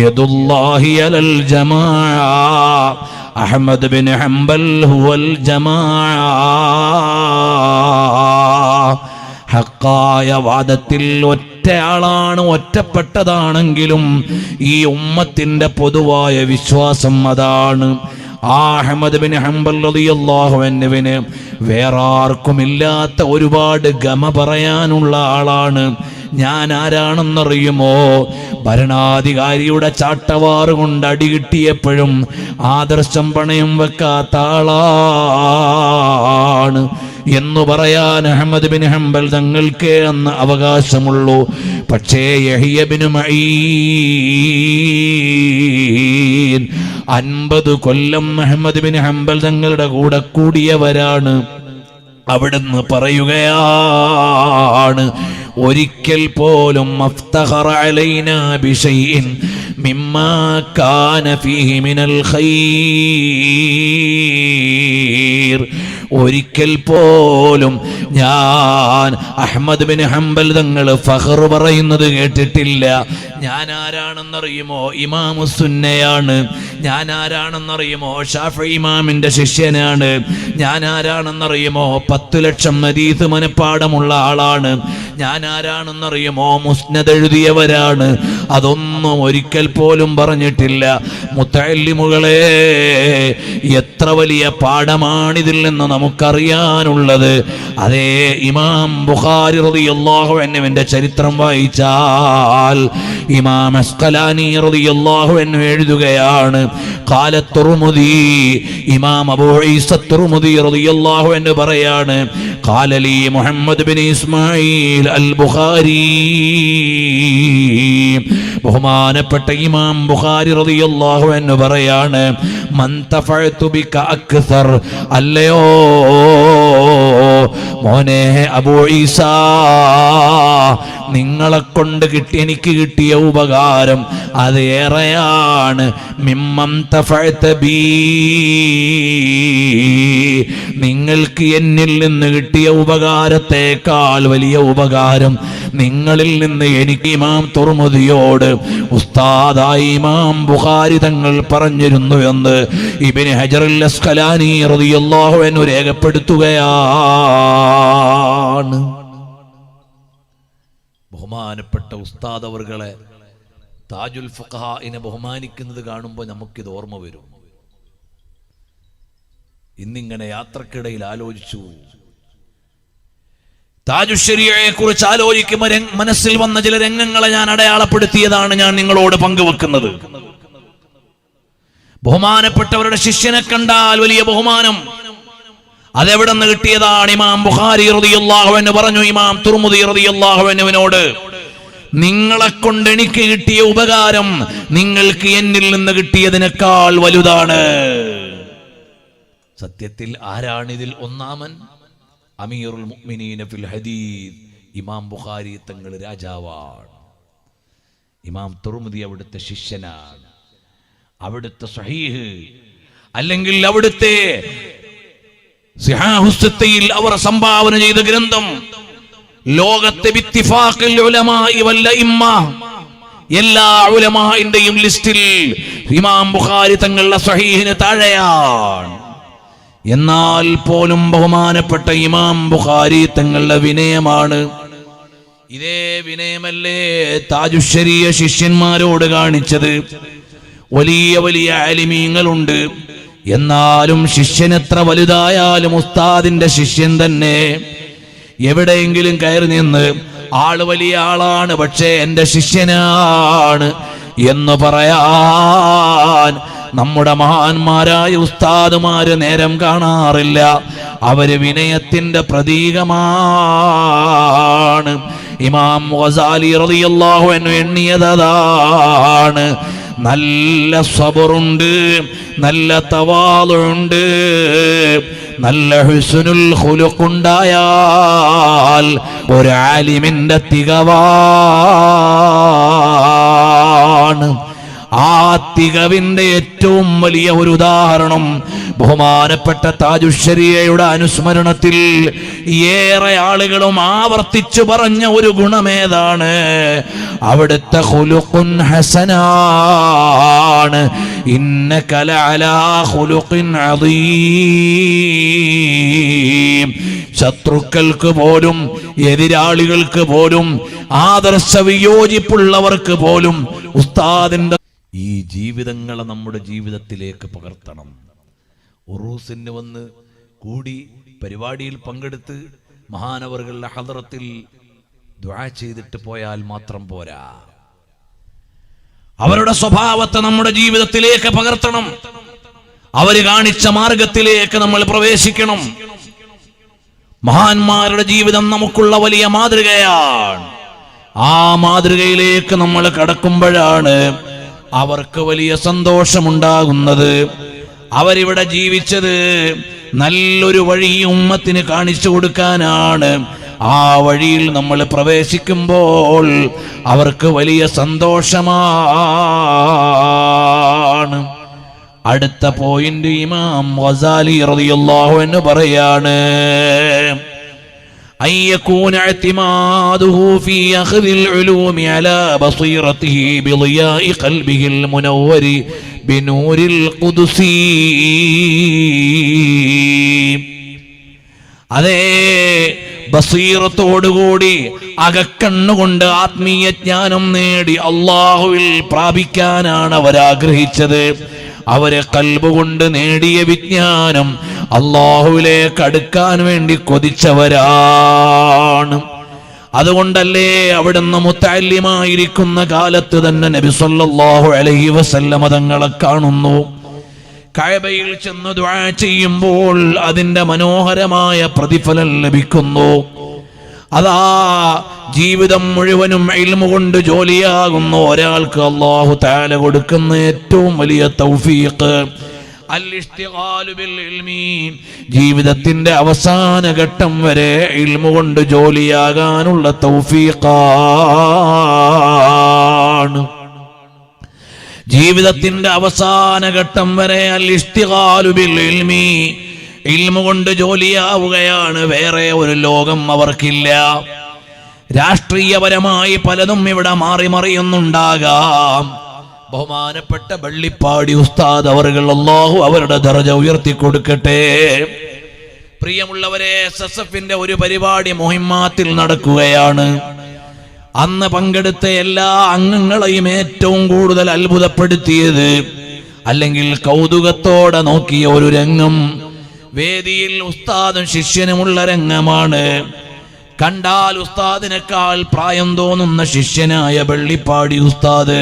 യദുല്ലാഹി അലൽ ജമാഅ, അഹ്മദ് ബിൻ ഹംബൽ ഹുവൽ ജമാഅ. ഹക്കായ വാദത്തിൽ ഒറ്റയാളാണ്, ഒറ്റപ്പെട്ടതാണെങ്കിലും ഈ ഉമ്മത്തിന്റെ പൊതുവായ വിശ്വാസം അതാണ്. അഹ്മദ് ബിൻ ഹംബൽ റളിയല്ലാഹു അൻഹുവിന് വേറെ ആർക്കുമില്ലാത്ത ഒരുപാട് ഗമ പറയാനുള്ള ആളാണ്. ഞാൻ ആരാണെന്നറിയുമോ? ഭരണാധികാരിയുടെ ചാട്ടവാറ് കൊണ്ട് അടി കിട്ടിയപ്പോഴും ആദർശം പണയം വെക്കാത്ത ആളാണ് എന്ന് പറയാൻ അഹ്മദ് ബിൻ ഹംബൽ തങ്ങൾക്ക് അന്ന് അവകാശമുള്ളൂ. പക്ഷേ യഹ്യ ബിൻ മഈൻ 50 കൊല്ലം അഹ്മദ് ബിൻ ഹംബൽ തങ്ങളുടെ കൂടെ കൂടിയവരാണ്. അവിടുന്ന് പറയുകയാണ്, ഒരിക്കൽ പോലും അഫ്തഖറ അലൈനാ ബിശൈഇൻ മിമ്മാ കാന ഫീഹി മിനൽ ഖൈർ. ഒരിക്കൽ പോലും ഞാൻ അഹ്മദ് ബിൻ ഹംബൽ തങ്ങൾ ഫഖർ പറയുന്നത് കേട്ടിട്ടില്ല. ഞാൻ ആരാണെന്നറിയുമോ? ഇമാമു സുന്നയാണ്. ഞാൻ ആരാണെന്നറിയുമോ? ഷാഫി ഇമാമിന്റെ ശിഷ്യനാണ്. ഞാൻ ആരാണെന്നറിയുമോ? 10 ലക്ഷം ഹദീസ് മനപ്പാടമുള്ള ആളാണ്. ഞാൻ ആരാണെന്നറിയുമോ? മുസ്നദ് എഴുതിയവരാണ്. അതൊന്നും ഒരിക്കൽ പോലും പറഞ്ഞിട്ടില്ല. മുത്തഅല്ലിമുകളെ, എത്ര വലിയ പാഠമാണിതിൽ നിന്ന് നമുക്കറിയാനുള്ളത്. അതേ ഇമാം ബുഖാരി റളിയല്ലാഹു അൻഹുവിന്റെ ചരിത്രം വായിച്ചാൽ ഇമാം അസ്ഖലാനി റളിയല്ലാഹു അൻഹു എഴുതുകയാണ്, ഖാല തുർമുദി, ഇമാം അബൂ ഈസ തുർമുദി റളിയല്ലാഹു അൻഹു പറയാണ്, ഖാല ലി മുഹമ്മദ് ബിൻ ഇസ്മാഈൽ അൽ ബുഖാരി, ബഹുമാനപ്പെട്ട ഇമാം ബുഖാരി റളിയല്ലാഹു അൻഹു പറയാണ്, മൻ തഫഅതു ബിക അക്സർ, അല്ലയോ മോനെ അബൂ ഈസ, നിങ്ങളെ കൊണ്ട് എനിക്ക് കിട്ടിയ ഉപകാരം അത് ഏറെയാണ്. മിമ്മം തഫഅത ബീ, നിങ്ങൾക്ക് എന്നിൽ നിന്ന് കിട്ടിയ ഉപകാരത്തെക്കാൾ വലിയ ഉപകാരം നിങ്ങളിൽ നിന്ന് എനിക്ക് ഇമാം തുർമുദിയോട് ഉസ്താദായി ഇമാം ബുഖാരി തങ്ങൾ പറഞ്ഞിരുന്നു എന്ന് ഇബ്നു ഹജർ അൽ അസ്ഖലാനി റളിയല്ലാഹു അൻഹു രേഖപ്പെടുത്തുകയാണ്. ബഹുമാനപ്പെട്ട ഉസ്താദ് അവർകളെ താജുൽ ഫുഖഹാഇനെ ബഹുമാനിക്കുന്നത് കാണുമ്പോൾ നമുക്കിത് ഓർമ്മ വരും. ഇന്നിങ്ങനെ യാത്രക്കിടയിൽ ആലോചിച്ചു, താജുശ്ശരിയെ കുറിച്ച് ആലോചിക്കുമ്പോൾ മനസ്സിൽ വന്ന ചില രംഗങ്ങളെ ഞാൻ അടയാളപ്പെടുത്തിയതാണ് ഞാൻ നിങ്ങളോട് പങ്കുവെക്കുന്നത്. ബഹുമാനപ്പെട്ടവരുടെ ശിഷ്യനെ കണ്ടാൽ വലിയ ബഹുമാനം. അതെവിടെ നിന്ന് കിട്ടിയതാണ്? ഇമാം ബുഖാരി റളിയല്ലാഹു അൻഹു പറഞ്ഞു ഇമാം തുർമുദി റളിയല്ലാഹു അൻഹുവിനോട്, നിങ്ങളെ കൊണ്ട് എനിക്ക് കിട്ടിയ ഉപകാരം നിങ്ങൾക്ക് എന്നിൽ നിന്ന് കിട്ടിയതിനേക്കാൾ വലുതാണ്. സത്യത്തിൽ ആരാണിതിൽ ഒന്നാമൻ? അമീറുൽ മുഅ്മിനീന ഫിൽ ഹദീസ് ഇമാം ബുഖാരി തങ്ങൾ രാജാവാണ്. ഇമാം തുർമുദി അവിടുത്തെ ശിഷ്യനാണ്. അവിടുത്തെ സ്വഹീഹ് അല്ലെങ്കിൽ അവിടുത്തെ സിഹാഹുസ്സത്തയിൽ അവർ സംഭാവന ചെയ്ത ഗ്രന്ഥം ലോകത്തെ ബിത്തിഫാഖിൽ ഉലമാഇ വൽ അഇമ്മ, എല്ലാ ഉലമാഇന്റെയും ലിസ്റ്റിൽ ഇമാം ബുഖാരി തങ്ങളുടെ സ്വഹീഹിന് താഴെയാണ്. എന്നാൽ പോലും ബഹുമാനപ്പെട്ട ഇമാം ബുഖാരി തങ്ങളുടെ വിനയമാണ്. ഇതേ വിനയമല്ലേ താജുശ്ശരിയ ശിഷ്യന്മാരോട് കാണിച്ചത്? വലിയ വലിയ ആലിമീങ്ങളുണ്ട്, എന്നാലും ശിഷ്യൻ എത്ര വലുതായാലും ഉസ്താദിന്റെ ശിഷ്യൻ തന്നെ. എവിടെയെങ്കിലും കയറി നിന്ന് ആള് വലിയ ആളാണ് പക്ഷേ എന്റെ ശിഷ്യനാണ് എന്ന് പറയാൻ നമ്മുടെ മഹാന്മാരായ ഉസ്താദുമാര് നേരം കാണാറില്ല. അവര് വിനയത്തിന്റെ പ്രതീകമാണ്. ഇമാം ഗസാലി റളിയല്ലാഹു അൻഹു എണ്ണിയതാണ്. നല്ല സബറുണ്ട്, നല്ല തവാളുണ്ട്, നല്ല ഹുസ്നുൽ ഖുലുഖുണ്ടായാൽ ഒരു ആലിമിന്റെ തികവാണ്. ആ തികവിന്റെ ഏറ്റവും വലിയ ഒരു ഉദാഹരണം ബഹുമാനപ്പെട്ട താജുശ്ശരിയയുടെ അനുസ്മരണത്തിൽ ഏറെ ആളുകളും ആവർത്തിച്ചു പറഞ്ഞ ഒരു ഗുണമേതാണ്? അവിടുത്തെ ഖുലുഖുൻ ഹസനാണ്. ഇന്നക ലഅലാ ഖുലുഖിൻ അദീം. ശത്രുക്കൾക്ക് പോലും എതിരാളികൾക്ക് പോലും ആദർശ വിയോജിപ്പുള്ളവർക്ക് പോലും ഉസ്താദിന്റെ ഈ ജീവിതങ്ങളെ നമ്മുടെ ജീവിതത്തിലേക്ക് പകർത്തണം. ഉറൂസിന് വന്ന് കൂടി പരിപാടിയിൽ പങ്കെടുത്ത് മഹാനവറുകളുടെ ഹദറത്തിൽ ദുആ ചെയ്തിട്ട് പോയാൽ മാത്രം പോരാ. അവരുടെ സ്വഭാവത്തെ നമ്മുടെ ജീവിതത്തിലേക്ക് പകർത്തണം. അവര് കാണിച്ച മാർഗത്തിലേക്ക് നമ്മൾ പ്രവേശിക്കണം. മഹാന്മാരുടെ ജീവിതം നമുക്കുള്ള വലിയ മാതൃകയാണ്. ആ മാതൃകയിലേക്ക് നമ്മൾ കടക്കുമ്പോഴാണ് അവർക്ക് വലിയ സന്തോഷമുണ്ടാകുന്നത്. അവരിവിടെ ജീവിച്ചത് നല്ലൊരു വഴി ഉമ്മത്തിന് കാണിച്ചു കൊടുക്കാനാണ്. ആ വഴിയിൽ നമ്മൾ പ്രവേശിക്കുമ്പോൾ അവർക്ക് വലിയ സന്തോഷമാണ്. അടുത്ത പോയിന്റ് ഇമാം ഗസാലി റളിയല്ലാഹു അൻഹു പറയാണ്, أن يكون اعتماده في أخذ العلوم على بصيرته بضياء قلبه المنور بنور القدس. അതേ ബസീറത്തോടുകൂടി അകക്കണ്ണുകൊണ്ട് ആത്മീയ ജ്ഞാനം നേടി അള്ളാഹുവിൽ പ്രാപിക്കാനാണ് അവരാഗ്രഹിച്ചത്. അവരെ ഖൽബ് കൊണ്ട് നേടിയ വിജ്ഞാനം അള്ളാഹുവിലേക്ക് അടുക്കാൻ വേണ്ടി കൊതിച്ചവരാണ്. അതുകൊണ്ടല്ലേ അവിടുന്ന് മുത്തഅല്ലിമായിരിക്കുന്ന കാലത്ത് തന്നെ നബി സല്ലല്ലാഹു അലൈഹി വസല്ലമ തങ്ങളെ കാണുന്നു. കഅബയിൽ ചെന്ന് ദുആ ചെയ്യുമ്പോൾ അതിന്റെ മനോഹരമായ പ്രതിഫലം ലഭിക്കുന്നു. അതാ ജീവിതം മുഴുവനും ഇൽമു കൊണ്ട് ജോലിയാകുന്ന ഒരാൾക്ക് അല്ലാഹു തആല കൊടുക്കുന്ന ഏറ്റവും വലിയ തൗഫീഖ് അൽ-ഇസ്തിഗാലു ബിൽ ഇൽമി, ജീവിതത്തിന്റെ അവസാന ഘട്ടം വരെ ഇൽമു കൊണ്ട് ജോലിയാകാനുള്ള തൗഫീഖാണ്. ജീവിതത്തിന്റെ അവസാന ഘട്ടം വരെ അൽ-ഇസ്തിഗാലു ബിൽ ഇൽമി, ഇൽമു കൊണ്ട് ജോലിയാവുകയാണ്. വേറെ ഒരു ലോകം അവർക്കില്ല. രാഷ്ട്രീയപരമായി പലതും ഇവിടെ മാറി മറിയുന്നുണ്ടാകാം. ബഹുമാനപ്പെട്ട വള്ളിപ്പാടി ഉസ്താദ് അവറുകൾ അല്ലാഹു അവരുടെ ദറജ ഉയർത്തി കൊടുക്കട്ടെ. പ്രിയമുള്ളവരെ, SSFന്റെ ഒരു പരിപാടി മുഹിമ്മാത്തിൽ നടക്കുകയാണ്. അന്ന് പങ്കെടുത്ത എല്ലാ അംഗങ്ങളെയും ഏറ്റവും കൂടുതൽ അത്ഭുതപ്പെടുത്തിയത്, അല്ലെങ്കിൽ കൗതുകത്തോടെ നോക്കിയ ഒരു രംഗം, വേദിയിൽ ഉസ്താദും ശിഷ്യനുമുള്ള രംഗമാണ്. കണ്ടാൽ ഉസ്താദിനേക്കാൾ പ്രായം തോന്നുന്ന ശിഷ്യനായ വള്ളിപ്പാടി ഉസ്താദ്,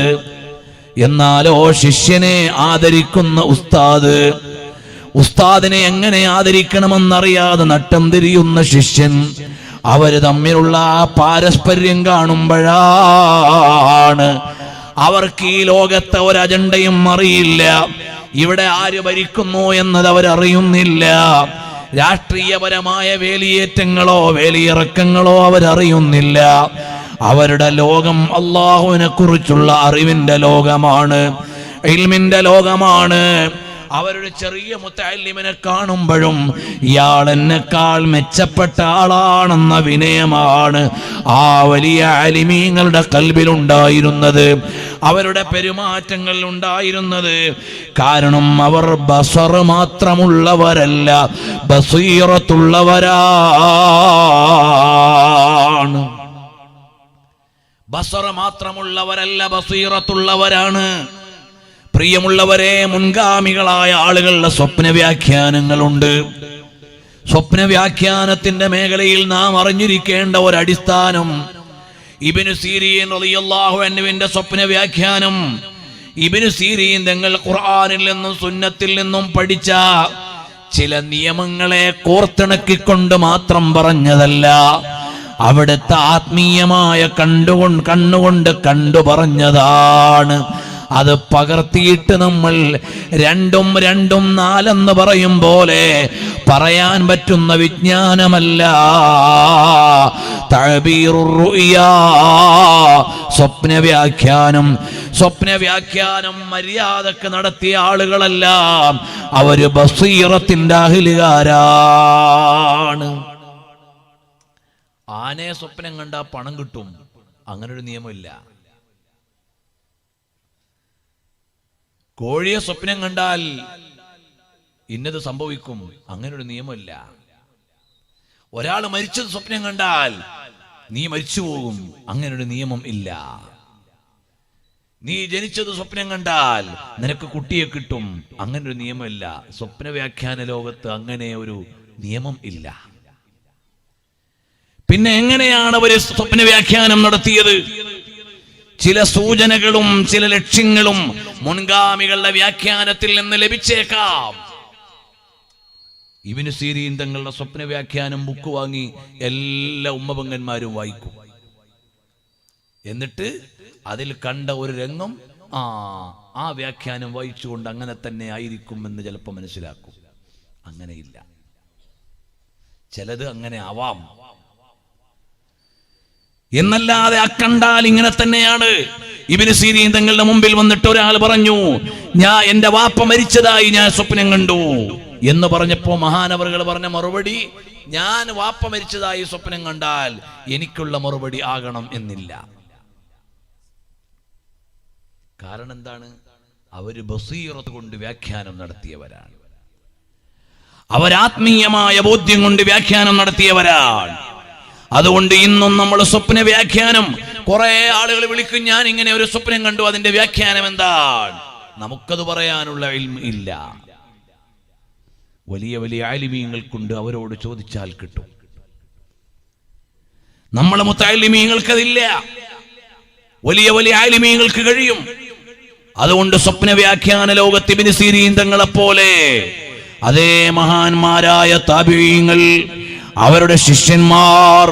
എന്നാലോ ശിഷ്യനെ ആദരിക്കുന്ന ഉസ്താദ്, ഉസ്താദിനെ എങ്ങനെ ആദരിക്കണമെന്നറിയാതെ നട്ടം തിരിയുന്ന ശിഷ്യൻ. അവര് തമ്മിലുള്ള ആ പാരസ്പര്യം കാണുമ്പോഴാണ് അവർക്ക് ഈ ലോകത്തെ ഒരു അജണ്ടയും അറിയില്ല. ഇവിടെ ആര് ഭരിക്കുന്നു എന്നത് അവരറിയുന്നില്ല. രാഷ്ട്രീയപരമായ വേലിയേറ്റങ്ങളോ വേലിയിറക്കങ്ങളോ അവരറിയുന്നില്ല. അവരുടെ ലോകം അള്ളാഹുവിനെ കുറിച്ചുള്ള അറിവിന്റെ ലോകമാണ്, ഇൽമിന്റെ ലോകമാണ്. അവരുടെ ചെറിയ മുത്തഅല്ലിമിനെ കാണുമ്പോഴും ഇയാൾ എന്നെക്കാൾ മെച്ചപ്പെട്ട ആളാണെന്ന വിനയമാണ് ആ വലിയ ആലിമീങ്ങളുടെ ഖൽബിലുണ്ടായിരുന്നത്, അവരുടെ പെരുമാറ്റങ്ങളിൽ ഉണ്ടായിരുന്നത്. കാരണം അവർ ബസർ മാത്രമുള്ളവരല്ല, ബസീറത്തുള്ളവരാണ്. ബസർ മാത്രമുള്ളവരല്ല, ബസീറത്തുള്ളവരാണ്. പ്രിയമുള്ളവരെ, മുൻഗാമികളായ ആളുകളുടെ സ്വപ്ന വ്യാഖ്യാനങ്ങളുണ്ട്. സ്വപ്ന വ്യാഖ്യാനത്തിന്റെ മേഖലയിൽ നാം അറിഞ്ഞിരിക്കേണ്ട ഒരടിസ്ഥാനം ഇബ്നു സീരീൻ റളിയല്ലാഹു അൻഹുവിന്റെ സ്വപ്ന വ്യാഖ്യാനം. ഇബ്നു സീരീൻ തങ്ങൾ ഖുർആനിൽ നിന്നും സുന്നത്തിൽ നിന്നും പഠിച്ച ചില നിയമങ്ങളെ കോർത്തിണക്കിക്കൊണ്ട് മാത്രം പറഞ്ഞതല്ല, അവിടുത്തെ ആത്മീയമായ കണ്ണുകൊണ്ട് കണ്ടു പറഞ്ഞതാണ്. അത് പകർത്തിയിട്ട് നമ്മൾ രണ്ടും നാലെന്ന് പറയും പോലെ പറയാൻ പറ്റുന്ന വിജ്ഞാനമല്ല. തഅബീറുർ റുഅ്യാ, സ്വപ്ന വ്യാഖ്യാനം മര്യാദക്ക് നടത്തിയ ആളുകളെല്ലാം അവര് ബസീറത്തിന്റെ അഹ്ലുകാരാണ്. ആനയെ സ്വപ്നം കണ്ടാ പണം കിട്ടും, അങ്ങനൊരു നിയമമില്ല. കോഴിയെ സ്വപ്നം കണ്ടാൽ ഇന്നത് സംഭവിക്കും, അങ്ങനൊരു നിയമമില്ല. ഒരാൾ മരിച്ചത് സ്വപ്നം കണ്ടാൽ നീ മരിച്ചു പോകും, അങ്ങനൊരു നിയമം ഇല്ല. നീ ജനിച്ചത് സ്വപ്നം കണ്ടാൽ നിനക്ക് കുട്ടിയെ കിട്ടും, അങ്ങനൊരു നിയമമില്ല. സ്വപ്ന വ്യാഖ്യാന ലോകത്ത് അങ്ങനെ ഒരു നിയമം ഇല്ല. പിന്നെ എങ്ങനെയാണ് അവർ സ്വപ്ന വ്യാഖ്യാനം നടത്തിയത്? ചില സൂചനകളും ചില ലക്ഷ്യങ്ങളും മുൻഗാമികളുടെ വ്യാഖ്യാനത്തിൽ നിന്ന് ലഭിച്ചേക്കാം. ഇബ്നു സീരീൻ തങ്ങളുടെ സ്വപ്ന വ്യാഖ്യാനം ബുക്ക് വാങ്ങി എല്ലാ ഉമ്മപങ്കന്മാരും വായിക്കും. എന്നിട്ട് അതിൽ കണ്ട ഒരു രംഗം ആ വ്യാഖ്യാനം വായിച്ചുകൊണ്ട് അങ്ങനെ തന്നെ ആയിരിക്കും എന്ന് ചിലപ്പോൾ മനസ്സിലാക്കും. അങ്ങനെയില്ല, ചിലത് അങ്ങനെ ആവാം. എന്നല്ലാതെ അക്കണ്ടാൽ ഇങ്ങനെ തന്നെയാണ്. ഇബ്നു സീരീൻ തങ്ങളുടെ മുമ്പിൽ വന്നിട്ട് ഒരാൾ പറഞ്ഞു, എന്റെ വാപ്പ മരിച്ചതായി ഞാൻ സ്വപ്നം കണ്ടു എന്ന് പറഞ്ഞപ്പോ മഹാനവറുകൾ പറഞ്ഞ മറുപടി, ഞാൻ വാപ്പ മരിച്ചതായി സ്വപ്നം കണ്ടാൽ എനിക്കുള്ള മറുപടി ആകണം എന്നില്ല. കാരണം എന്താണ്? അവര് ബസീറത്ത് കൊണ്ട് വ്യാഖ്യാനം നടത്തിയവരാണ്, അവരാത്മീയമായ ബോധ്യം കൊണ്ട് വ്യാഖ്യാനം നടത്തിയവരാണ്. അതുകൊണ്ട് ഇന്നും നമ്മൾ സ്വപ്ന വ്യാഖ്യാനം, കുറെ ആളുകൾ വിളിക്കും, ഞാൻ ഇങ്ങനെ ഒരു സ്വപ്നം കണ്ടു, അതിന്റെ വ്യാഖ്യാനം എന്താണ്? നമുക്കത് പറയാനുള്ള ഇൽമ് ഇല്ല. വലിയ വലിയ ആലിമീങ്ങൾക്കുണ്ട്, അവരോട് ചോദിച്ചാൽ കിട്ടും. നമ്മളെ മുത്തഅല്ലിമീങ്ങൾക്കതില്ല, വലിയ വലിയ ആലിമീങ്ങൾക്ക് കഴിയും. അതുകൊണ്ട് സ്വപ്ന വ്യാഖ്യാന ലോകത്ത് ഇബ്നു സീരീൻ തങ്ങളെ പോലെ അതേ മഹാന്മാരായ താബിഈങ്ങൾ, അവരുടെ ശിഷ്യന്മാർ,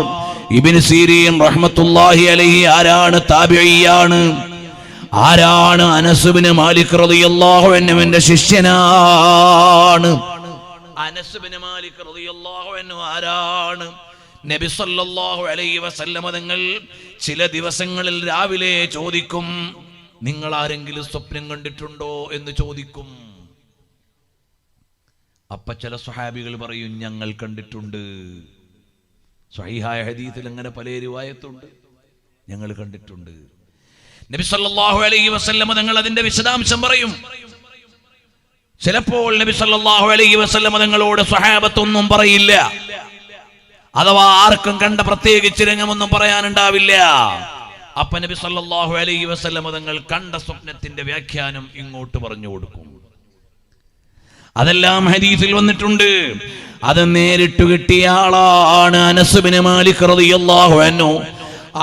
ഇബ്നു സീരീൻ റഹ്മത്തുള്ളാഹി അലൈഹി ആരാണ്? താബിഈയാണ്. ആരാണ്? അനസ് ഇബ്നു മാലിക് റളിയല്ലാഹു അൻഹുവിന്റെ ശിഷ്യനാണ്. അനസ് ഇബ്നു മാലിക് റളിയല്ലാഹു അൻഹു ആരാണ്? നബി സല്ലല്ലാഹു അലൈഹി വസല്ലമ തങ്ങൾ ചില ദിവസങ്ങളിൽ രാവിലെ ചോദിക്കും, നിങ്ങൾ ആരെങ്കിലും സ്വപ്നം കണ്ടിട്ടുണ്ടോ എന്ന് ചോദിക്കും. അപ്പൊ ചില സ്വഹാബികൾ പറയും, ഞങ്ങൾ കണ്ടിട്ടുണ്ട്. സ്വഹീഹായ ഹദീസിൽ അങ്ങനെ പല റിവായത്തുണ്ട്, ഞങ്ങൾ കണ്ടിട്ടുണ്ട്. നബി സല്ലല്ലാഹു അലൈഹി വസല്ലമ തങ്ങൾ അതിന്റെ വിശദാംശം പറയും. ചിലപ്പോൾ നബി സല്ലല്ലാഹു അലൈഹി വസല്ലമ തങ്ങളോട് സ്വഹാബത്തൊന്നും പറയില്ല, അഥവാ ആർക്കും കണ്ട പ്രത്യേകിച്ച് രംഗമൊന്നും പറയാനുണ്ടാവില്ല. അപ്പൊ നബി സല്ലല്ലാഹു അലൈഹി വസല്ലമ തങ്ങൾ കണ്ട സ്വപ്നത്തിന്റെ വ്യാഖ്യാനം ഇങ്ങോട്ട് പറഞ്ഞു കൊടുക്കും. അതെല്ലാം ഹദീസിൽ വന്നിട്ടുണ്ട്. അത് നേരിട്ട് കിട്ടിയ ആളാണ് അനസ് ഇബ്നു മാലിക് റളിയല്ലാഹു അൻഹു.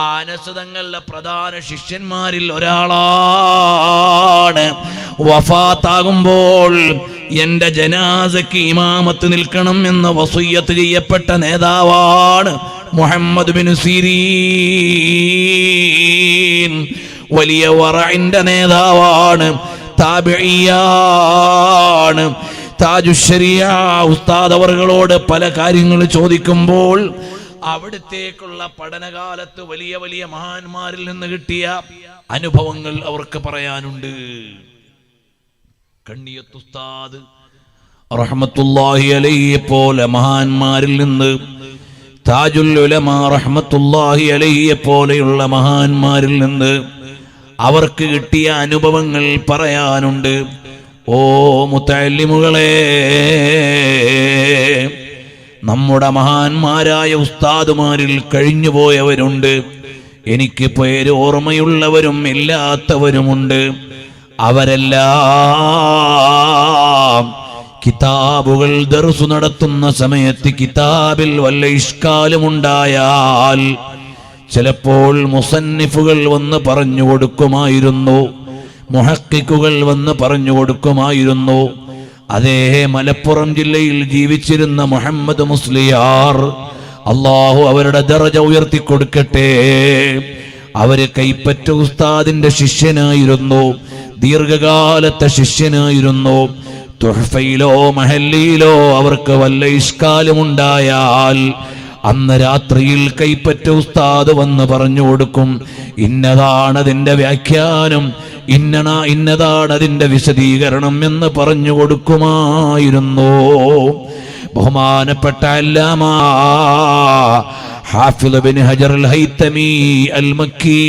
ആ അനസ് തങ്ങളുടെ പ്രധാന ശിഷ്യന്മാരിൽ ഒരാളാണ്. വഫാത്താകുമ്പോൾ എന്റെ ജനാസയ്ക്ക് ഇമാമത്ത് നിൽക്കണം എന്ന് വസിയ്യത്ത് ചെയ്യപ്പെട്ട നേതാവാണ് മുഹമ്മദ് ബിൻ സീരീൻ. വലിയ വറഇന്റെ നേതാവാണ്, താബിഈയാണ്. താജുശ്ശരിയ ഉസ്താദ് അവറുകളോട് പല കാര്യങ്ങൾ ചോദിക്കുമ്പോൾ അവിടത്തേക്കുള്ള പഠനകാലത്ത് വലിയ വലിയ മഹാന്മാരിൽ നിന്ന് കിട്ടിയ അനുഭവങ്ങൾ അവർക്ക് പറയാനുണ്ട്. കണ്ണിയത്ത് ഉസ്താദ് റഹ്മത്തുള്ളാഹി അലൈഹി പോലെ മഹാന്മാരിൽ നിന്ന്, താജുൽ ഉലമ റഹ്മത്തുള്ളാഹി അലൈഹി പോലെയുള്ള മഹാന്മാരിൽ നിന്ന് അവർക്ക് കിട്ടിയ അനുഭവങ്ങൾ പറയാനുണ്ട്. ഓ മുത്തഅല്ലിമുകളെ, നമ്മുടെ മഹാന്മാരായ ഉസ്താദുമാരിൽ കഴിഞ്ഞുപോയവരുണ്ട്. എനിക്ക് പേര് ഓർമ്മയുള്ളവരും ഇല്ലാത്തവരുമുണ്ട്. അവരെല്ലാം കിതാബുകൾ ദർസ് നടത്തുന്ന സമയത്ത് കിതാബിൽ വല്ല ഇഷ്കാലുമുണ്ടായാൽ ചിലപ്പോൾ മുസന്നിഫുകൾ വന്ന് പറഞ്ഞു കൊടുക്കുമായിരുന്നു, മുഹഖിഖുകൾ വന്ന് പറഞ്ഞു കൊടുക്കുമായിരുന്നു. അതേ മലപ്പുറം ജില്ലയിൽ ജീവിച്ചിരുന്ന മുഹമ്മദ് മുസ്ലിയാർ, അള്ളാഹു അവരുടെ ദറജ ഉയർത്തി കൊടുക്കട്ടെ, അവര് കൈപ്പറ്റ ഉസ്താദിന്റെ ശിഷ്യനായിരുന്നു, ദീർഘകാലത്തെ ശിഷ്യനായിരുന്നു. തുഹ്ഫയിലോ മഹല്ലിയിലോ അവർക്ക് വല്ല ഇഷ്കാലുമുണ്ടായാൽ അന്ന് രാത്രിയിൽ കൈപ്പറ്റ ഉസ്താദ് വന്ന് പറഞ്ഞു കൊടുക്കും, ഇന്നതാണ് അതിന്റെ വ്യാഖ്യാനം, ഇന്നതാണ് അതിന്റെ വിശദീകരണം എന്ന് പറഞ്ഞു കൊടുക്കുമായിരുന്നു. ബഹുമാനപ്പെട്ട അല്ലാമ ഹാഫിദ് ഇബ്നു ഹജർ അൽ ഹൈതമി അൽ മക്കി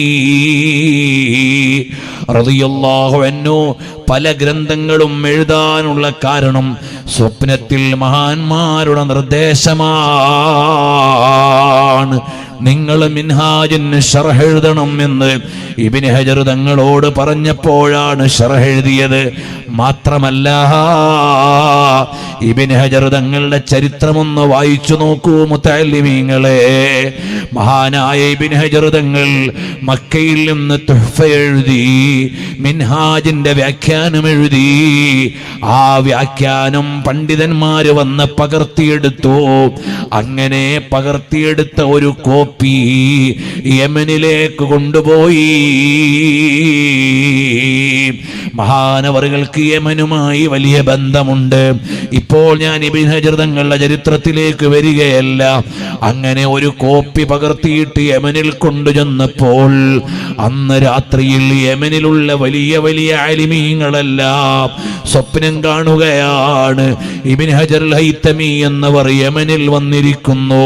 റളിയല്ലാഹു അൻഹു പല ഗ്രന്ഥങ്ങളും എഴുതാനുള്ള കാരണം സ്വപ്നത്തിൽ മഹാന്മാരുടെ നിർദ്ദേശമാണ്. നിങ്ങൾ മിൻഹാജിന് ശർഹ് എഴുതണം എന്ന് ഇബ്നു ഹജർ തങ്ങളോട് പറഞ്ഞപ്പോഴാണ് ശർഹ് എഴുതിയത്. മാത്രമല്ല, ഇബ്നു ഹജർ തങ്ങളുടെ ചരിത്രമൊന്ന് വായിച്ചു നോക്കൂ മുത്തഅല്ലിമീങ്ങളെ. മഹാനായ ഇബ്നു ഹജർ തങ്ങൾ മക്കയിൽ നിന്ന് തുഹ്ഫ എഴുതി, മിൻഹാജിന്റെ വ്യാഖ്യാനം എഴുതി. ആ വ്യാഖ്യാനം പണ്ഡിതന്മാര് വന്ന് പകർത്തിയെടുത്തു. അങ്ങനെ പകർത്തിയെടുത്ത ഒരു കോപ്പി യമനിലേക്ക് കൊണ്ടുപോയി. മഹാനവറുകൾക്ക് യമനുമായി വലിയ ബന്ധമുണ്ട്. ഇപ്പോൾ ഞാൻ ഇബ്നു ഹജർ തങ്ങളുടെ ചരിത്രത്തിലേക്ക് വരികയല്ല. അങ്ങനെ ഒരു കോപ്പി പകർത്തിയിട്ട് യമനിൽ കൊണ്ടുചെന്നപ്പോൾ അന്ന് രാത്രിയിൽ യമനിലുള്ള വലിയ വലിയ ആലിമീങ്ങളെല്ലാം സ്വപ്നം കാണുകയാണ്. ഇബ്നു ഹജർ അൽ ഹൈതമി എന്നവർ യമനിൽ വന്നിരിക്കുന്നു.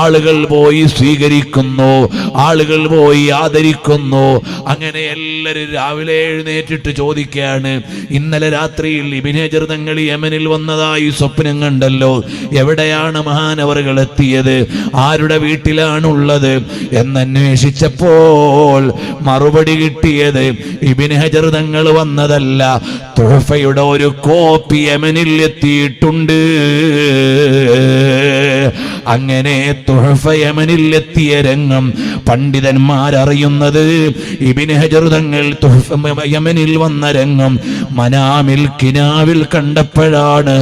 ആളുകൾ പോയി സ്വീകരിക്കുന്നു, ആളുകൾ പോയി ആദരിക്കുന്നു. അങ്ങനെ എല്ലാവരും രാവിലെ എഴുന്നേറ്റിട്ട് ചോദിക്കുകയാണ്, ഇന്നലെ രാത്രിയിൽ ഇബ്നു ഹജർ തങ്ങൾ യമനിൽ വന്നതായി സ്വപ്നം കണ്ടല്ലോ, എവിടെയാണ് മഹാനവറുകൾ എത്തിയത്, ആരുടെ വീട്ടിലാണുള്ളത് എന്നന്വേഷിച്ചപ്പോൾ മറുപടി കിട്ടിയത് ഇബ്നു ഹജർ തങ്ങൾ വന്നതല്ല, തുഹഫയുടെ ഒരു കോപ്പി യമനിൽ എത്തിയിട്ടുണ്ട്. അങ്ങനെ തുഹഫ യമനിൽ എത്തിയ രംഗം പണ്ഡിതന്മാരറിയുന്നത് ഇബ്നു ഹജർ തങ്ങൾ യമനിൽ വന്ന രംഗം മനാമിൽ കിനാവിൽ കണ്ടപ്പോഴാണ്.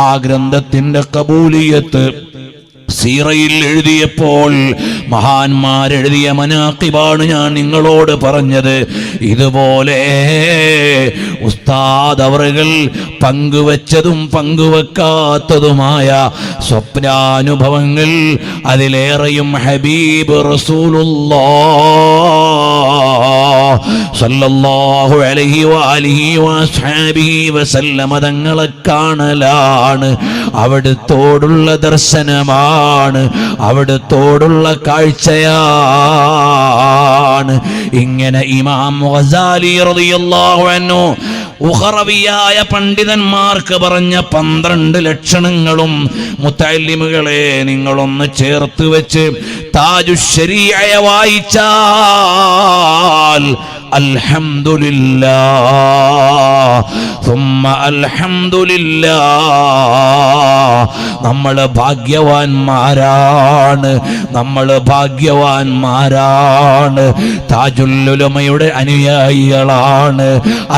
ആ ഗ്രന്ഥത്തിന്റെ കബൂലിയത്ത് സീറയിൽ എഴുതിയപ്പോൾ മഹാന്മാരെഴുതിയ മനാഖിബാണ് ഞാൻ നിങ്ങളോട് പറഞ്ഞത്. ഇതുപോലെ ഉസ്താദ് അവറുകൾ പങ്കുവച്ചതും പങ്കുവെക്കാത്തതുമായ സ്വപ്നാനുഭവങ്ങൾ അതിലേറെയും ഹബീബ് റസൂലുള്ളാഹ് സല്ലല്ലാഹു അലൈഹി വഅലിഹി വഅസ്ഹാബിഹി വസല്ലമ തങ്ങളെ കാണലാണ്, അവിടുത്തോടുള്ള ദർശനമാണ്, അവിടുത്തോടുള്ള കാഴ്ചയാണ്. ഇങ്ങനെ ഇമാം ഗസാലി റളിയല്ലാഹു അൻഹു ഉഖറവിയായ പണ്ഡിതന്മാർക്ക് പറഞ്ഞ 12 ലക്ഷണങ്ങളും മുതഅല്ലിമുകളെ നിങ്ങളൊന്ന് ചേർത്ത് വെച്ച് താജുശ്ശരീഅ വായിച്ചാൽ അൽഹംദുലില്ലാഹ് സുമ്മ അൽഹംദുലില്ലാഹ്, നമ്മൾ ഭാഗ്യവാന്മാരാണ്, നമ്മൾ ഭാഗ്യവാന്മാരാണ്. താജുൽ ഉലമയുടെ അനുയായികളാണ്,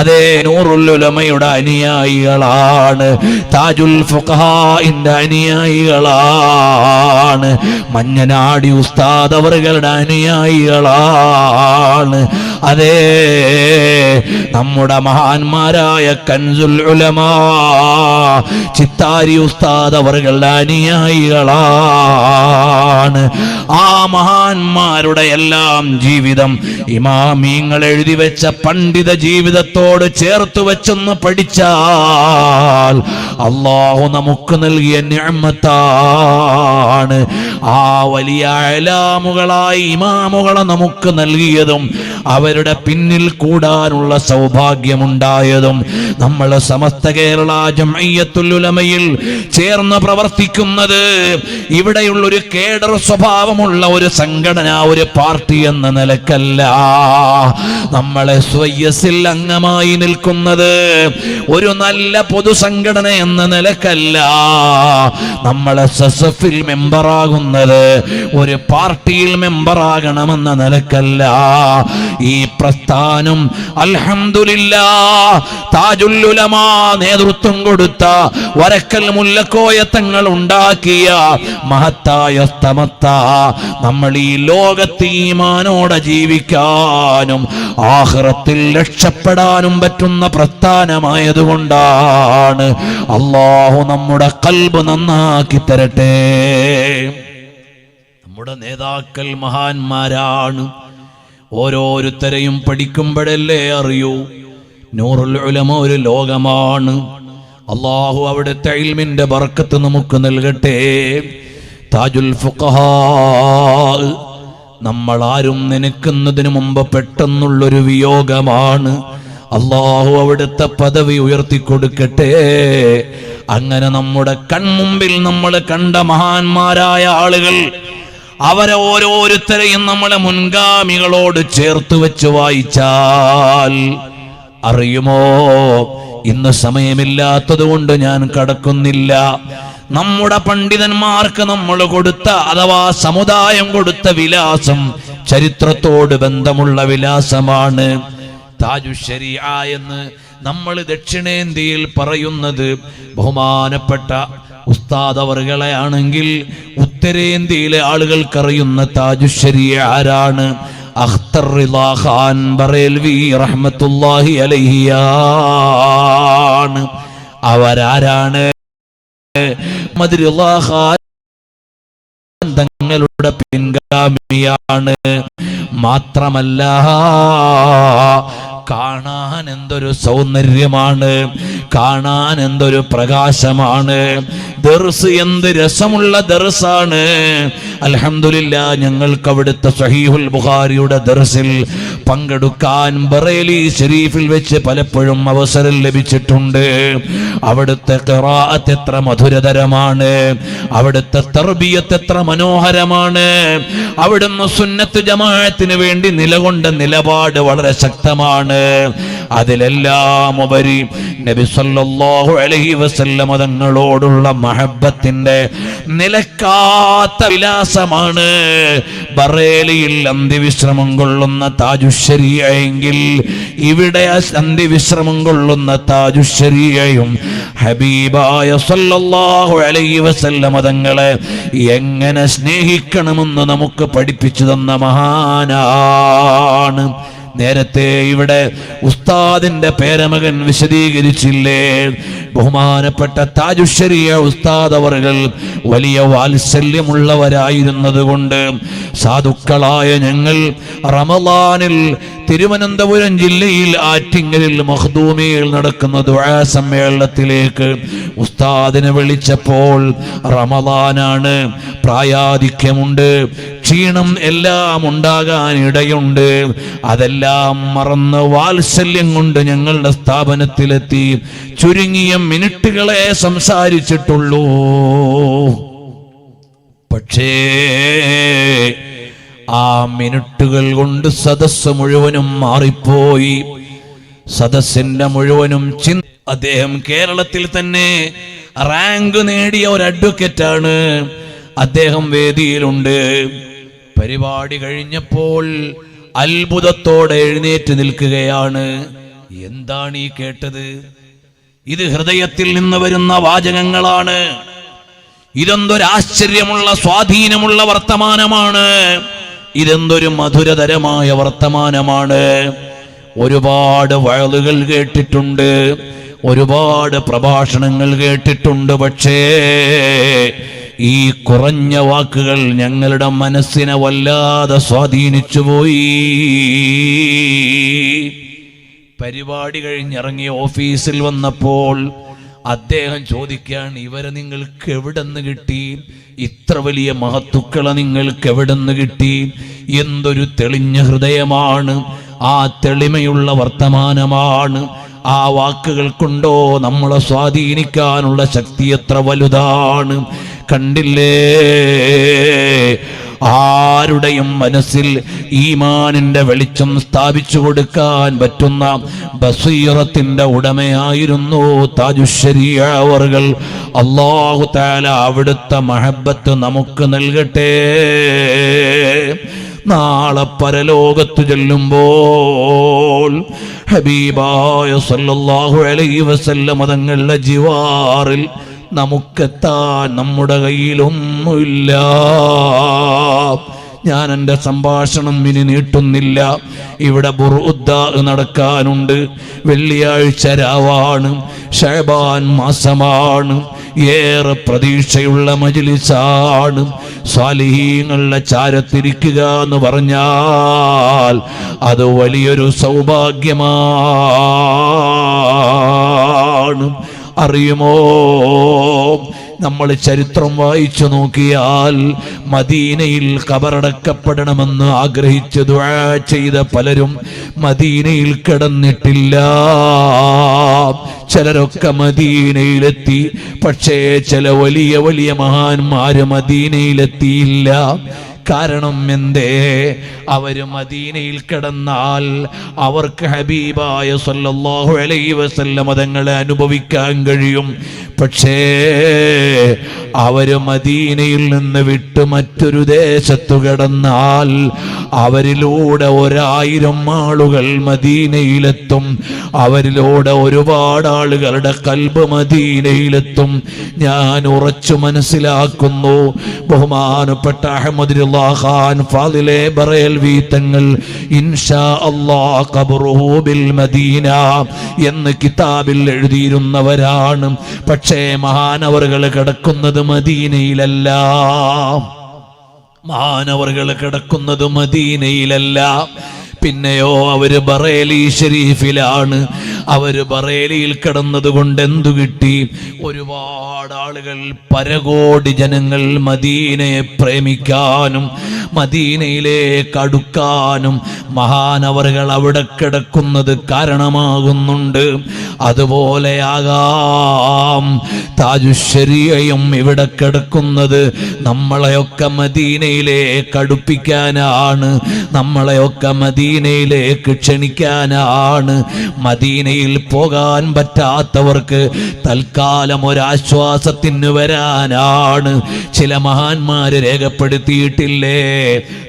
അതേ നൂറുൽ ഉലമയുടെ അനുയായികളാണ്, താജുൽ ഫുഖഹാഇന്റെ അനുയായികളാണ്, മഞ്ഞനാടി ഉസ്താദ് അവറുകളുടെ അനുയായികളാണ്. അതേ നമ്മുടെ മഹാന്മാരായ കൻസുൽ ഉലമാ ചിത്താരി ഉസ്താദ് അവറുകളുടെ അനുയായികളാണ്. ആ മഹാന്മാരുടെ എല്ലാം ജീവിതം ഇമാമീങ്ങൾ എഴുതി വെച്ച പണ്ഡിത ജീവിതത്തോട് ചേർത്ത് വെച്ചൊന്ന് പഠിച്ചാൽ അല്ലാഹു നമുക്ക് നൽകിയ നിഅമത്താണ്. ആ വലിയ അലാമുകളായി ഇമാമുകളെ നമുക്ക് നൽകിയതും അവരുടെ പിന്നിൽ കൂടാനുള്ള സൗഭാഗ്യമുണ്ടായതും നമ്മൾ സമസ്ത കേരള ജംഇയ്യത്തുൽ ഉലമയിൽ ചേർന്ന് പ്രവർത്തിക്കുന്നത് ഇവിടെയുള്ളൊരു കേഡർ സ്വഭാവമുള്ള ഒരു സംഘടന, ഒരു പാർട്ടി എന്ന നിലക്കല്ല. നമ്മളെ സ്വയസിൽ അംഗമായി നിൽക്കുന്നത് ഒരു നല്ല പൊതുസംഘടന എന്ന നിലക്കല്ല. നമ്മളെ സസഫിൽ മെമ്പറാകുന്നത് ഒരു പാർട്ടിയിൽ മെമ്പറാകണമെന്ന നിലക്കല്ല. ഈ പ്രസ്ഥാനം അൽഹംദുലില്ലാഹ് താജുൽ ഉലമാ നേതൃത്വം കൊടുത്ത വരക്കൽ മുല്ലക്കോയ തങ്ങൾ ഉണ്ടാക്കിയ മഹത്തായ സ്തമത്ത നമ്മൾ ഈ ലോകത്ത് ഈമാനോടെ ജീവിക്കാനും ആഖിറത്തിൽ രക്ഷപ്പെടാനും പറ്റുന്ന പ്രസ്ഥാനമായതുകൊണ്ടാണ്. അല്ലാഹു നമ്മുടെ ഖൽബ് നന്നാക്കി തരട്ടെ. നമ്മുടെ നേതാക്കൾ മഹാന്മാരാണ്. ഓരോരുത്തരെയും പഠിക്കുമ്പോഴല്ലേ അറിയൂ നൂറുൽ ഉലമ ഒരു ലോകമാണ്. അല്ലാഹു അവിടുത്തെ ഇൽമിന്റെ ബർക്കത്ത് നമുക്ക് നൽകട്ടെ. താജുൽ ഫുഖഹാ നമ്മൾ ആരും നനയ്ക്കുന്നതിന് മുമ്പ് പെട്ടെന്നുള്ളൊരു വിയോഗമാണ്. അല്ലാഹു അവിടുത്തെ പദവി ഉയർത്തിക്കൊടുക്കട്ടെ. അങ്ങനെ നമ്മുടെ കൺമുമ്പിൽ നമ്മൾ കണ്ട മഹാന്മാരായ ആളുകൾ, അവരെ ഓരോരുത്തരെയും നമ്മളെ മുൻഗാമികളോട് ചേർത്ത് വെച്ച് വായിച്ചാൽ അറിയുമോ, ഇന്ന് സമയമില്ലാത്തത് കൊണ്ട് ഞാൻ കടക്കുന്നില്ല. നമ്മുടെ പണ്ഡിതന്മാർക്ക് നമ്മൾ കൊടുത്ത അഥവാ സമുദായം കൊടുത്ത വിലാസം ചരിത്രത്തോട് ബന്ധമുള്ള വിലാസമാണ്. താജുശ്ശരീഅ എന്ന് നമ്മൾ ദക്ഷിണേന്ത്യയിൽ പറയുന്നത് ബഹുമാനപ്പെട്ട ഉസ്താദ് അവറുകളെ ആണെങ്കിൽ ഉത്തരേന്ത്യയിലെ ആളുകൾക്കറിയുന്ന താജുശ്ശരീഅ ആരാണ്? അഖ്തർ റിളാ ഖാൻ ബറേൽവി റഹ്മത്തുള്ളാഹി അലൈഹിയാണ്. അവരാരാണ്? മുഹമ്മദ് റിളാ ഖാൻ തങ്ങളുടെ പിൻഗാമിയാണ്. മാത്രമല്ല കാണാൻ എന്തൊരു സൗന്ദര്യമാണ്, കാണാൻ എന്തൊരു പ്രകാശമാണ്. ദർസ് എന്ത് രസമുള്ള ദർസാണ്. അൽഹംദുലില്ലാ, ഞങ്ങൾക്ക് അവിടുത്തെ സഹീഹുൽ ബുഖാരിയുടെ ദർസിൽ പങ്കെടുക്കാൻ ബറേലി ഷരീഫിൽ വെച്ച് പലപ്പോഴും അവസരം ലഭിച്ചിട്ടുണ്ട്. അവിടുത്തെ ഖിറാഅത്ത് എത്ര മധുരതരമാണ്, അവിടുത്തെ തർബിയത്ത് എത്ര മനോഹരമാണ്. അവിടുന്ന് സുന്നത്ത് ജമാഅത്തിന് വേണ്ടി നിലകൊണ്ട നിലപാട് വളരെ ശക്തമാണ്. അതിലെല്ലാം ഉപരി നബി സല്ലല്ലാഹു അലൈഹി വസല്ലം തങ്ങളോടുള്ള മഹബ്ബത്തിന്റെ നിലക്കാത്ത വിലാസമാണ്. ബറേലിയിൽ അന്ത്യവിശ്രമം കൊള്ളുന്ന താജുശ്ശരീഅയെങ്കിൽ ഇവിടെ അന്ത്യവിശ്രമം കൊള്ളുന്ന താജുശ്ശരീഅയും ഹബീബായ സല്ലല്ലാഹു അലൈഹി വസല്ലം തങ്ങളെ എങ്ങനെ സ്നേഹിക്കണമെന്ന് നമുക്ക് പഠിപ്പിച്ചു തന്ന മഹാനാണ്. നേരത്തെ ഇവിടെ ഉസ്താദിന്റെ പേരമകൻ വിശദീകരിച്ചില്ലേ? ബഹുമാനപ്പെട്ട താജുശ്ശരീഅ ഉസ്താദ് അവർകൾ വലിയ വാത്സല്യമുള്ളവരായിരുന്നത് കൊണ്ട് സാധുക്കളായ ഞങ്ങൾ റമളാനിൽ തിരുവനന്തപുരം ജില്ലയിൽ ആറ്റിങ്ങലിൽ മഖ്ദൂമിയിൽ നടക്കുന്ന ദുആ സമ്മേളനത്തിലേക്ക് ഉസ്താദിനെ വിളിച്ചപ്പോൾ റമളാനാണ്, പ്രായാധിക്യമുണ്ട്, ക്ഷീണം എല്ലാം ഉണ്ടാകാൻ ഇടയുണ്ട്. അതെല്ലാം മറന്ന് വാത്സല്യം കൊണ്ട് ഞങ്ങളുടെ സ്ഥാപനത്തിലെത്തി. ചുരുങ്ങിയ മിനിറ്റുകളെ സംസാരിച്ചിട്ടുള്ളൂ. പക്ഷേ ആ മിനിറ്റുകൾ കൊണ്ട് സദസ്സ് മുഴുവനും മാറിപ്പോയി. സദസ്സിന്റെ മുഴുവനും അദ്ദേഹം കേരളത്തിൽ തന്നെ റാങ്ക് നേടിയ ഒരു അഡ്വക്കേറ്റാണ്. അദ്ദേഹം വേദിയിലുണ്ട്. പരിപാടി കഴിഞ്ഞപ്പോൾ അത്ഭുതത്തോടെ എഴുന്നേറ്റ് നിൽക്കുകയാണ്. എന്താണ് ഈ കേട്ടത്? ഇത് ഹൃദയത്തിൽ നിന്ന് വരുന്ന വാചകങ്ങളാണ്. ഇതെന്തൊരു ആശ്ചര്യമുള്ള സ്വാധീനമുള്ള വർത്തമാനമാണ്. ഇതെന്തൊരു മധുരതരമായ വർത്തമാനമാണ്. ഒരുപാട് വഅളുകൾ കേട്ടിട്ടുണ്ട്, ഒരുപാട് പ്രഭാഷണങ്ങൾ കേട്ടിട്ടുണ്ട്. പക്ഷേ ഈ കുറഞ്ഞ വാക്കുകൾ ഞങ്ങളുടെ മനസ്സിനെ വല്ലാതെ സ്വാധീനിച്ചു പോയി. പരിപാടി കഴിഞ്ഞിറങ്ങി ഓഫീസിൽ വന്നപ്പോൾ അദ്ദേഹം ചോദിക്കുകയാണ്, ഇവരെ നിങ്ങൾക്ക് എവിടെന്ന് കിട്ടി? ഇത്ര വലിയ മഹത്തുക്കളെ നിങ്ങൾക്ക് എവിടെന്ന് കിട്ടി? എന്തൊരു തെളിഞ്ഞ ഹൃദയമാണ്, ആ തെളിമയുള്ള വർത്തമാനമാണ്. ആ വാക്കുകൾ കൊണ്ടോ നമ്മളെ സ്വാധീനിക്കാനുള്ള ശക്തി എത്ര വലുതാണ്. കണ്ടില്ലേ, ആരുടെയും മനസ്സിൽ ഈമാനിന്റെ വെളിച്ചം സ്ഥാപിച്ചു കൊടുക്കാൻ പറ്റുന്ന ബസീറത്തിന്റെ ഉടമയായിരുന്നു താജുശ്ശരീഅ അവർകൾ. അല്ലാഹു തആല അവിടുത്തെ മഹബ്ബത്ത് നമുക്ക് നൽകട്ടെ. നാളെ പരലോകത്ത് ചെല്ലുമ്പോൾ ഹബീബായ സല്ലല്ലാഹു അലൈഹി വസല്ലം തങ്ങളുടെ ജിവാറിൽ നമുക്കെത്താൻ നമ്മുടെ കയ്യിലൊന്നുമില്ല. ഞാൻ എൻ്റെ സംഭാഷണം ഇനി നീട്ടുന്നില്ല. ഇവിടെ ബുർഉദ്ദാ നടക്കാനുണ്ട്. വെള്ളിയാഴ്ച രാവാണ്, ശഅബാൻ മാസമാണ്. ഏറെ പ്രതീക്ഷയുള്ള മജ്ലിസാണ്. സ്വാലിഹീങ്ങളുടെ ചാരത്തിരിക്കുക എന്ന് പറഞ്ഞാൽ അത് വലിയൊരു സൗഭാഗ്യമാണ്. അറിയുമോ, നമ്മൾ ചരിത്രം വായിച്ചു നോക്കിയാൽ മദീനയിൽ ഖബറടക്കപ്പെടണമെന്ന് ആഗ്രഹിച്ച് ദുആ ചെയ്ത പലരും മദീനയിൽ കിടന്നിട്ടില്ല. ചിലരൊക്കെ മദീനയിലെത്തി, പക്ഷേ ചില വലിയ വലിയ മഹാന്മാര് മദീനയിലെത്തിയില്ല. കാരണം എന്തേ? അവര് മദീനയിൽ കിടന്നാൽ അവർക്ക് ഹബീബായ സല്ലല്ലാഹു അലൈഹി വസല്ലം തങ്ങളെ അനുഭവിക്കാൻ കഴിയും. പക്ഷേ അവര് മദീനയിൽ നിന്ന് വിട്ട് മറ്റൊരു ദേശത്തു കിടന്നാൽ അവരിലൂടെ 1000 ആളുകൾ മദീനയിലെത്തും. അവരിലൂടെ ഒരുപാട് ആളുകളുടെ കൽബ് മദീനയിലെത്തും. ഞാൻ ഉറച്ചു മനസ്സിലാക്കുന്നു. ബഹുമാനപ്പെട്ട അഹ്മദ് അബ്ദുല്ലാഹ് ഖാൻ ഫാദിലെ ബറേൽവി തങ്ങൾ ഇൻഷാ അല്ലാഹ് ഖബ്റുഹു ബിൽ മദീന എന്ന് കിതാബിൽ എഴുതിയിരുന്നവരാണ്. പക്ഷേ മഹാനവറുകൾ കിടക്കുന്നത് മദീനയിലല്ല. മഹാനവറുകൾ കിടക്കുന്നത് മദീനയിലല്ല. പിന്നെയോ അവര് ബറേലി ഷരീഫിലാണ്. അവര് ബറേലിയിൽ കിടന്നത് കൊണ്ട് എന്തു കിട്ടി? ഒരുപാട് ആളുകൾ, പരകോടി ജനങ്ങൾ മദീനയെ പ്രേമിക്കാനും മദീനയിലേക്ക് അടുക്കാനും മഹാനവറുകൾ അവിടെ കിടക്കുന്നത് കാരണമാകുന്നുണ്ട്. അതുപോലെയാകാം താജുശ്ശരിയയും ഇവിടെ കിടക്കുന്നത് നമ്മളെയൊക്കെ മദീനയിലേക്ക് അടുപ്പിക്കാനാണ്, നമ്മളെയൊക്കെ മദീനയിലേക്ക് ക്ഷണിക്കാനാണ്. മദീനയിൽ പോകാൻ പറ്റാത്തവർക്ക് തൽക്കാലം ഒരാശ്വാസത്തിന് വരാനാണ്. ചില മഹാന്മാര് രേഖപ്പെടുത്തിയിട്ടില്ലേ?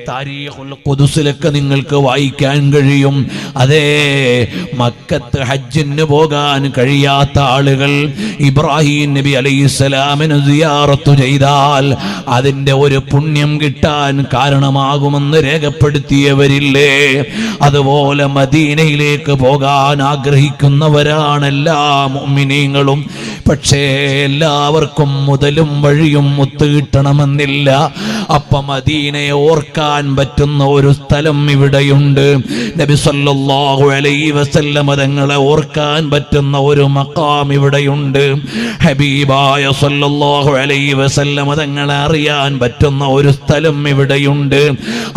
താരീഖുൽ ഖുദ്സിലൊക്കെ നിങ്ങൾക്ക് വായിക്കാൻ കഴിയും. അതേ, മക്കത്ത് ഹജ്ജിന് പോകാൻ കഴിയാത്ത ആളുകൾ ഇബ്രാഹിം നബി അലൈഹിസ്സലാമിനെ സിയാറത്ത് ചെയ്താൽ അതിന്റെ ഒരു പുണ്യം കിട്ടാൻ കാരണമാകുമെന്ന് രേഖപ്പെടുത്തിയവരില്ലേ? അതുപോലെ മദീനയിലേക്ക് പോകാൻ ആഗ്രഹിക്കുന്നവരാണ് എല്ലാ മുഅ്മിനീങ്ങളും. പക്ഷേ എല്ലാവർക്കും മുതലും വഴിയും ഒത്തുകിട്ടണമെന്നില്ല. അപ്പം മദീനയെ ഓർക്കാൻ പറ്റുന്ന ഒരു സ്ഥലം ഇവിടെയുണ്ട്. നബി സല്ലല്ലാഹു അലൈഹി വസല്ലം തങ്ങളെ ഓർക്കാൻ പറ്റുന്ന ഒരു മഖാം ഇവിടെയുണ്ട്. ഹബീബായ സല്ലല്ലാഹു അലൈഹി വസല്ലം തങ്ങളെ അറിയാൻ പറ്റുന്ന ഒരു സ്ഥലം ഇവിടെയുണ്ട്.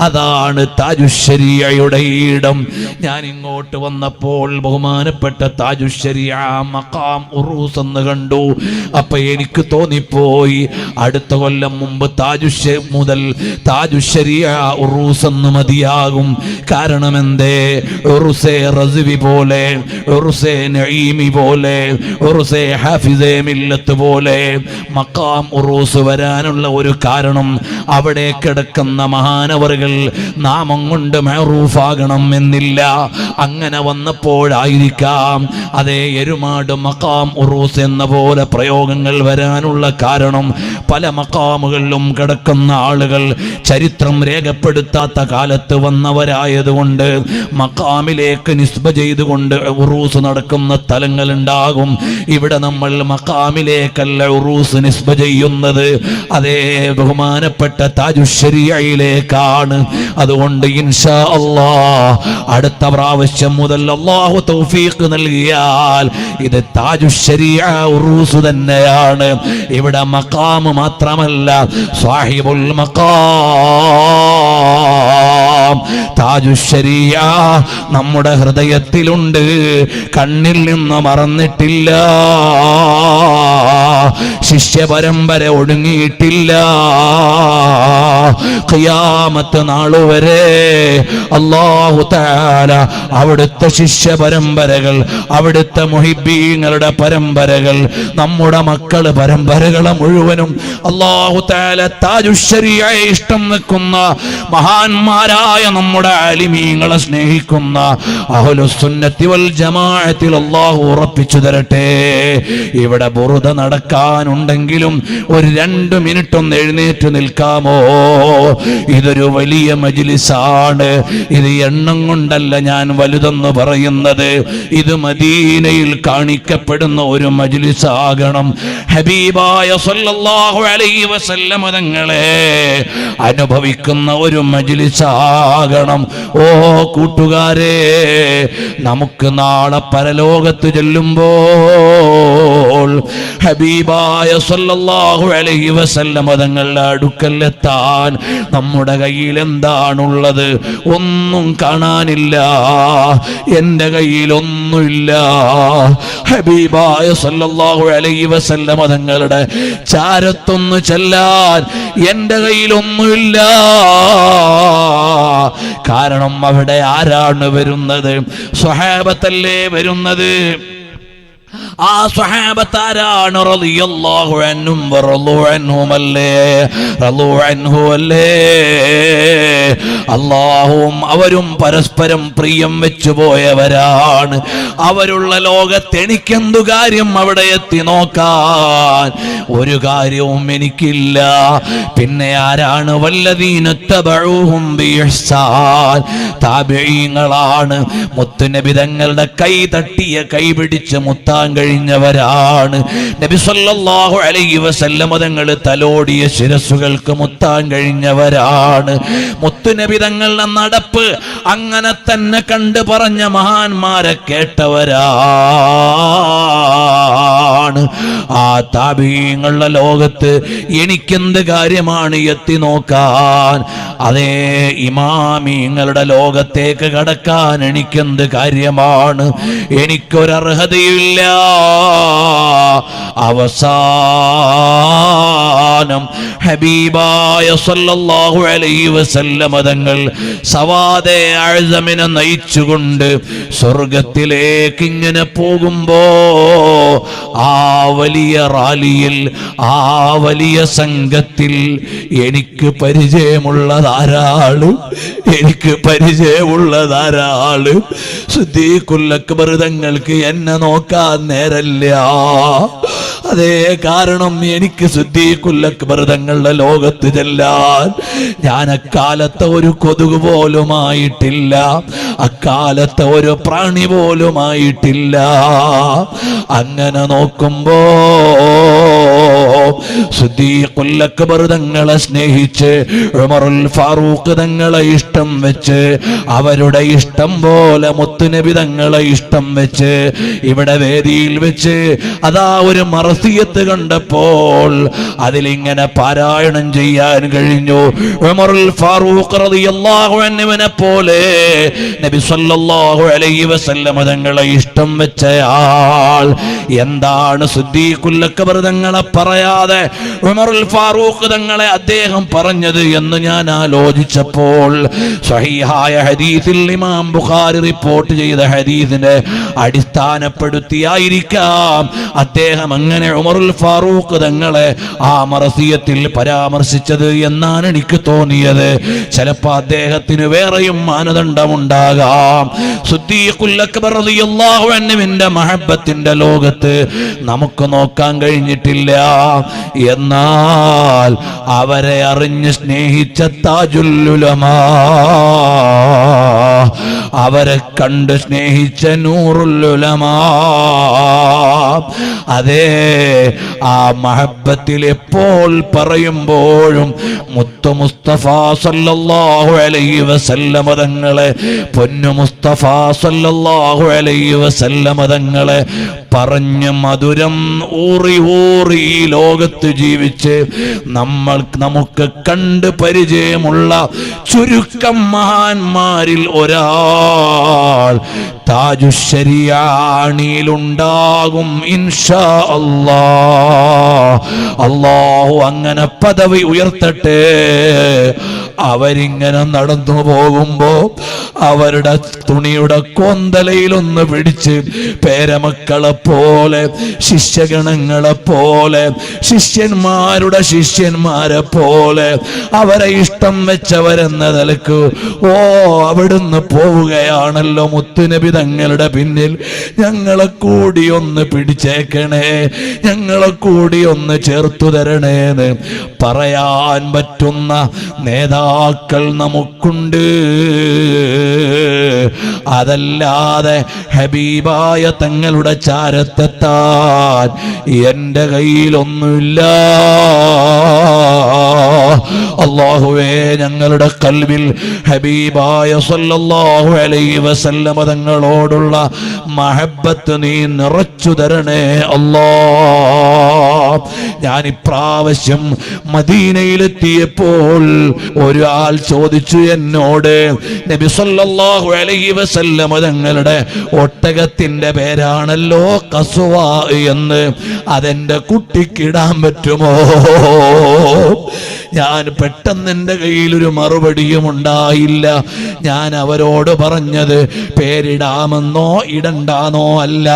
അതാണ് താജുശ്ശരിയയുടെ ഇടം. ഞാൻ ഇങ്ങോട്ട് വന്നപ്പോൾ ബഹുമാനപ്പെട്ട താജുശ്ശരിയ മഖാം ഉറൂസ് എന്ന് കണ്ടു. അപ്പൊ എനിക്ക് തോന്നിപ്പോയി അടുത്ത കൊല്ലം മുമ്പ് മുതൽ താജുശ്ശരിയ ഉറൂസ് എന്ന് മതിയാകും. കാരണം എന്തേ? ഉറുസെ റസ്വി പോലെ, ഉറുസെ നഈമി പോലെ, ഉറുസെ ഹാഫിസെ മില്ലത്ത് പോലെ മഖാം ഉറൂസ് വരാനുള്ള ഒരു കാരണം അവിടെ കിടക്കുന്ന മഹാനവറുകൾ നാമം കൊണ്ട് മഅറൂഫാകണം എന്നില്ല. അങ്ങനെ വന്നപ്പോഴായിരിക്കാം അതേ എരുമാട് മഖാം ഉറൂസ് എന്ന പോലെ പ്രയോഗങ്ങൾ വരാനുള്ള കാരണം. പല മഖാമുകളിലും കിടക്കുന്ന ആളുകൾ ചരിത്രം രേഖപ്പെടുത്താത്ത കാലത്ത് വന്നവരായതുകൊണ്ട് മഖാമിലേക്ക് നിസ്ബ ചെയ്തുകൊണ്ട് ഉറൂസ് നടക്കുന്ന സ്ഥലങ്ങൾ ഉണ്ടാകും. ഇവിടെ നമ്മൾ മഖാമിലേക്കല്ല ഉറൂസ് നിസ്ബ ചെയ്യുന്നത്, അതേ ബഹുമാനപ്പെട്ട താജുശ്ശരിയയിലേക്കാണ്. അതുകൊണ്ട് ഇൻഷാ അല്ലാഹ് അടുത്ത പ്രാവശ്യം മുതൽ അല്ലാഹു തൗഫീഖ് നൽകിയാൽ ഇത് താജുശ്ശരിയ ഉറൂസ് തന്നെയാണ്. ഇവിടെ മഖാം മാത്രമല്ല, സാഹിബുൽ മഖാം താജുശ്ശരിയ നമ്മുടെ ഹൃദയത്തിലുണ്ട്, കണ്ണിൽ നിന്ന് മറന്നിട്ടില്ല. ശിഷ്യ പരമ്പര ഒടുങ്ങിയിട്ടില്ല. ഖിയാമത്ത് നാളുവരെ അല്ലാഹു തആല അവിടുത്തെ ശിഷ്യ പരമ്പരകൾ, അവിടുത്തെ മുഹിബ്ബീങ്ങളുടെ പരമ്പരകൾ, നമ്മുടെ മക്കള് പരമ്പരകളെ മുഴുവനും അല്ലാഹു തആല താജുശ്ശരിയയെ ഇഷ്ടം വെക്കുന്ന മഹാന്മാരായ നമ്മുടെ ആലിമീങ്ങളെ സ്നേഹിക്കുന്ന അഹ്ലുസുന്നത്തി വൽ ജമാഅത്തിൽ അല്ലാഹു ഉറപ്പിച്ചു തരട്ടെ. ഇവിടെ ബുറുദ നടക്കാനുണ്ടെങ്കിലും ഒരു 2 മിനിറ്റ് ഒന്ന് എഴുന്നേറ്റ് നിൽക്കാമോ? ഇതൊരു വലിയ മജ്ലിസാണ്. ഇത് എണ്ണം കൊണ്ടല്ല ഞാൻ വലുതെന്ന് പറയുന്നത്. ഇത് മദീനയിൽ കാണിക്കപ്പെടുന്ന ഒരു മജ്ലിസാകണം. ഹബീബായ സല്ലല്ലാഹു അലൈഹി വസല്ലം തങ്ങളെ അനുഭവിക്കുന്ന ഒരു മജ്ലിസാകണം. ഓ കൂട്ടുകാരെ, നമുക്ക് നാളെ പരലോകത്ത് ചെല്ലുമ്പോൾ ഹബീബായ സല്ലല്ലാഹു അലൈഹി വസല്ലം തങ്ങളുടെ അടുക്കലെത്താൻ നമ്മുടെ കയ്യിൽ എന്താണുള്ളത്? ഒന്നും കാണാനില്ല. എൻ്റെ കയ്യിൽ ഒന്നുമില്ല. ഹബീബായ സല്ലല്ലാഹു അലൈഹി വസല്ലം തങ്ങളുടെ ചാരത്തൊന്ന് ചെല്ലാൻ എൻ്റെ കയ്യിൽ ഒന്നുമില്ല. കാരണം അവിടെ ആരാണ് വരുന്നത്? സ്വഹാബത്തല്ലേ വരുന്നത്. ആ സ്വഹാബത്താരാണ്? റളിയല്ലാഹു അൻഹും വറളു അൻഹുമല്ലേ, റളു അൻഹു അല്ലേ. അല്ലാഹുവും അവരും പരസ്പരം പ്രിയം വെച്ചു പോയവരാണ്. അവരുള്ള ലോകത്ത് എനിക്കെന്തു കാര്യം അവിടെ എത്തി നോക്കാൻ? ഒരു കാര്യവും എനിക്കില്ല. പിന്നെ ആരാണ്? വല്ലദീന തബഊഹും ബിഇഹ്സാൻ, താബഈങ്ങളാണ്. മുത്തുനബി തങ്ങളുടെ കൈ തട്ടിയ കൈ പിടിച്ച് മുത്താൻ കഴിഞ്ഞവരാണ്. നബി സല്ലല്ലാഹു അലൈഹി വസല്ലം തങ്ങൾ തലോടിയ ശിരസുകൾക്ക് മുത്താൻ കഴിഞ്ഞവരാണ്. മുത്തുനബി തങ്ങളുടെ നടപ്പ് അങ്ങനെ തന്നെ കണ്ടു പറഞ്ഞ മഹാന്മാരെ കേട്ടവരാണ്. ആ താബഈങ്ങളുടെ ലോകത്ത് എനിക്കെന്ത് കാര്യമാണ് എത്തി നോക്കാൻ? അതേ ഇമാമിങ്ങളുടെ ലോകത്തേക്ക് കടക്കാൻ എനിക്കെന്ത് കാര്യമാണ്? എനിക്കൊരർഹതയില്ല. അവസാനം ഹബീബായ സല്ലല്ലാഹു അലൈഹി വസല്ലം തങ്ങൾ സവാദെ അഅ്സമിനെ നയിച്ചുകൊണ്ട് സ്വർഗത്തിലേക്ക് ഇങ്ങനെ പോകുമ്പോ ആ വലിയ റാലിയിൽ, ആ വലിയ സംഘത്തിൽ എനിക്ക് പരിചയമുള്ളതാരാള്? എനിക്ക് പരിചയമുള്ളതാരാള്? സിദ്ദീഖുൽ അക്ബർ തങ്ങൾക്ക് എന്നെ നോക്കാൻ നേരല്ല. അതേ കാരണം എനിക്ക് സിദ്ദീഖുൽ അക്ബർ തങ്ങളുടെ ലോകത്ത് ചെല്ലാൻ ഞാൻ അക്കാലത്തെ ഒരു കൊതുക് പോലുമായിട്ടില്ല, അക്കാലത്തെ ഒരു പ്രാണി പോലുമായിട്ടില്ല. അങ്ങനെ നോക്കുമ്പോ സിദ്ദീഖുൽ അക്ബർ തങ്ങളെ സ്നേഹിച്ച് ഉമറുൽ ഫാറൂഖ് തങ്ങളെ ഇഷ്ടം വെച്ച്, അവരുടെ ഇഷ്ടം പോലെ മുത്തുനബി തങ്ങളെ ഇഷ്ടം വെച്ച് ഇവിടെ വേദിയിൽ വെച്ച് അതാ ഒരു മർസിയത്ത് കണ്ടപ്പോൾ അതിലിങ്ങനെ പാരായണം ചെയ്യാൻ കഴിഞ്ഞു. ഉമറുൽ ഫാറൂഖ് റളിയല്ലാഹു അൻഹുവിനെ പോലെ നബി സല്ലല്ലാഹു അലൈഹി വസല്ലം തങ്ങളെ ഇഷ്ടം വെച്ചയാൾ എന്താണ് സിദ്ദീഖുൽ അക്ബർ തങ്ങളെ പറയാതെ ഉമറുൽ ഫാറൂഖ് തങ്ങളെ അദ്ദേഹം പറഞ്ഞത് എന്ന് ഞാൻ ആലോചിച്ചപ്പോൾ സ്വഹീഹായ ഹദീസിൽ ഇമാം ബുഖാരി റിപ്പോർട്ട് ചെയ്ത ഹദീസിനെ അടിസ്ഥാനപ്പെടുത്തിയായിരിക്കാം അദ്ദേഹം അങ്ങനെ ഉമറുൽ ഫാറൂഖ് തങ്ങളെ ആ മർസിയത്തിൽ പരാമർശിച്ചത് എന്നാണ് എനിക്ക് തോന്നിയത്. ചിലപ്പോൾ അദ്ദേഹത്തിന് വേറെയും മാനദണ്ഡമുണ്ടാകാം. സിദ്ദീഖുൽ അക്ബർ റളിയല്ലാഹു അൻഹുവിന്റെ മഹബ്ബത്തിന്റെ ലോകത്ത് നമുക്ക് നോക്കാൻ കഴിഞ്ഞിട്ടില്ല. എന്നാൽ അവരെ അറിഞ്ഞ് സ്നേഹിച്ച താജുൽ ഉലമാ, അവരെ കണ്ട് സ്നേഹിച്ച നൂറുൽ ഉലമാ, അതേ ആ മഹബ്ബത്തിൽ എപ്പോൾ പറയുമ്പോഴും മുത്തു മുസ്തഫ സല്ലല്ലാഹു അലൈഹി വസല്ലം തങ്ങളെ, പൊന്നു മുസ്തഫ സല്ലല്ലാഹു അലൈഹി വസല്ലം തങ്ങളെ പറഞ്ഞ് മധുരം ഊറി ഊറി ഈ ലോകത്ത് ജീവിച്ച് നമുക്ക് കണ്ട് പരിചയമുള്ള ചുരുക്കം മഹാന്മാരിൽ ഒരാൾ താജുശ്ശരിയാണിയിലുണ്ടാകും ഇൻഷാ അല്ലാഹ്. അല്ലാഹു അങ്ങനെ പദവി ഉയർത്തട്ടെ. അവരിങ്ങനെ നടന്നു പോകുമ്പോ അവരുടെ തുണിയുടെ കോന്തലയിലൊന്ന് പിടിച്ച് പേരമക്കളെ പോലെ, ശിഷ്യഗണങ്ങളെ പോലെ, ശിഷ്യന്മാരുടെ ശിഷ്യന്മാരെ പോലെ അവരെ ഇഷ്ടം വെച്ചവരെന്ന നിലക്ക് അവിടുന്ന് പോവുകയാണല്ലോ മുത്തുനബി തങ്ങളുടെ പിന്നിൽ, ഞങ്ങളെ കൂടി ഒന്ന് പിടിച്ചേക്കണേ, ഞങ്ങളെ കൂടി ഒന്ന് ചേർത്തു തരണേന്ന് പറയാൻ പറ്റുന്ന നേതാക്കൾ നമുക്കുണ്ട്. അതല്ലാതെ ഹബീബായ തങ്ങളുടെ ചാരത്തെത്താൻ എൻ്റെ കയ്യിലൊന്നുമില്ല. അല്ലാഹുവേ, ഞങ്ങളുടെ ഖൽബിൽ ഹബീബായ സല്ലല്ലാഹു അലൈഹി വസല്ലം തങ്ങളോടുള്ള മഹബ്ബത്ത് നീ നിറച്ചു തരണേ അല്ലാഹ്. ഞാൻ ഇപ്രാവശ്യം മദീനയിലെത്തിയപ്പോൾ ഒരാൾ ചോദിച്ചു എന്നോട്, നബി സല്ലല്ലാഹു അലൈഹി വസല്ലം തങ്ങളുടെ ഒട്ടകത്തിന്റെ പേരാണല്ലോ ഖസ്വ എന്ന്, അതെന്റെ കുട്ടിക്കിടാൻ പറ്റുമോ? ഞാൻ പെട്ടെന്ന് എൻ്റെ കയ്യിലൊരു മറുപടിയും ഉണ്ടായില്ല. ഞാൻ അവരോട് പറഞ്ഞത് പേരിടാമെന്നോ ഇടണ്ടാന്നോ അല്ല,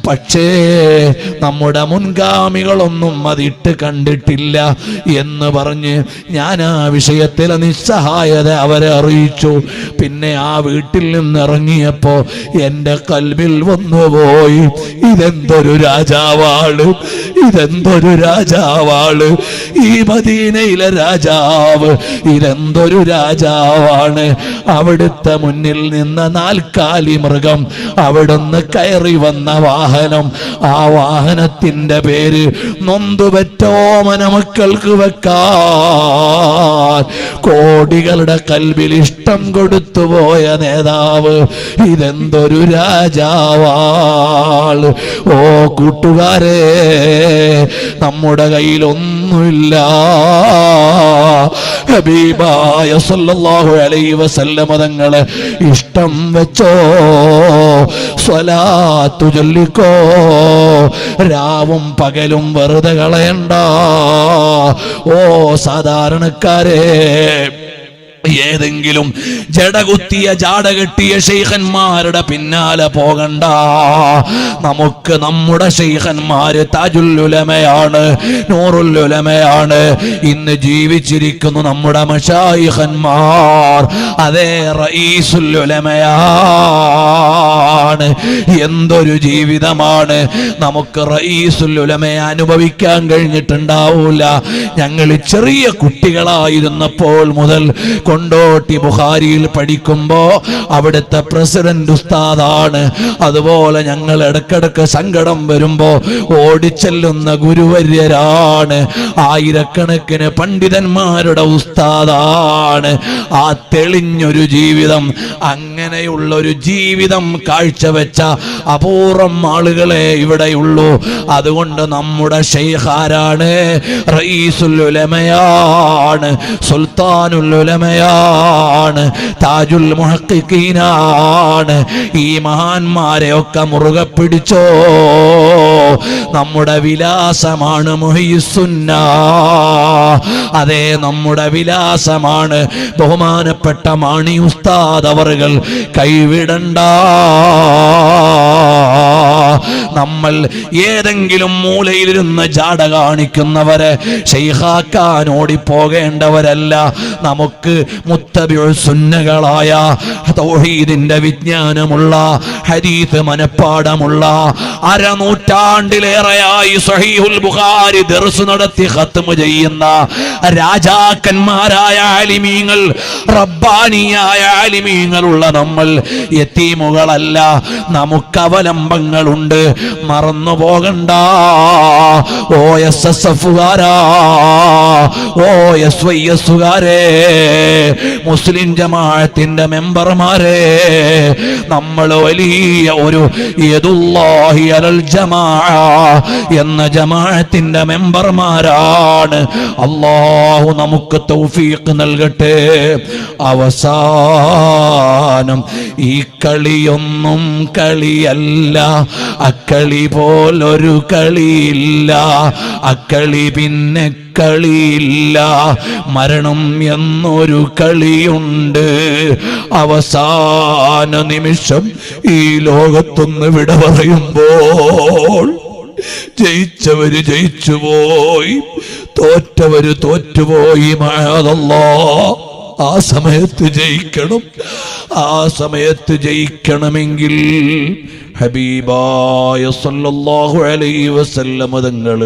പക്ഷേ നമ്മുടെ മുൻഗാമികളൊന്നും അതിട്ട് കണ്ടിട്ടില്ല എന്ന് പറഞ്ഞ് ഞാൻ ആ വിഷയത്തിലെ നിസ്സഹായത അവരെ അറിയിച്ചു. പിന്നെ ആ വീട്ടിൽ നിന്നിറങ്ങിയപ്പോ എൻ്റെ കൽബിൽ വന്നുപോയി, ഇതെന്തൊരു രാജാവാണ്, ഇതെന്തൊരു രാജാവാണ്, ഈ മദീനയിലെ രാജാവ് ഇതെന്തൊരു രാജാവാണ്. അവിടുത്തെ മുന്നിൽ നിന്ന നാൽക്കാലി മൃഗം, അവിടുന്ന് കയറി വന്ന വാഹനം, ആ വാഹനത്തിന്റെ പേര് നൊന്തുപറ്റോമന മക്കൾക്ക് വെക്കാൻ കോടികളുടെ കൽബിൽ ഇഷ്ടം കൊടുത്തുപോയ നേതാവ്, ഇതെന്തൊരു രാജാവാൾ. ഓ കൂട്ടുകാരെ, നമ്മുടെ കയ്യിലൊന്നുമില്ല. ഹബീബായ സല്ലല്ലാഹു അലൈഹി വസല്ലം തങ്ങളെ ഇഷ്ടം വെച്ചോ, സ്വലാത്തു ചൊല്ലിക്കോ, രാവും പകലും വെറുതെ കളയണ്ട. ഓ സാധാരണക്കാരെ, ഏതെങ്കിലും ജടകുത്തിയ ജാടകെട്ടിയ ശൈഖന്മാരുടെ പിന്നാലെ പോകണ്ട. നമുക്ക് നമ്മുടെ ശൈഖന്മാര് താജുൽ ഉലമയാണ്, നൂറുൽ ഉലമയാണ്. ഇന്ന് ജീവിച്ചിരിക്കുന്നു നമ്മുടെ മശായിഖന്മാർ, അതേ റഈസുൽ ഉലമയാണ്. എന്തൊരു ജീവിതമാണ് നമുക്ക് റഈസുൽ ഉലമയെ അനുഭവിക്കാൻ കഴിഞ്ഞിട്ടുണ്ടാവൂല. ഞങ്ങൾ ചെറിയ കുട്ടികളായിരുന്നപ്പോൾ മുതൽ കൊണ്ടോട്ടി ബുഖാരിയിൽ പഠിക്കുമ്പോ അവിടുത്തെ പ്രസിഡന്റ് ഉസ്താദാണ്. അതുപോലെ ഞങ്ങൾ ഇടക്കിടക്ക് സങ്കടം വരുമ്പോ ഓടിച്ചെല്ലുന്ന ഗുരുവര്യരാണ്. ആയിരക്കണക്കിന് പണ്ഡിതന്മാരുടെ ഉസ്താദാണ്. ആ തെളിഞ്ഞൊരു ജീവിതം, അങ്ങനെയുള്ളൊരു ജീവിതം കാഴ്ചവെച്ച അപൂർവം ആളുകളെ ഇവിടെയുള്ളൂ. അതുകൊണ്ട് നമ്മുടെ ശൈഖാരാണ്, റഈസുൽ ഉലമയാണ്, സുൽത്താനുൽ ഉലമയാണ്, താജുൽ മുഹഖിഖീനാണ്. ഈ മഹാന്മാരെയൊക്കെ മുറുകെ പിടിച്ചോ. നമ്മുടെ വിലാസമാണ് മുഹയ്യിസുന്ന, അതേ നമ്മുടെ വിലാസമാണ്. ബഹുമാനപ്പെട്ട മാണി ഉസ്താദ് അവറുകൾ കൈവിടണ്ട. നമ്മൾ ഏതെങ്കിലും മൂലയിലിരുന്ന് ജാട കാണിക്കുന്നവരെ ശൈഖാക്കാൻ ഓടിപ്പോകേണ്ടവരല്ല. നമുക്ക് മുത്തബിഉ സുന്നകളായ, തൗഹീദിന്റെ വിജ്ഞാനമുള്ള, ഹദീസ് മനപ്പാടമുള്ള, അരനൂറ്റാണ്ടിലേറെയായി സ്വഹീഹുൽ ബുഖാരി ദർസ് നടത്തി ഖത്മ് ചെയ്യുന്ന രാജാക്കന്മാരായ ആലിമീങ്ങൾ, റബ്ബാനിയായ ആലിമീങ്ങളുള്ള നമ്മൾ യതീമുകളല്ല. നമുക്ക് അവലംബങ്ങളുണ്ട്, മറന്നു പോകണ്ട. ഓ SSFുകാരാ, ഓ SYSുകാരെ, മുസ്ലിം ജമാഅത്തിന്റെ മെമ്പർമാരെ, നമ്മൾ വലിയ ഒരു യദുല്ലാഹി അലൽ ജമാഅ എന്ന ജമാഅത്തിന്റെ മെമ്പർമാരാണ്. അല്ലാഹു നമുക്ക് തൗഫീഖ് നൽകട്ടെ. അവസാനം ഈ കളിയൊന്നും കളിയല്ല, അക്കളി പോലൊരു കളിയില്ല, അക്കളി പിന്നെ കളിയില്ല, മരണം എന്നൊരു കളിയുണ്ട്. അവസാന നിമിഷം ഈ ലോകത്തൊന്ന് വിട പറയുമ്പോൾ ജയിച്ചവര് ജയിച്ചുപോയി, തോറ്റവര് തോറ്റുപോയി. മഅദല്ലാഹ്, ആ സമയത്ത് ജയിക്കണം. ആ സമയത്ത് ജയിക്കണമെങ്കിൽ ഹബീബായ സല്ലല്ലാഹു അലൈഹി വസല്ലം തങ്ങൾ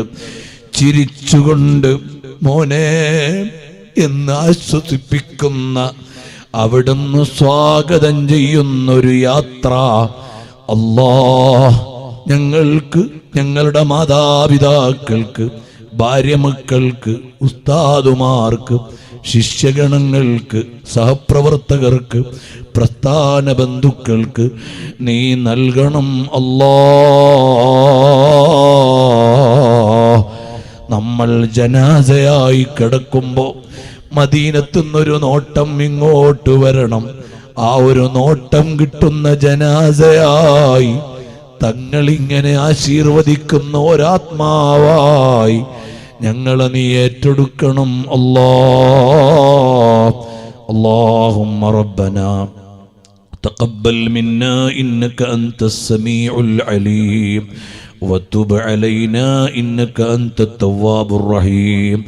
ചിരിച്ചുകൊണ്ട് മോനെ എന്ന് ആശ്വസിപ്പിക്കുന്ന, അവിടുന്ന് സ്വാഗതം ചെയ്യുന്നൊരു യാത്ര. അല്ലാഹ് ഞങ്ങൾക്ക്, ഞങ്ങളുടെ മാതാപിതാക്കൾക്ക്, ഭാര്യമക്കൾക്ക്, ഉസ്താദുമാർക്ക്, ശിഷ്യഗണങ്ങൾക്ക്, സഹപ്രവർത്തകർക്ക്, പ്രസ്ഥാന ബന്ധുക്കൾക്ക് നീ നൽകണം അല്ലാഹ്. നമ്മൾ ജനാസയായി കിടക്കുമ്പോൾ മദീനത്തുനിന്നൊരു നോട്ടം ഇങ്ങോട്ട് വരണം. ആ ഒരു നോട്ടം കിട്ടുന്ന ജനാസയായി തങ്ങളിങ്ങനെ ആശീർവദിക്കുന്ന ഒരാത്മാവായി ഞങ്ങളെ നീ ഏറ്റെടുക്കണം അല്ലാഹ്. اللهم ربنا تقبل منا إنك أنت السميع العليم وتب علينا إنك أنت التواب الرحيم.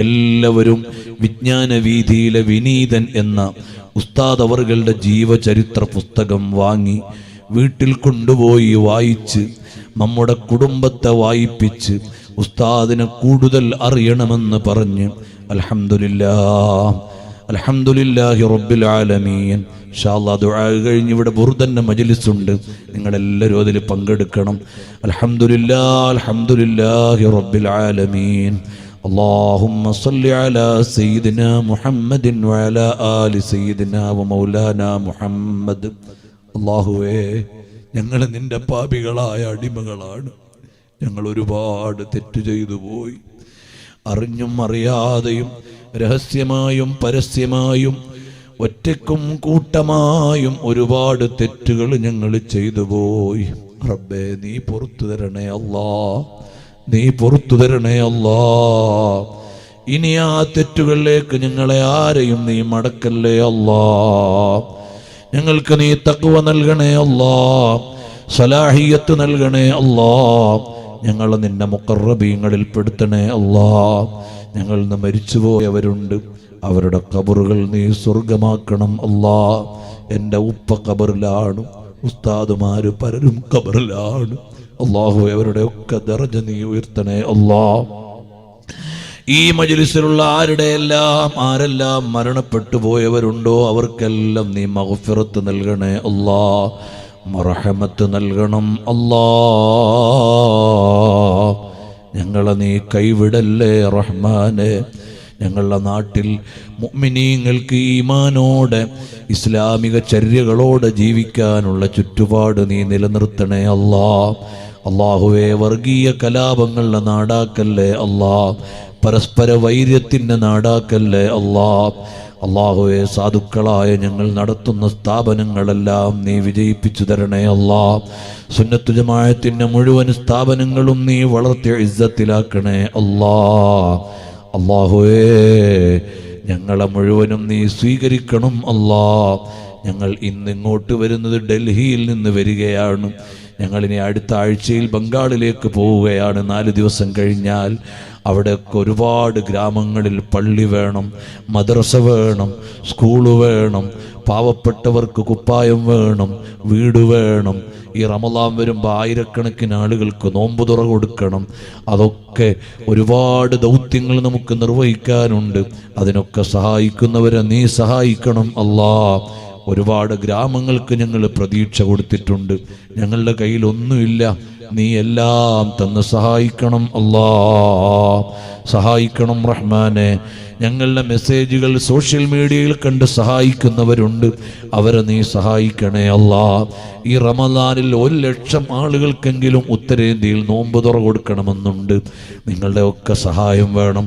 എല്ലാവരും വിജ്ഞാന വീതിയിലെ വിനീതൻ എന്ന ഉസ്താദ് അവറുകളുടെ ജീവചരിത്ര പുസ്തകം വാങ്ങി വീട്ടിൽ കൊണ്ടുപോയി വായിച്ച് നമ്മുടെ കുടുംബത്തെ വായിപ്പിച്ച് ഉസ്താദിനെ കൂടുതൽ അറിയണമെന്ന് പറഞ്ഞ് അൽഹംദുലില്ലാഹി റബ്ബിൽ ആലമീൻ. ഇൻഷാ അല്ലാഹ് ദുആ കഴിഞ്ഞ് ഇവിടെ ബുർദന്റെ മജ്ലിസ് ഉണ്ട്, നിങ്ങളെല്ലാവരും അതിൽ പങ്കെടുക്കണം. അൽഹംദുലില്ലാഹി റബ്ബിൽ ആലമീൻ. اللهم صل على سيدنا محمد وعلى آل سيدنا ومولانا محمد. അല്ലാഹുവേ, ഞങ്ങൾ നിന്റെ പാപികളായ അടിമകളാണ്. ഞങ്ങൾ ഒരുപാട് തെറ്റ് ചെയ്തു പോയി. അറിഞ്ഞും അറിയാതെയും രഹസ്യമായും പരസ്യമായും ഒറ്റയ്ക്കും കൂട്ടമായും ഒരുപാട് തെറ്റുകൾ ഞങ്ങൾ ചെയ്തു പോയി. റബ്ബേ, നീ പുറത്തു തരണേ അല്ലാ, നീ പുറത്തു തരണേ അല്ലാ. ഇനി ആ തെറ്റുകളിലേക്ക് ഞങ്ങളെ ആരെയും നീ മടക്കല്ലേ അല്ലാ. ഞങ്ങൾക്ക് നീ തഖ്വ നൽകണേ അല്ലാ, സലാഹിയത്ത് നൽകണേ അല്ലാ. ഞങ്ങളെ നിന്റെ മുഖറബീങ്ങളിൽ പെടുത്തണേ അല്ലാ. ഞങ്ങൾ നിന്ന് മരിച്ചുപോയവരുണ്ട്, അവരുടെ ഖബറുകൾ നീ സ്വർഗമാക്കണം അല്ലാ. എൻ്റെ ഉപ്പ ഖബറിലാണ്, ഉസ്താദുമാര് പലരും ഖബറിലാണ്. അല്ലാഹു അവരുടെ ഒക്കെ ദറജ നീ ഉയർത്തണേ അല്ലാ. ഈ മജ്ലിസിലുള്ള ആരെല്ലാം മരണപ്പെട്ടു പോയവരുണ്ടോ അവർക്കെല്ലാം നീ മഗ്ഫിറത്ത് നൽകണേ അല്ലാ, മർഹമത്ത് നൽകണം അല്ലാ. ഞങ്ങളെ നീ കൈവിടല്ലേ റഹ്മാനെ. ഞങ്ങളുടെ നാട്ടിൽ മുഅ്മിനീങ്ങൾക്ക് ഈമാനോടെ ഇസ്ലാമിക ചര്യകളോടെ ജീവിക്കാനുള്ള ചുറ്റുപാട് നീ നിലനിർത്തണേ അല്ലാ. അല്ലാഹുവേ, വർഗീയ കലാപങ്ങളുടെ നാടാക്കല്ലേ അല്ലാ, പരസ്പര വൈര്യത്തിൻ്റെ നാടാക്കല്ലേ അല്ലാ. അല്ലാഹുവേ, സാധുക്കളായ ഞങ്ങൾ നടത്തുന്ന സ്ഥാപനങ്ങളെല്ലാം നീ വിജയിപ്പിച്ചു തരണേ അല്ലാ. സുന്നത്ത് ജമാഅത്തിന്റെ മുഴുവൻ സ്ഥാപനങ്ങളും നീ വളർത്തി ഇസ്സത്തിലാക്കണേ അല്ലാ. അല്ലാഹുവേ, ഞങ്ങളെ മുഴുവനും നീ സ്വീകരിക്കണം അല്ലാ. ഞങ്ങൾ ഇന്നിങ്ങോട്ട് വരുന്നത് ഡൽഹിയിൽ നിന്ന് വരികയാണ്. ഞങ്ങളിനി അടുത്ത ആഴ്ചയിൽ ബംഗാളിലേക്ക് പോവുകയാണ്. 4 ദിവസം കഴിഞ്ഞാൽ അവിടെയൊക്കെ ഒരുപാട് ഗ്രാമങ്ങളിൽ പള്ളി വേണം, മദ്രസ വേണം, സ്കൂള് വേണം, പാവപ്പെട്ടവർക്ക് കുപ്പായം വേണം, വീട് വേണം. ഈ റമളാൻ വരുമ്പോൾ ആയിരക്കണക്കിന് ആളുകൾക്ക് നോമ്പ് തുറ കൊടുക്കണം. അതൊക്കെ ഒരുപാട് ദൗത്യങ്ങൾ നമുക്ക് നിർവഹിക്കാനുണ്ട്. അതിനൊക്കെ സഹായിക്കുന്നവരെ നീ സഹായിക്കണം അല്ലാ. ഒരുപാട് ഗ്രാമങ്ങൾക്ക് ഞങ്ങൾ പ്രതീക്ഷ കൊടുത്തിട്ടുണ്ട്. ഞങ്ങളുടെ കയ്യിൽ ഒന്നുമില്ല, നീ എല്ലാം തന്ന് സഹായിക്കണം അല്ലാ, സഹായിക്കണം റഹ്മാനെ. ഞങ്ങളുടെ മെസ്സേജുകൾ സോഷ്യൽ മീഡിയയിൽ കണ്ട് സഹായിക്കുന്നവരുണ്ട്, അവരെ നീ സഹായിക്കണേ അല്ലാ. ഈ റമദാനിൽ 1,00,000 ആളുകൾക്കെങ്കിലും ഉത്തരേന്ത്യയിൽ നോമ്പ് തുറ കൊടുക്കണമെന്നുണ്ട്. നിങ്ങളുടെ ഒക്കെ സഹായം വേണം.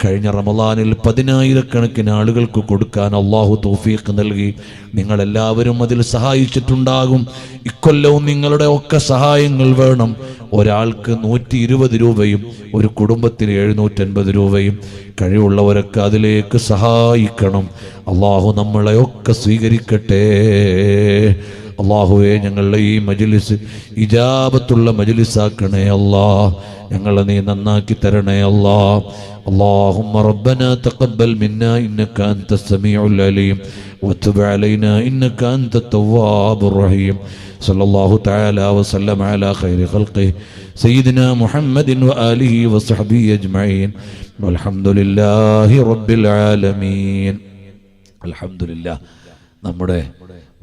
കഴിഞ്ഞ റമദാനിൽ 10,000-കണക്കിന് ആളുകൾക്ക് കൊടുക്കാൻ അല്ലാഹു തൗഫീഖ് നൽകി. നിങ്ങളെല്ലാവരും അതിൽ സഹായിച്ചിട്ടുണ്ടാകും. ഇക്കൊല്ലവും നിങ്ങളുടെ ഒക്കെ സഹായങ്ങൾ വേണം. ഒരാൾക്ക് 120 രൂപയും ഒരു കുടുംബത്തിന് 750 രൂപയും. കഴിവുള്ളവരൊക്കെ അതിലേക്ക് സഹായിക്കണം. അല്ലാഹു നമ്മളെയൊക്കെ സ്വീകരിക്കട്ടെ. അല്ലാഹുവേ, ഞങ്ങളുടെ ഈ മജ്ലിസ് ഇജാബത്തുള്ള മജ്ലിസാക്കണേ അല്ലാ. ഞങ്ങളെ നീ നന്നാക്കി തരണേ അല്ലാ. اللهم ربنا تقبل منا إنك أنت السميع العليم وتب علينا إنك أنت التواب الرحيم. صلى الله تعالى وسلم على خير خلقه سيدنا محمد وآله وصحبه أجمعين والحمد لله رب العالمين. الحمد لله. നമ്മുടെ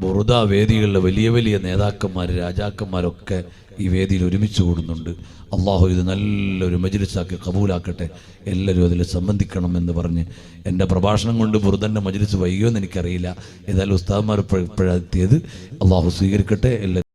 ബുറുദ വേദികളിലെ വലിയ വലിയ നേതാക്കന്മാർ, രാജാക്കന്മാരൊക്കെ ഈ വേദിയിൽ ഒരുമിച്ച് കൂടുന്നുണ്ട്. അള്ളാഹു ഇത് നല്ലൊരു മജ്ലിസാക്കി കബൂലാക്കട്ടെ. എല്ലാവരും അതിൽ സംബന്ധിക്കണം എന്ന് പറഞ്ഞ് എൻ്റെ പ്രഭാഷണം കൊണ്ട് ബുറുദൻ്റെ മജ്ലിസ് വൈകിയോന്ന് എനിക്കറിയില്ല. ഏതായാലും ഉസ്താദ്മാർ ഇപ്പോഴെത്തിയത് അള്ളാഹു സ്വീകരിക്കട്ടെ.